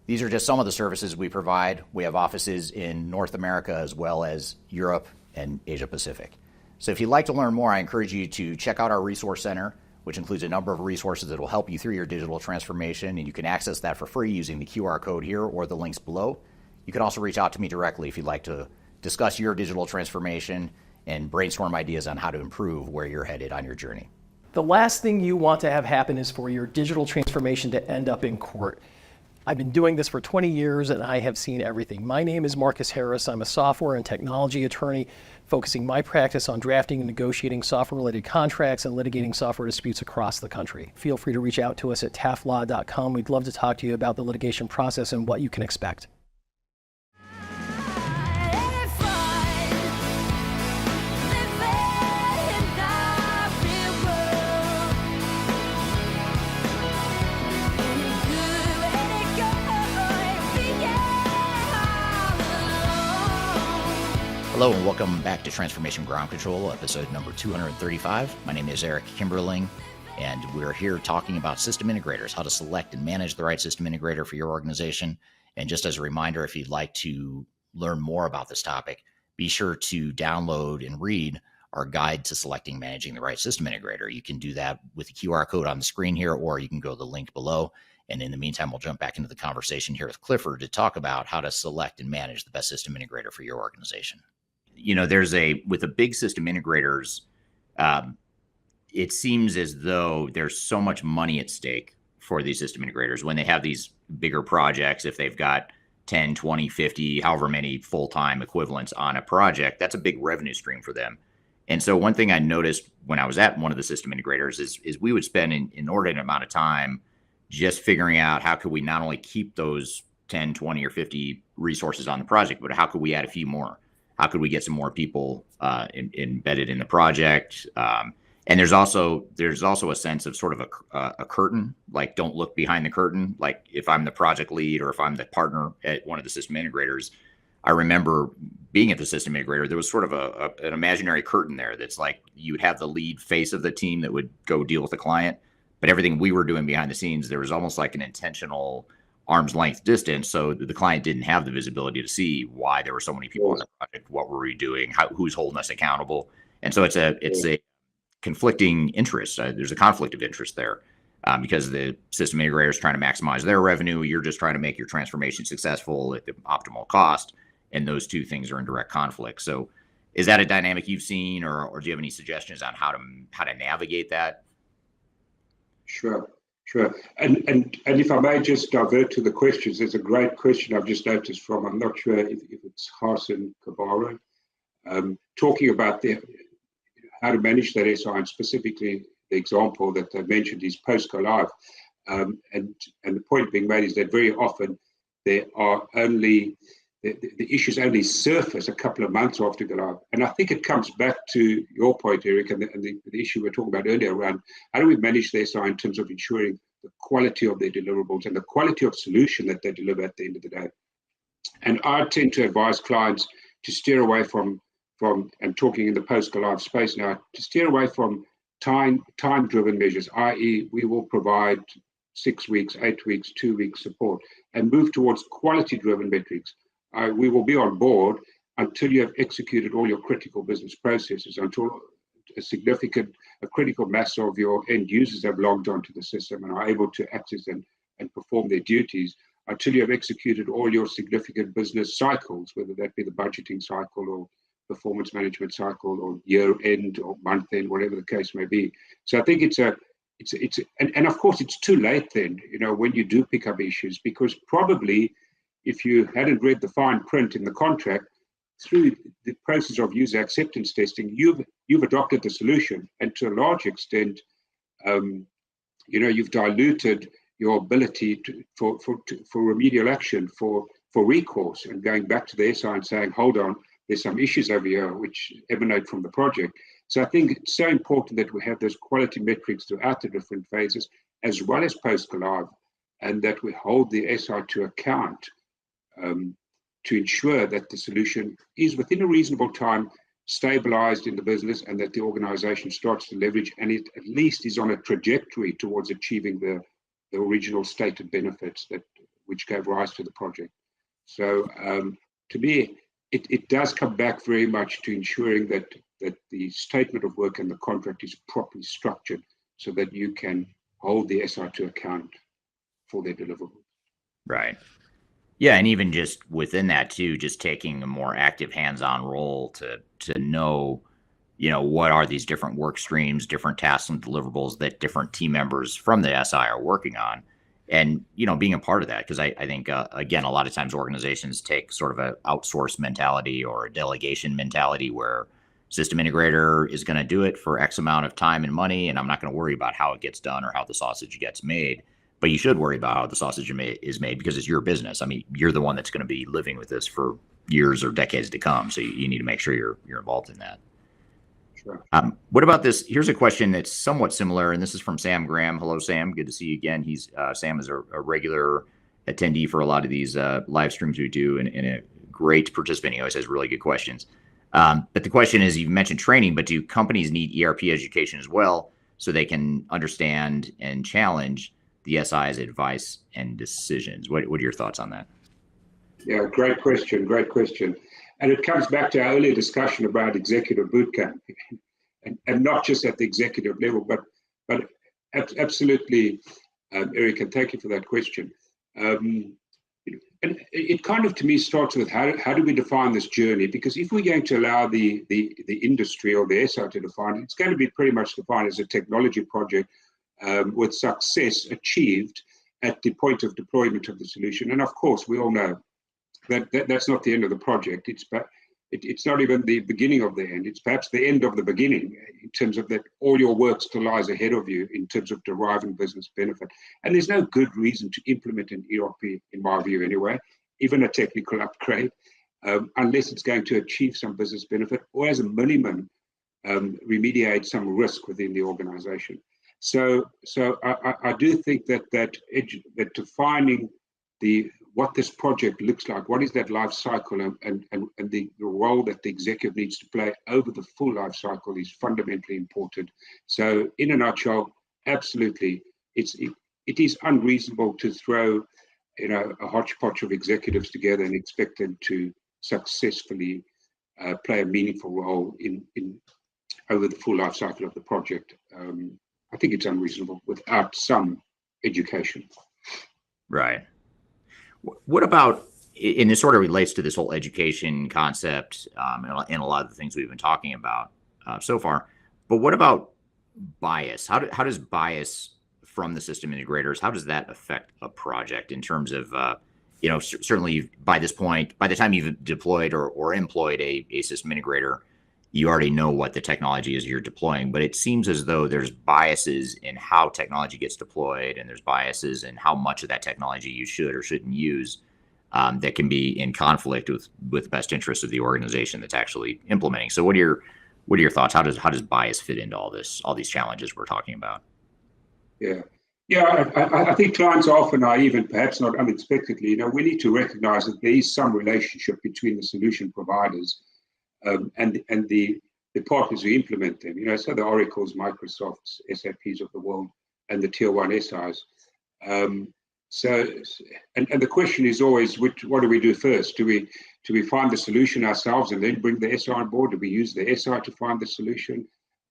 These are just some of the services we provide. We have offices in North America as well as Europe and Asia Pacific. So if you'd like to learn more, I encourage you to check out our resource center, which includes a number of resources that will help you through your digital transformation. And you can access that for free using the QR code here or the links below. You can also reach out to me directly if you'd like to discuss your digital transformation and brainstorm ideas on how to improve where you're headed on your journey. The last thing you want to have happen is for your digital transformation to end up in court. I've been doing this for 20 years and I have seen everything. My name is Marcus Harris. I'm a software and technology attorney focusing my practice on drafting and negotiating software-related contracts and litigating software disputes across the country. Feel free to reach out to us at taftlaw.com. We'd love to talk to you about the litigation process and what you can expect. Hello and welcome back to Transformation Ground Control, episode number 235. My name is Eric Kimberling, and we're here talking about system integrators, how to select and manage the right system integrator for your organization. And just as a reminder, if you'd like to learn more about this topic, be sure to download and read our guide to selecting and managing the right system integrator. You can do that with the QR code on the screen here, or you can go to the link below. And in the meantime, we'll jump back into the conversation here with Clifford to talk about how to select and manage the best system integrator for your organization. You know, with the big system integrators, it seems as though there's so much money at stake for these system integrators when they have these bigger projects. If they've got 10, 20, 50, however many full-time equivalents on a project, that's a big revenue stream for them. And so one thing I noticed when I was at one of the system integrators is we would spend an inordinate amount of time just figuring out how could we not only keep those 10, 20, or 50 resources on the project, but how could we add a few more? How could we get some more people embedded in the project? And there's also a sense of sort of a curtain, like don't look behind the curtain. Like if I'm the project lead or if I'm the partner at one of the system integrators, I remember being at the system integrator, there was sort of an imaginary curtain there that's like you'd have the lead face of the team that would go deal with the client, but everything we were doing behind the scenes, there was almost like an intentional arm's length distance, so the client didn't have the visibility to see why there were so many people on the project, what were we doing, who's holding us accountable. And so it's a conflicting interest. There's a conflict of interest there because the system integrator is trying to maximize their revenue. You're just trying to make your transformation successful at the optimal cost, and those two things are in direct conflict. So is that a dynamic you've seen, or do you have any suggestions on how to navigate that? Sure. And if I may just divert to the questions, there's a great question I've just noticed from, I'm not sure if it's Hassan Kabara, talking about how to manage that SI, and specifically the example that I mentioned is post-go live. And the point being made is that very often there are only, the issues only surface a couple of months after go live. And I think it comes back to your point, Eric, and the issue we were talking about earlier around how do we manage the SI in terms of ensuring the quality of their deliverables and the quality of solution that they deliver at the end of the day. And I tend to advise clients to steer away from and talking in the post-go live space now, to steer away from time-driven measures, i.e. we will provide 6 weeks, 8 weeks, 2 weeks support, and move towards quality-driven metrics. We will be on board until you have executed all your critical business processes, until a critical mass of your end users have logged onto the system and are able to access and perform their duties, until you have executed all your significant business cycles, whether that be the budgeting cycle or performance management cycle or year end or month end, whatever the case may be. So I think and of course it's too late then, when you do pick up issues, because probably if you hadn't read the fine print in the contract, through the process of user acceptance testing, you've adopted the solution, and to a large extent, you've diluted your ability for remedial action, for recourse, and going back to the SI and saying, hold on, there's some issues over here which emanate from the project. So I think it's so important that we have those quality metrics throughout the different phases, as well as post-go-live, and that we hold the SI to account to ensure that the solution is within a reasonable time stabilized in the business, and that the organization starts to leverage, and it at least is on a trajectory towards achieving the original stated benefits which gave rise to the project. So to me, it does come back very much to ensuring that the statement of work and the contract is properly structured so that you can hold the SI to account for their deliverables. Right. Yeah, and even just within that too, just taking a more active hands-on role to know, what are these different work streams, different tasks and deliverables that different team members from the SI are working on. And, being a part of that, because I think, again, a lot of times organizations take sort of an outsource mentality or a delegation mentality where system integrator is going to do it for X amount of time and money, and I'm not going to worry about how it gets done or how the sausage gets made. But you should worry about how the sausage is made, because it's your business. I mean, you're the one that's going to be living with this for years or decades to come. So you need to make sure you're involved in that. Sure. What about this? Here's a question that's somewhat similar, and this is from Sam Graham. Hello, Sam. Good to see you again. Sam is a regular attendee for a lot of these live streams we do, and a great participant. He always has really good questions. But the question is, you've mentioned training, but do companies need ERP education as well so they can understand and challenge the SI's advice and decisions? What are your thoughts on that? Yeah, great question. And it comes back to our earlier discussion about executive bootcamp, and not just at the executive level, but absolutely, Eric, and thank you for that question. And it kind of, to me, starts with how do we define this journey? Because if we're going to allow the industry or the SI to define it, it's going to be pretty much defined as a technology project with success achieved at the point of deployment of the solution. And of course, we all know that's not the end of the project. It's not even the beginning of the end. It's perhaps the end of the beginning, in terms of that all your work still lies ahead of you in terms of deriving business benefit. And there's no good reason to implement an ERP, in my view anyway, even a technical upgrade, unless it's going to achieve some business benefit, or as a minimum, remediate some risk within the organization. So I do think that defining what this project looks like, what is that life cycle, and the role that the executive needs to play over the full life cycle is fundamentally important. So in a nutshell, absolutely, it is unreasonable to throw a hodgepodge of executives together and expect them to successfully play a meaningful role in over the full life cycle of the project. I think it's unreasonable without some education. Right. What about, and this sort of relates to this whole education concept and a lot of the things we've been talking about so far, but what about bias? How does bias from the system integrators, how does that affect a project in terms of, certainly by this point, by the time you've deployed or employed a system integrator, you already know what the technology is you're deploying, but it seems as though there's biases in how technology gets deployed, and there's biases in how much of that technology you should or shouldn't use that can be in conflict with the best interests of the organization that's actually implementing. So what are your thoughts? How does bias fit into all these challenges we're talking about? Yeah, I think clients are often naive, and perhaps not unexpectedly. We need to recognize that there is some relationship between the solution providers and the partners who implement them. So the Oracles, Microsofts, SAPs of the world, and the tier one SIs. So, and the question is always, what do we do first? Do we find the solution ourselves and then bring the SI on board? Do we use the SI to find the solution,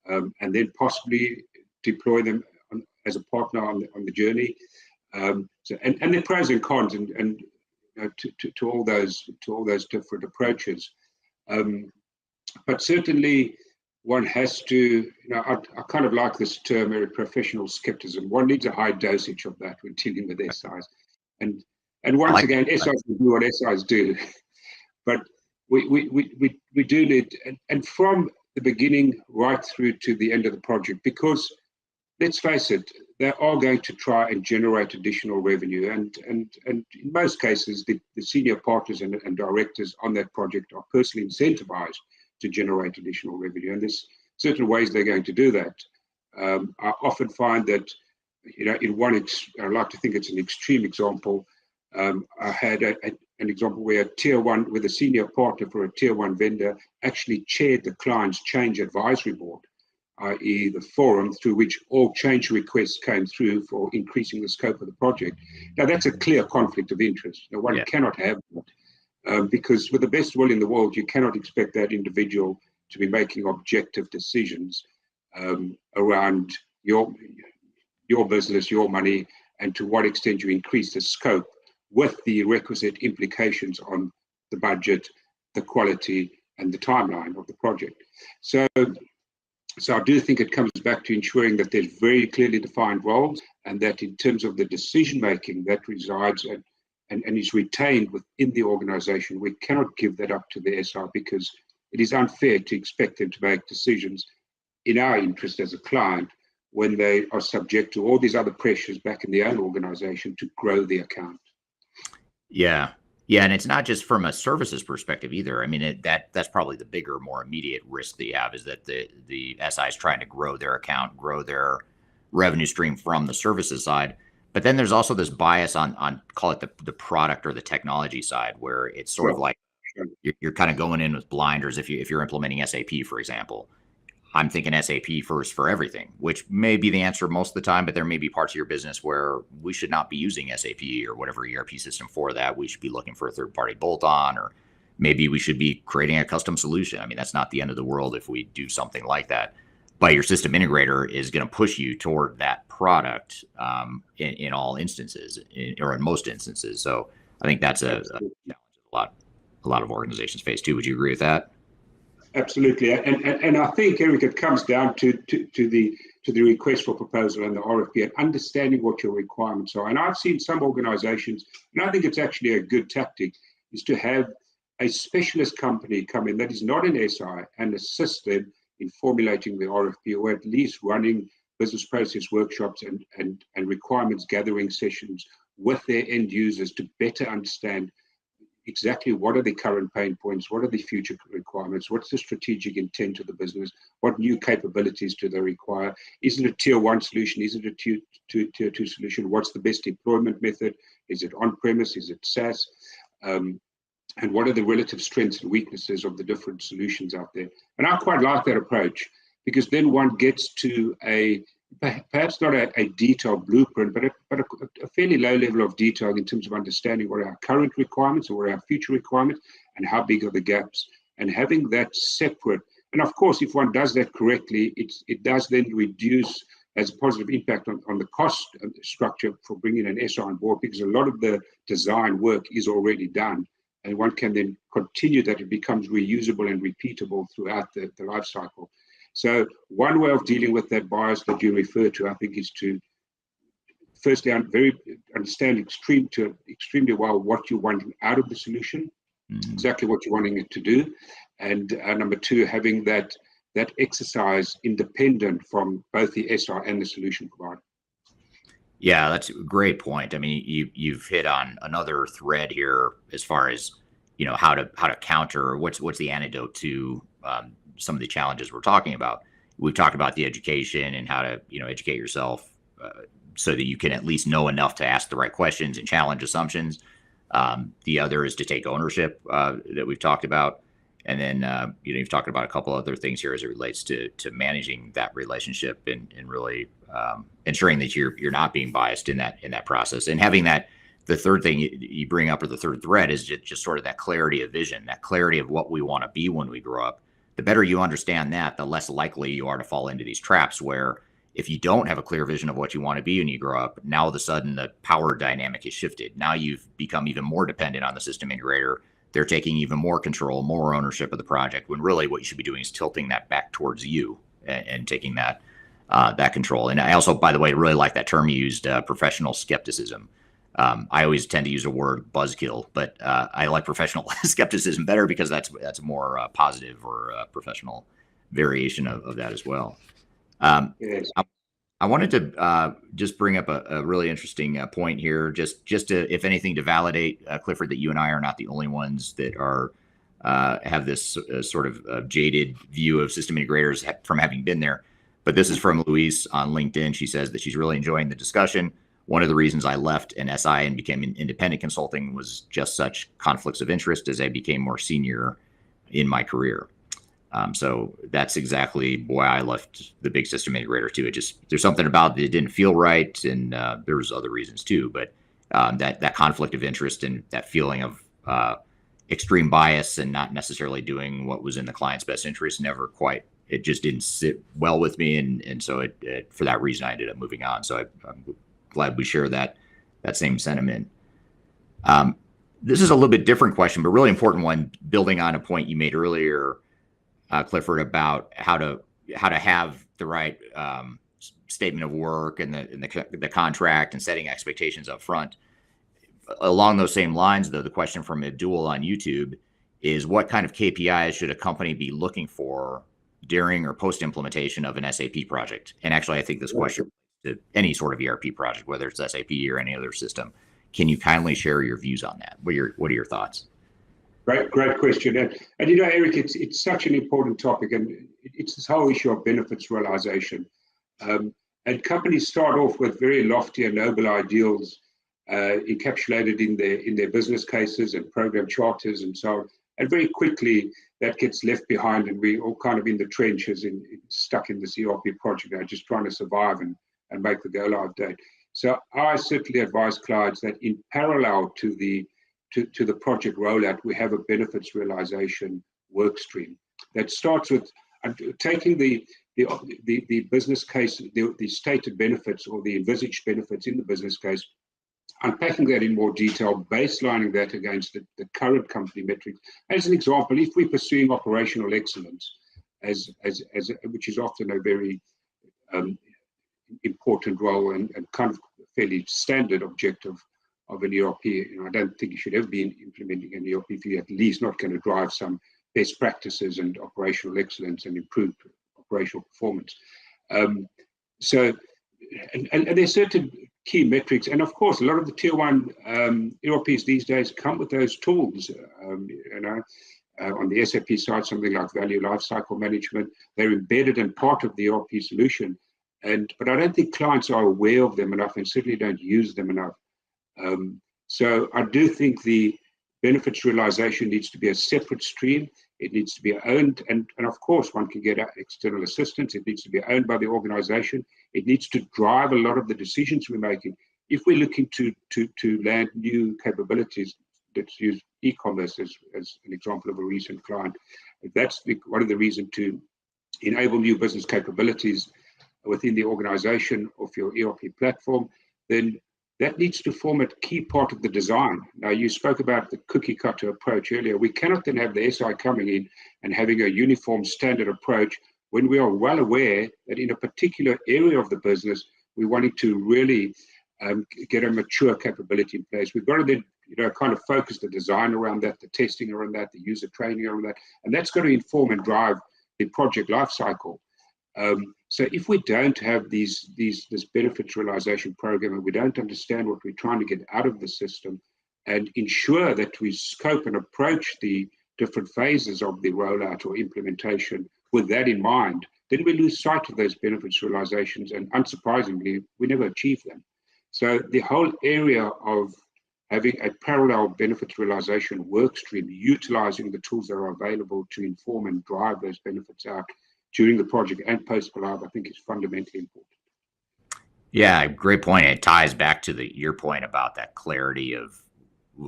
and then possibly deploy them as a partner on the journey? So, and there are pros and cons, and to all those different approaches. But certainly, one has to, I kind of like this term, professional skepticism. One needs a high dosage of that when dealing with SIs. And once again, SIs do what SIs do. But we do need, and from the beginning right through to the end of the project, because let's face it, they are going to try and generate additional revenue. And in most cases, the senior partners and directors on that project are personally incentivized to generate additional revenue. And there's certain ways they're going to do that. I often find that, in one, I like to think it's an extreme example. I had an example where where the senior partner for a tier one vendor actually chaired the client's change advisory board, i.e. the forum through which all change requests came through for increasing the scope of the project. Now, that's a clear conflict of interest. One cannot have that. Because with the best will in the world, you cannot expect that individual to be making objective decisions around your business, your money, and to what extent you increase the scope with the requisite implications on the budget, the quality, and the timeline of the project. So I do think it comes back to ensuring that there's very clearly defined roles, and that in terms of the decision-making that resides and is retained within the organization, we cannot give that up to the SI, because it is unfair to expect them to make decisions in our interest as a client when they are subject to all these other pressures back in their own organization to grow the account. Yeah. And it's not just from a services perspective either. I mean, that's probably the bigger, more immediate risk that you have, is that the SI is trying to grow their account, grow their revenue stream from the services side. But then there's also this bias on call it the product or the technology side, where it's sort of like you're kind of going in with blinders. If you're implementing SAP, for example, I'm thinking SAP first for everything, which may be the answer most of the time, but there may be parts of your business where we should not be using SAP or whatever ERP system for that. We should be looking for a third-party bolt-on, or maybe we should be creating a custom solution. I mean, that's not the end of the world if we do something like that. But your system integrator is going to push you toward that product in all instances, or in most instances. So I think that's a lot of organizations face too. Would you agree with that? Absolutely, and I think, Eric, it comes down to the request for proposal and the RFP, and understanding what your requirements are. And I've seen some organizations, and I think it's actually a good tactic, is to have a specialist company come in that is not an SI and assist them in formulating the RFP, or at least running business process workshops and requirements gathering sessions with their end users to better understand exactly what are the current pain points, what are the future requirements, what's the strategic intent of the business, what new capabilities do they require, is it a tier one solution, is it a tier two solution, what's the best deployment method, is it on-premise, is it SaaS, and what are the relative strengths and weaknesses of the different solutions out there. And I quite like that approach, because then one gets to perhaps not a detailed blueprint, but a fairly low level of detail in terms of understanding what are our current requirements or what are our future requirements and how big are the gaps, and having that separate. And of course, if one does that correctly, it does then reduce as a positive impact on the cost structure for bringing an SI on board, because a lot of the design work is already done. And one can then continue that. It becomes reusable and repeatable throughout the life cycle. So one way of dealing with that bias that you refer to, I think, is to firstly understand extremely well what you're wanting out of the solution, exactly what you're wanting it to do. And number two, having that exercise independent from both the SI and the solution provider. Yeah, that's a great point. I mean, you've hit on another thread here as far as, how to counter what's the antidote to some of the challenges we're talking about. We've talked about the education and how to, educate yourself so that you can at least know enough to ask the right questions and challenge assumptions. The other is to take ownership that we've talked about. And then, you've talked about a couple other things here as it relates to managing that relationship and really ensuring that you're not being biased in that process, and having that. The third thing you bring up, or the third thread, is just sort of that clarity of vision, that clarity of what we want to be when we grow up. The better you understand that, the less likely you are to fall into these traps where, if you don't have a clear vision of what you want to be when you grow up, now all of a sudden the power dynamic is shifted. Now you've become even more dependent on the system integrator. They're taking even more control, more ownership of the project, when really what you should be doing is tilting that back towards you and taking that control. And I also, by the way, really like that term you used, professional skepticism. I always tend to use the word buzzkill, but I like professional skepticism better, because that's a more positive or professional variation of that as well. Yes. I wanted to just bring up a really interesting point here, just to, if anything, to validate, Clifford, that you and I are not the only ones that are have this sort of jaded view of system integrators from having been there. But this is from Louise on LinkedIn. She says that she's really enjoying the discussion. One of the reasons I left an SI and became an independent consulting was just such conflicts of interest as I became more senior in my career. So that's exactly why I left the big system integrator too. There's something about it didn't feel right, and there was other reasons too. But that conflict of interest and that feeling of extreme bias and not necessarily doing what was in the client's best interest it just didn't sit well with me, and so it for that reason I ended up moving on. So I'm glad we share that same sentiment. This is a little bit different question, but really important one, building on a point you made earlier, Clifford, about how to have the right statement of work and the contract and setting expectations up front. Along those same lines, though, the question from Abdul on YouTube is, what kind of KPIs should a company be looking for during or post implementation of an SAP project? And actually, I think this question to any sort of ERP project, whether it's SAP or any other system. Can you kindly share your views on that? What are your thoughts? Great question. And Eric, it's such an important topic, and it's this whole issue of benefits realization. And companies start off with very lofty and noble ideals encapsulated in their business cases and program charters and so on. And very quickly that gets left behind, and we're all kind of in the trenches, stuck in this ERP project now, just trying to survive and make the go live date. So I certainly advise clients that in parallel to the project rollout, we have a benefits realization work stream that starts with taking the business case, the stated benefits or the envisaged benefits in the business case, unpacking that in more detail, baselining that against the current company metrics. As an example, if we're pursuing operational excellence, which is often a very important role and kind of fairly standard objective of an ERP. I don't think you should ever be implementing an ERP if you're at least not going to drive some best practices and operational excellence and improved operational performance. So there's certain key metrics, and of course, a lot of the tier one ERPs these days come with those tools. On the SAP side, something like value lifecycle management, they're embedded and part of the ERP solution. But I don't think clients are aware of them enough, and certainly don't use them enough. So I do think the benefits realization needs to be a separate stream. It needs to be owned, and of course one can get external assistance. It needs to be owned by the organization. It needs to drive a lot of the decisions we're making. If we're looking to land new capabilities, let's use e-commerce as an example of a recent client. That's one of the reasons to enable new business capabilities within the organization of your ERP platform, then that needs to form a key part of the design. Now, you spoke about the cookie cutter approach earlier. We cannot then have the SI coming in and having a uniform standard approach when we are well aware that in a particular area of the business, we're wanting to really get a mature capability in place. We've got to then kind of focus the design around that, the testing around that, the user training around that, and that's got to inform and drive the project lifecycle. So if we don't have this benefits realization program, and we don't understand what we're trying to get out of the system and ensure that we scope and approach the different phases of the rollout or implementation with that in mind, then we lose sight of those benefits realizations, and unsurprisingly, we never achieve them. So the whole area of having a parallel benefits realization work stream, utilizing the tools that are available to inform and drive those benefits out during the project and post-go-live, I think is fundamentally important. Yeah, great point. It ties back to your point about that clarity of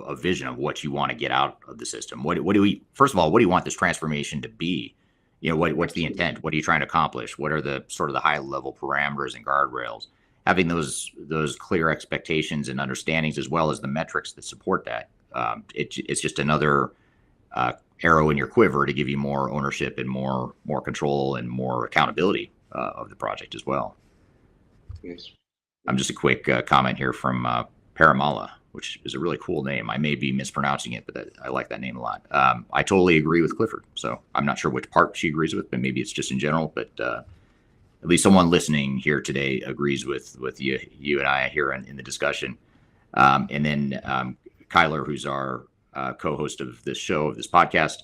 a vision of what you want to get out of the system. What do we, first of all, what do you want this transformation to be? What's the intent? What are you trying to accomplish? What are the sort of the high level parameters and guardrails? Having those clear expectations and understandings, as well as the metrics that support that. It's just another arrow in your quiver to give you more ownership and more control and more accountability of the project as well. Yes. Just a quick comment here from Paramore, which is a really cool name. I may be mispronouncing it, but I like that name a lot. I totally agree with Clifford. So I'm not sure which part she agrees with, but maybe it's just in general. But at least someone listening here today agrees with you and I here in the discussion. And then Kyler, who's our co-host of this show, of this podcast,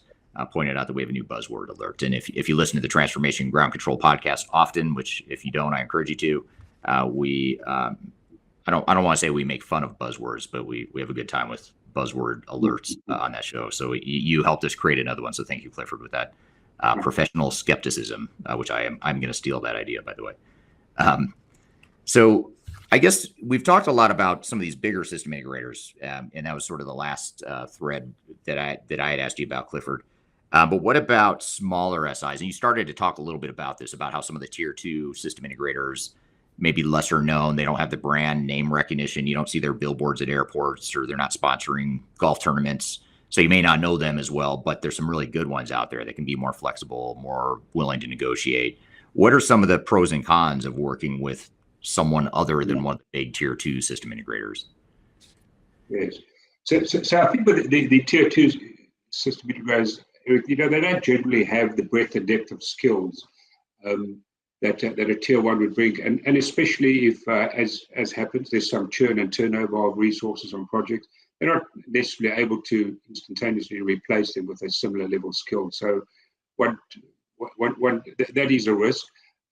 pointed out that we have a new buzzword alert. And if you listen to the Transformation Ground Control podcast often, which if you don't, I encourage you to, I don't want to say we make fun of buzzwords, but we have a good time with buzzword alerts on that show. So you helped us create another one. So thank you, Clifford, with that professional skepticism, which I'm going to steal that idea, by the way. So I guess we've talked a lot about some of these bigger system integrators, and that was sort of the last thread that I had asked you about, Clifford. But what about smaller SIs? And you started to talk a little bit about this, about how some of the tier 2 system integrators may be lesser known. They don't have the brand name recognition. You don't see their billboards at airports, or they're not sponsoring golf tournaments. So you may not know them as well, but there's some really good ones out there that can be more flexible, more willing to negotiate. What are some of the pros and cons of working with someone other than one of the big tier 2 system integrators? Yes. So I think with the tier 2 system integrators, they don't generally have the breadth and depth of skills that a tier 1 would bring, and especially if, as happens, there's some churn and turnover of resources on projects, they're not necessarily able to instantaneously replace them with a similar level of skill. So that is a risk.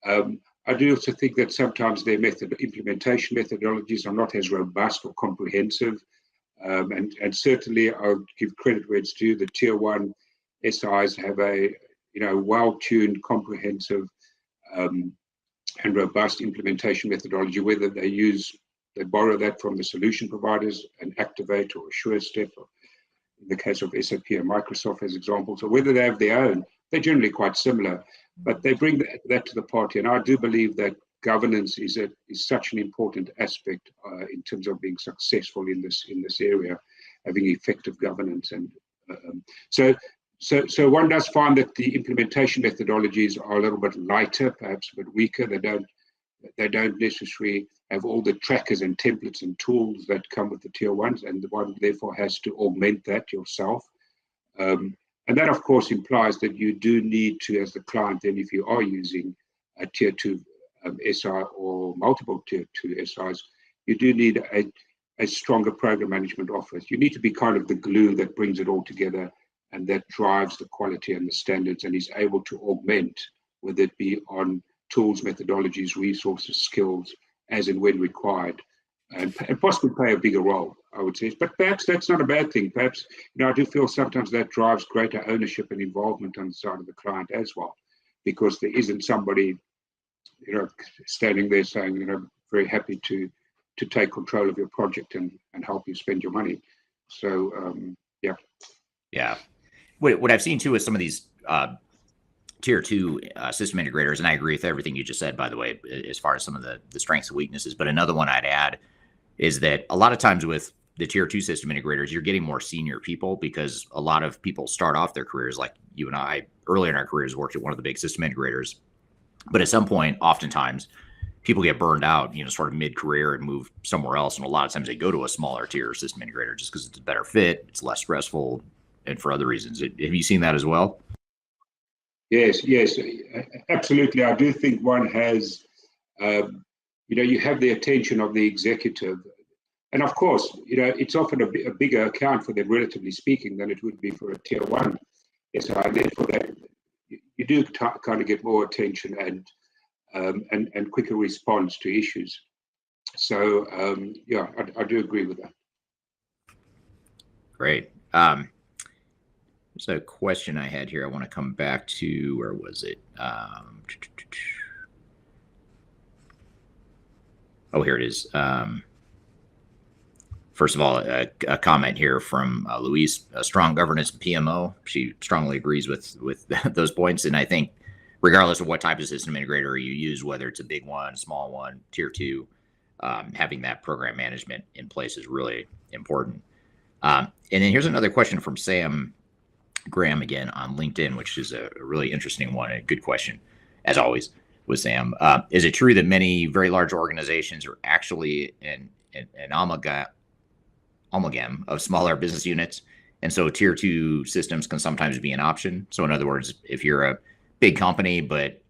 I do also think that sometimes their implementation methodologies are not as robust or comprehensive, and certainly I'll give credit where it's due. The tier 1 SIs have a well-tuned, comprehensive and robust implementation methodology, whether they borrow that from the solution providers, an Activate or a SureStep, or in the case of SAP and Microsoft as examples, or whether they have their own. They're generally quite similar, but they bring that to the party. And I do believe that governance is such an important aspect in terms of being successful in this area, having effective governance. And so one does find that the implementation methodologies are a little bit lighter, perhaps a bit weaker. They don't necessarily have all the trackers and templates and tools that come with the tier 1s, and the one therefore has to augment that yourself. And that, of course, implies that you do need to, as the client, then if you are using a tier 2 SI or multiple tier 2 SIs, you do need a stronger program management office. You need to be kind of the glue that brings it all together and that drives the quality and the standards, and is able to augment, whether it be on tools, methodologies, resources, skills, as and when required, and possibly play a bigger role, I would say. But perhaps that's not a bad thing. Perhaps, I do feel sometimes that drives greater ownership and involvement on the side of the client as well, because there isn't somebody, standing there saying, very happy to take control of your project and help you spend your money. So, yeah. Yeah. What I've seen too is some of these tier 2 system integrators, and I agree with everything you just said, by the way, as far as some of the strengths and weaknesses. But another one I'd add is that a lot of times with the tier 2 system integrators, you're getting more senior people, because a lot of people start off their careers, like you and I, earlier in our careers, worked at one of the big system integrators. But at some point, oftentimes, people get burned out, sort of mid-career and move somewhere else. And a lot of times they go to a smaller tier system integrator just because it's a better fit, it's less stressful, and for other reasons. Have you seen that as well? Yes, absolutely. I do think one has, you have the attention of the executive. And of course, it's often a bigger account for them, relatively speaking, than it would be for a tier 1 SI. Therefore, that you do kind of get more attention and quicker response to issues. So, I do agree with that. Great. There's a question I had here I want to come back to. Where was it? Oh, here it is. First of all, a comment here from Louise, strong governance PMO. She strongly agrees with those points. And I think regardless of what type of system integrator you use, whether it's a big one, small one, tier two, having that program management in place is really important. And then here's another question from Sam Graham again on LinkedIn, which is a really interesting one and a good question, as always, with Sam. Is it true that many very large organizations are actually an amalgam of smaller business units, and so tier two systems can sometimes be an option? So in other words, if you're a big company, but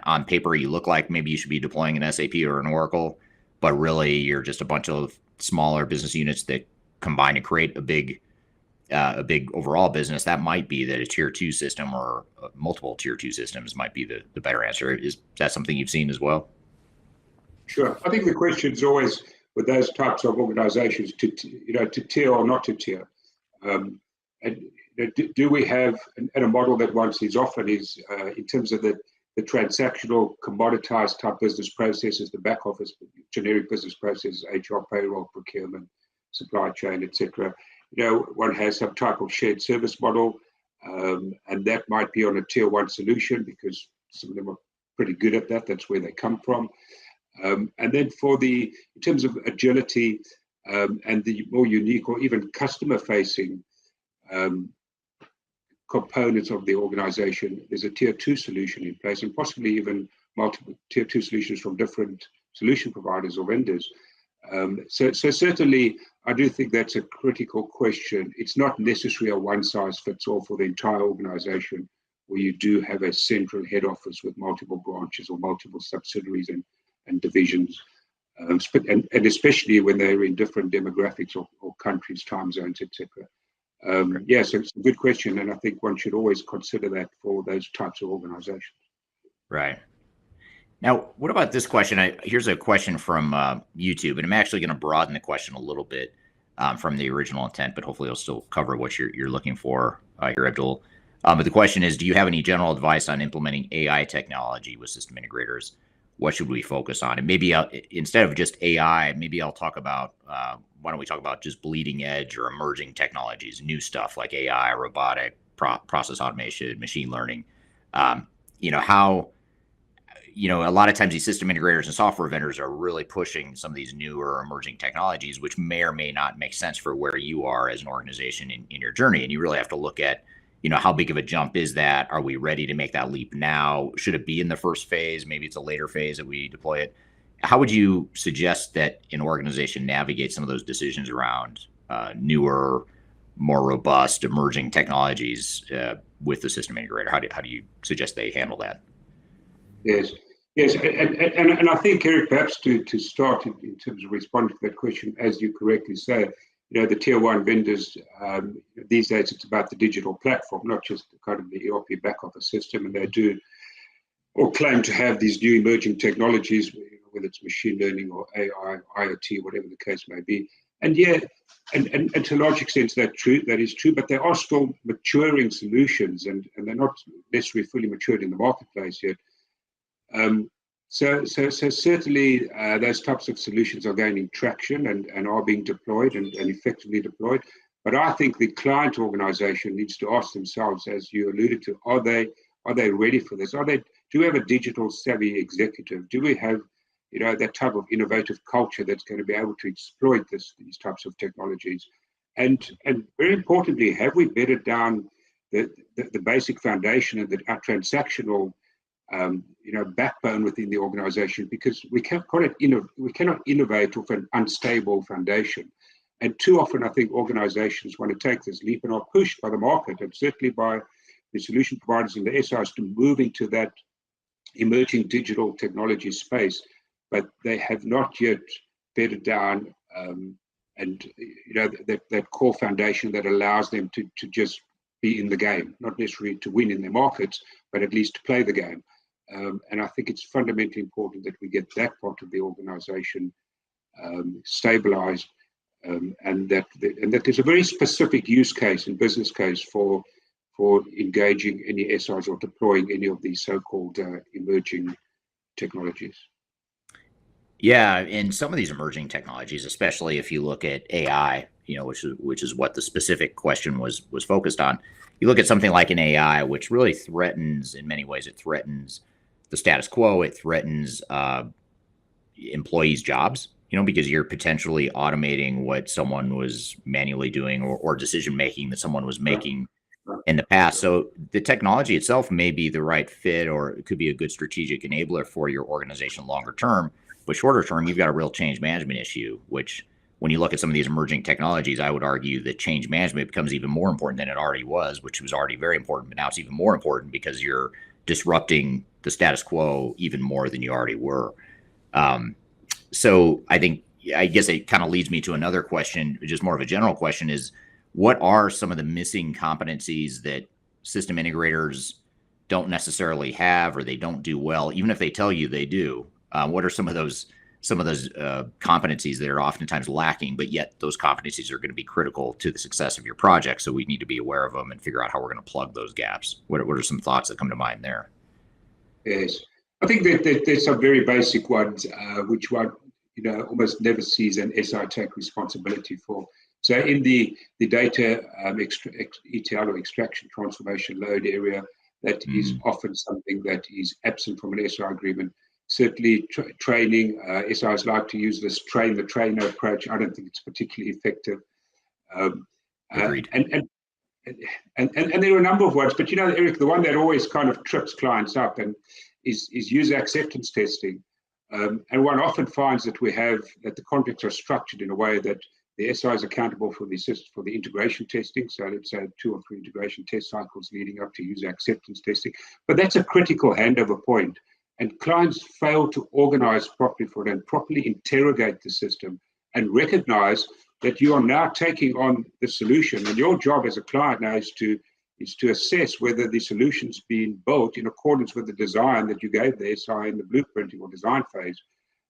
on paper you look like maybe you should be deploying an SAP or an Oracle, but really you're just a bunch of smaller business units that combine to create a big overall business, that might be that a tier two system or multiple tier two systems might be the better answer. Is that something you've seen as well? Sure. I think the question is always with those types of organizations to tier or not to tier. And do we have, and a model that one sees often is in terms of the transactional commoditized type business processes, the back office, generic business processes, HR, payroll, procurement, supply chain, etc. One has some type of shared service model, and that might be on a tier one solution because some of them are pretty good at that. That's where they come from. And then in terms of agility and the more unique or even customer facing components of the organization, there's a tier two solution in place, and possibly even multiple tier two solutions from different solution providers or vendors. So certainly, I do think that's a critical question. It's not necessarily a one size fits all for the entire organization, where you do have a central head office with multiple branches or multiple subsidiaries and divisions, and especially when they're in different demographics or countries, time zones, etc. So it's a good question, and I think one should always consider that for those types of organizations. Right. Now, what about this question? Here's a question from YouTube, and I'm actually going to broaden the question a little bit from the original intent, but hopefully it'll still cover what you're looking for here, Abdul. But the question is, do you have any general advice on implementing AI technology with system integrators? What should we focus on? And maybe instead of just AI, maybe I'll talk about, why don't we talk about just bleeding edge or emerging technologies, new stuff like AI, robotic, process automation, machine learning. How a lot of times these system integrators and software vendors are really pushing some of these newer emerging technologies, which may or may not make sense for where you are as an organization in your journey. And you really have to look at, how big of a jump is that? Are we ready to make that leap now? Should it be in the first phase? Maybe it's a later phase that we deploy it. How would you suggest that an organization navigate some of those decisions around newer, more robust, emerging technologies with the system integrator? How do you suggest they handle that? Yes, and I think, Eric, perhaps to start in terms of responding to that question, as you correctly say, the tier one vendors, these days it's about the digital platform, not just kind of the ERP back office system, and they do or claim to have these new emerging technologies, whether it's machine learning or AI, IoT, whatever the case may be. And and to a large extent that is true, but there are still maturing solutions, and they're not necessarily fully matured in the marketplace yet. So certainly those types of solutions are gaining traction and are being deployed and effectively deployed. But I think the client organization needs to ask themselves, as you alluded to, are they ready for this? Do we have a digital savvy executive? Do we have that type of innovative culture that's going to be able to exploit these types of technologies? And very importantly, have we bedded down the basic foundation and our transactional backbone within the organization, because we cannot innovate off an unstable foundation. And too often, I think organizations want to take this leap and are pushed by the market and certainly by the solution providers and the SIs to move into that emerging digital technology space, but they have not yet bedded down that core foundation that allows them to just be in the game, not necessarily to win in their markets, but at least to play the game. And I think it's fundamentally important that we get that part of the organization stabilized and that there's a very specific use case and business case for engaging any SIs or deploying any of these so-called emerging technologies. Yeah, and some of these emerging technologies, especially if you look at AI, which is what the specific question was focused on. You look at something like an AI, which really threatens, in many ways, it threatens the status quo. It threatens employees' jobs, because you're potentially automating what someone was manually doing or decision making that someone was making in the past. So the technology itself may be the right fit, or it could be a good strategic enabler for your organization longer term. But shorter term, you've got a real change management issue, which when you look at some of these emerging technologies, I would argue that change management becomes even more important than it already was, which was already very important, but now it's even more important because you're disrupting the status quo even more than you already were. So I guess it kind of leads me to another question, just more of a general question, is what are some of the missing competencies that system integrators don't necessarily have, or they don't do well, even if they tell you they do? What are some of those competencies that are oftentimes lacking, but yet those competencies are going to be critical to the success of your project? So we need to be aware of them and figure out how we're going to plug those gaps. What are some thoughts that come to mind there? Yes, I think that there's some very basic ones, which one almost never sees an SI take responsibility for. So in the data ETL or extraction transformation load area, that is often something that is absent from an SI agreement. Certainly training, SIs like to use this train the trainer approach. I don't think it's particularly effective. Agreed. And there are a number of ones, but Eric, the one that always kind of trips clients up and is user acceptance testing. And one often finds that the contracts are structured in a way that the SI is accountable for the integration testing. So let's say 2 or 3 integration test cycles leading up to user acceptance testing. But that's a critical handover point. And clients fail to organize properly for it and properly interrogate the system and recognize that you are now taking on the solution. And your job as a client now is to assess whether the solution's been built in accordance with the design that you gave the SI in the blueprinting or design phase.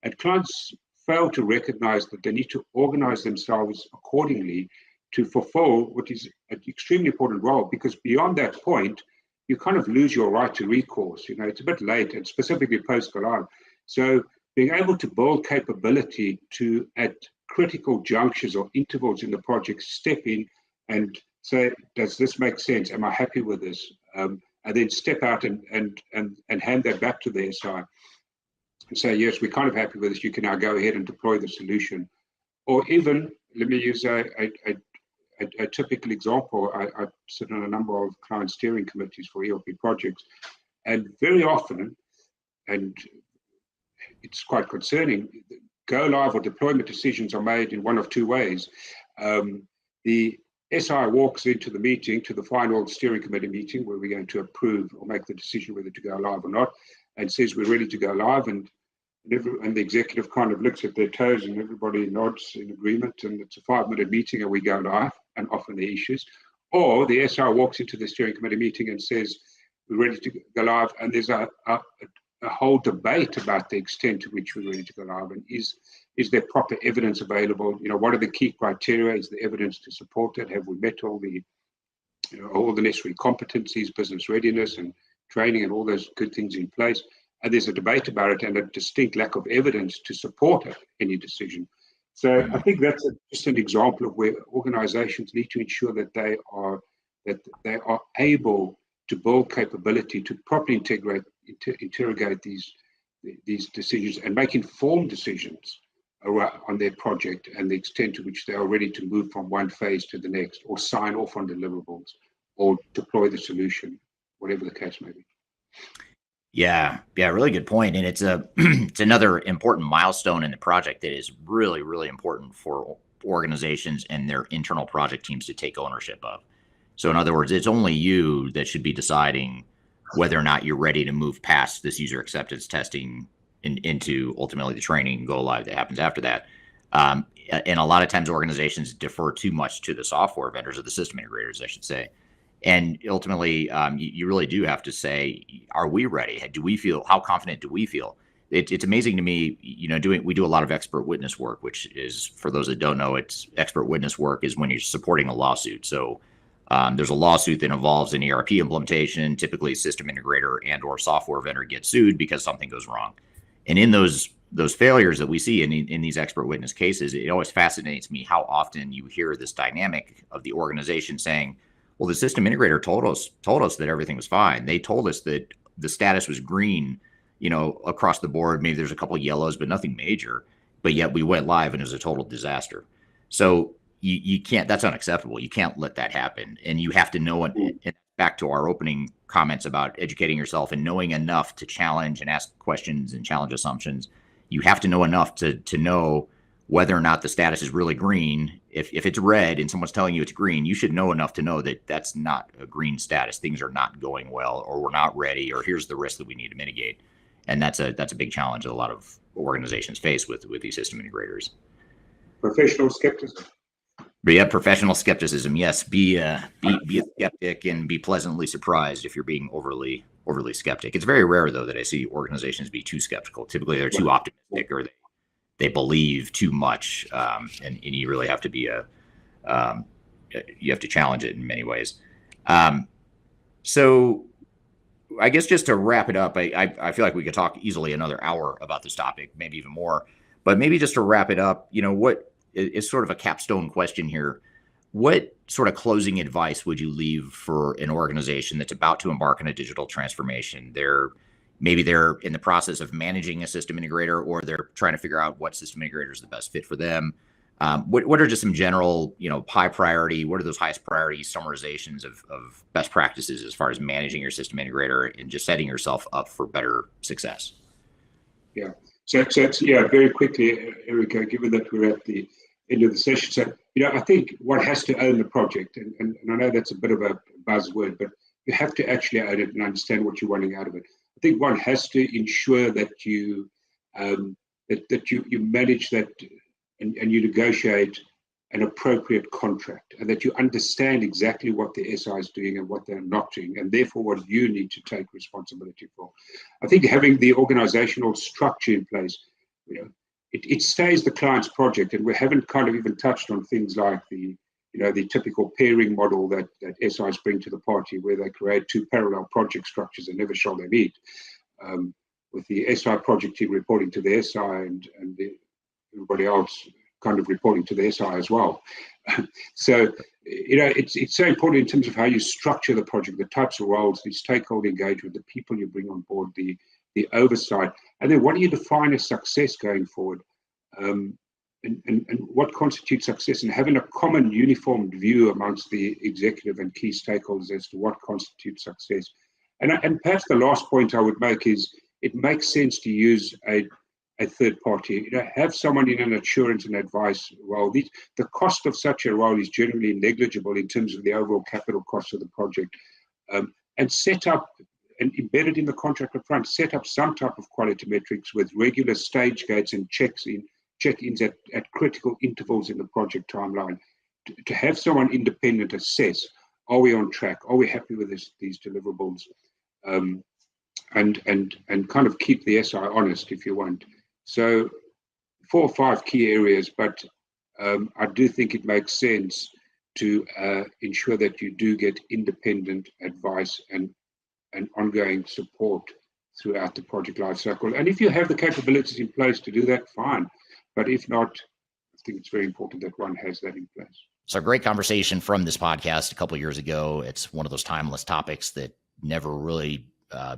And clients fail to recognize that they need to organize themselves accordingly to fulfill what is an extremely important role, because beyond that point, you kind of lose your right to recourse. It's a bit late, and specifically post-go live. So being able to build capability to, at critical junctures or intervals in the project, step in and say, does this make sense? Am I happy with this? And then step out and hand that back to the SI and say, yes, we're kind of happy with this. You can now go ahead and deploy the solution. Or even, let me use a typical example. I sit on a number of client steering committees for ERP projects, and very often, and it's quite concerning, go live or deployment decisions are made in one of 2 ways. The SI walks into the meeting, to the final steering committee meeting, where we're going to approve or make the decision whether to go live or not, and says we're ready to go live, and the executive kind of looks at their toes and everybody nods in agreement, and it's a 5-minute meeting and we go live, and often the issues. Or the SI walks into the steering committee meeting and says we're ready to go live, and there's a whole debate about the extent to which we're ready to go live, and is there proper evidence available? What are the key criteria? Is the evidence to support it? Have we met all the necessary competencies, business readiness and training and all those good things in place? And there's a debate about it and a distinct lack of evidence to support any decision. So I think that's just an example of where organizations need to ensure that they are able to build capability to properly interrogate these decisions and make informed decisions on their project and the extent to which they are ready to move from one phase to the next, or sign off on deliverables, or deploy the solution, whatever the case may be. Yeah, really good point. And it's it's another important milestone in the project that is really, really important for organizations and their internal project teams to take ownership of. So in other words, it's only you that should be deciding whether or not you're ready to move past this user acceptance testing into ultimately the training and go live that happens after that. And a lot of times organizations defer too much to the software vendors or the system integrators, I should say. And ultimately, you really do have to say, are we ready? How confident do we feel? it's amazing to me, we do a lot of expert witness work, which is, for those that don't know, it's expert witness work is when you're supporting a lawsuit. So there's a lawsuit that involves an ERP implementation. Typically, a system integrator and or software vendor gets sued because something goes wrong. And in those failures that we see in these expert witness cases, it always fascinates me how often you hear this dynamic of the organization saying, well, the system integrator told us that everything was fine. They told us that the status was green, across the board. Maybe there's a couple of yellows, but nothing major. But yet we went live and it was a total disaster. So you can't, that's unacceptable. You can't let that happen. And you have to know, and back to our opening comments about educating yourself and knowing enough to challenge and ask questions and challenge assumptions. You have to know enough to know whether or not the status is really green. If it's red and someone's telling you it's green, you should know enough to know that that's not a green status. Things are not going well, or we're not ready, or here's the risk that we need to mitigate. And that's a big challenge that a lot of organizations face with these system integrators. Professional skepticism. But yeah, professional skepticism. Yes, be a skeptic and be pleasantly surprised if you're being overly skeptic. It's very rare though that I see organizations be too skeptical. Typically, they're too optimistic, or they believe too much, and you really have to be you have to challenge it in many ways. So I guess just to wrap it up, I feel like we could talk easily another hour about this topic, maybe even more. But maybe just to wrap it up, what is sort of a capstone question here. What sort of closing advice would you leave for an organization that's about to embark on a digital transformation? Maybe they're in the process of managing a system integrator, or they're trying to figure out what system integrator is the best fit for them. What are just some general, high priority, what are those highest priority summarizations of best practices as far as managing your system integrator and just setting yourself up for better success? Yeah. So very quickly, Erica, given that we're at the end of the session, so, I think one has to own the project, and I know that's a bit of a buzzword, but you have to actually own it and understand what you're wanting out of it. I think one has to ensure that you you manage that and you negotiate an appropriate contract, and that you understand exactly what the SI is doing and what they're not doing, and therefore what you need to take responsibility for. I think having the organizational structure in place, it stays the client's project, and we haven't kind of even touched on things like the typical pairing model that SIs bring to the party, where they create two parallel project structures and never shall they meet, with the SI project team reporting to the SI and everybody else kind of reporting to the SI as well. So, it's so important in terms of how you structure the project, the types of roles, the stakeholder engagement, the people you bring on board, the oversight, and then what do you define as success going forward? And what constitutes success, and having a common uniformed view amongst the executive and key stakeholders as to what constitutes success. And perhaps the last point I would make is it makes sense to use a third party. Have someone in an assurance and advice role. The cost of such a role is generally negligible in terms of the overall capital cost of the project. And set up and embedded in the contract up front, set up some type of quality metrics with regular stage gates and check-ins at critical intervals in the project timeline, to have someone independent assess, are we on track? Are we happy with these deliverables? And kind of keep the SI honest, if you want. So 4 or 5 key areas, but I do think it makes sense to ensure that you do get independent advice and ongoing support throughout the project lifecycle. And if you have the capabilities in place to do that, fine. But if not, I think it's very important that one has that in place. So, a great conversation from this podcast a couple of years ago. It's one of those timeless topics that never really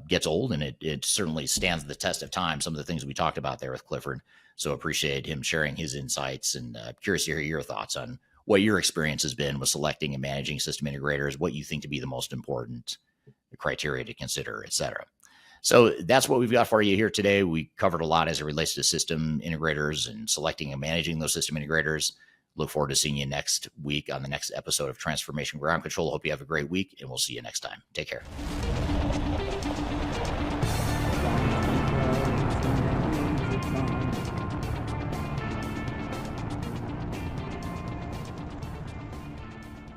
gets old, and it certainly stands the test of time. Some of the things we talked about there with Clifford. So appreciate him sharing his insights, and curious to hear your thoughts on what your experience has been with selecting and managing system integrators, what you think to be the most important criteria to consider, et cetera. So that's what we've got for you here today. We covered a lot as it relates to system integrators and selecting and managing those system integrators. Look forward to seeing you next week on the next episode of Transformation Ground Control. Hope you have a great week, and we'll see you next time. Take care.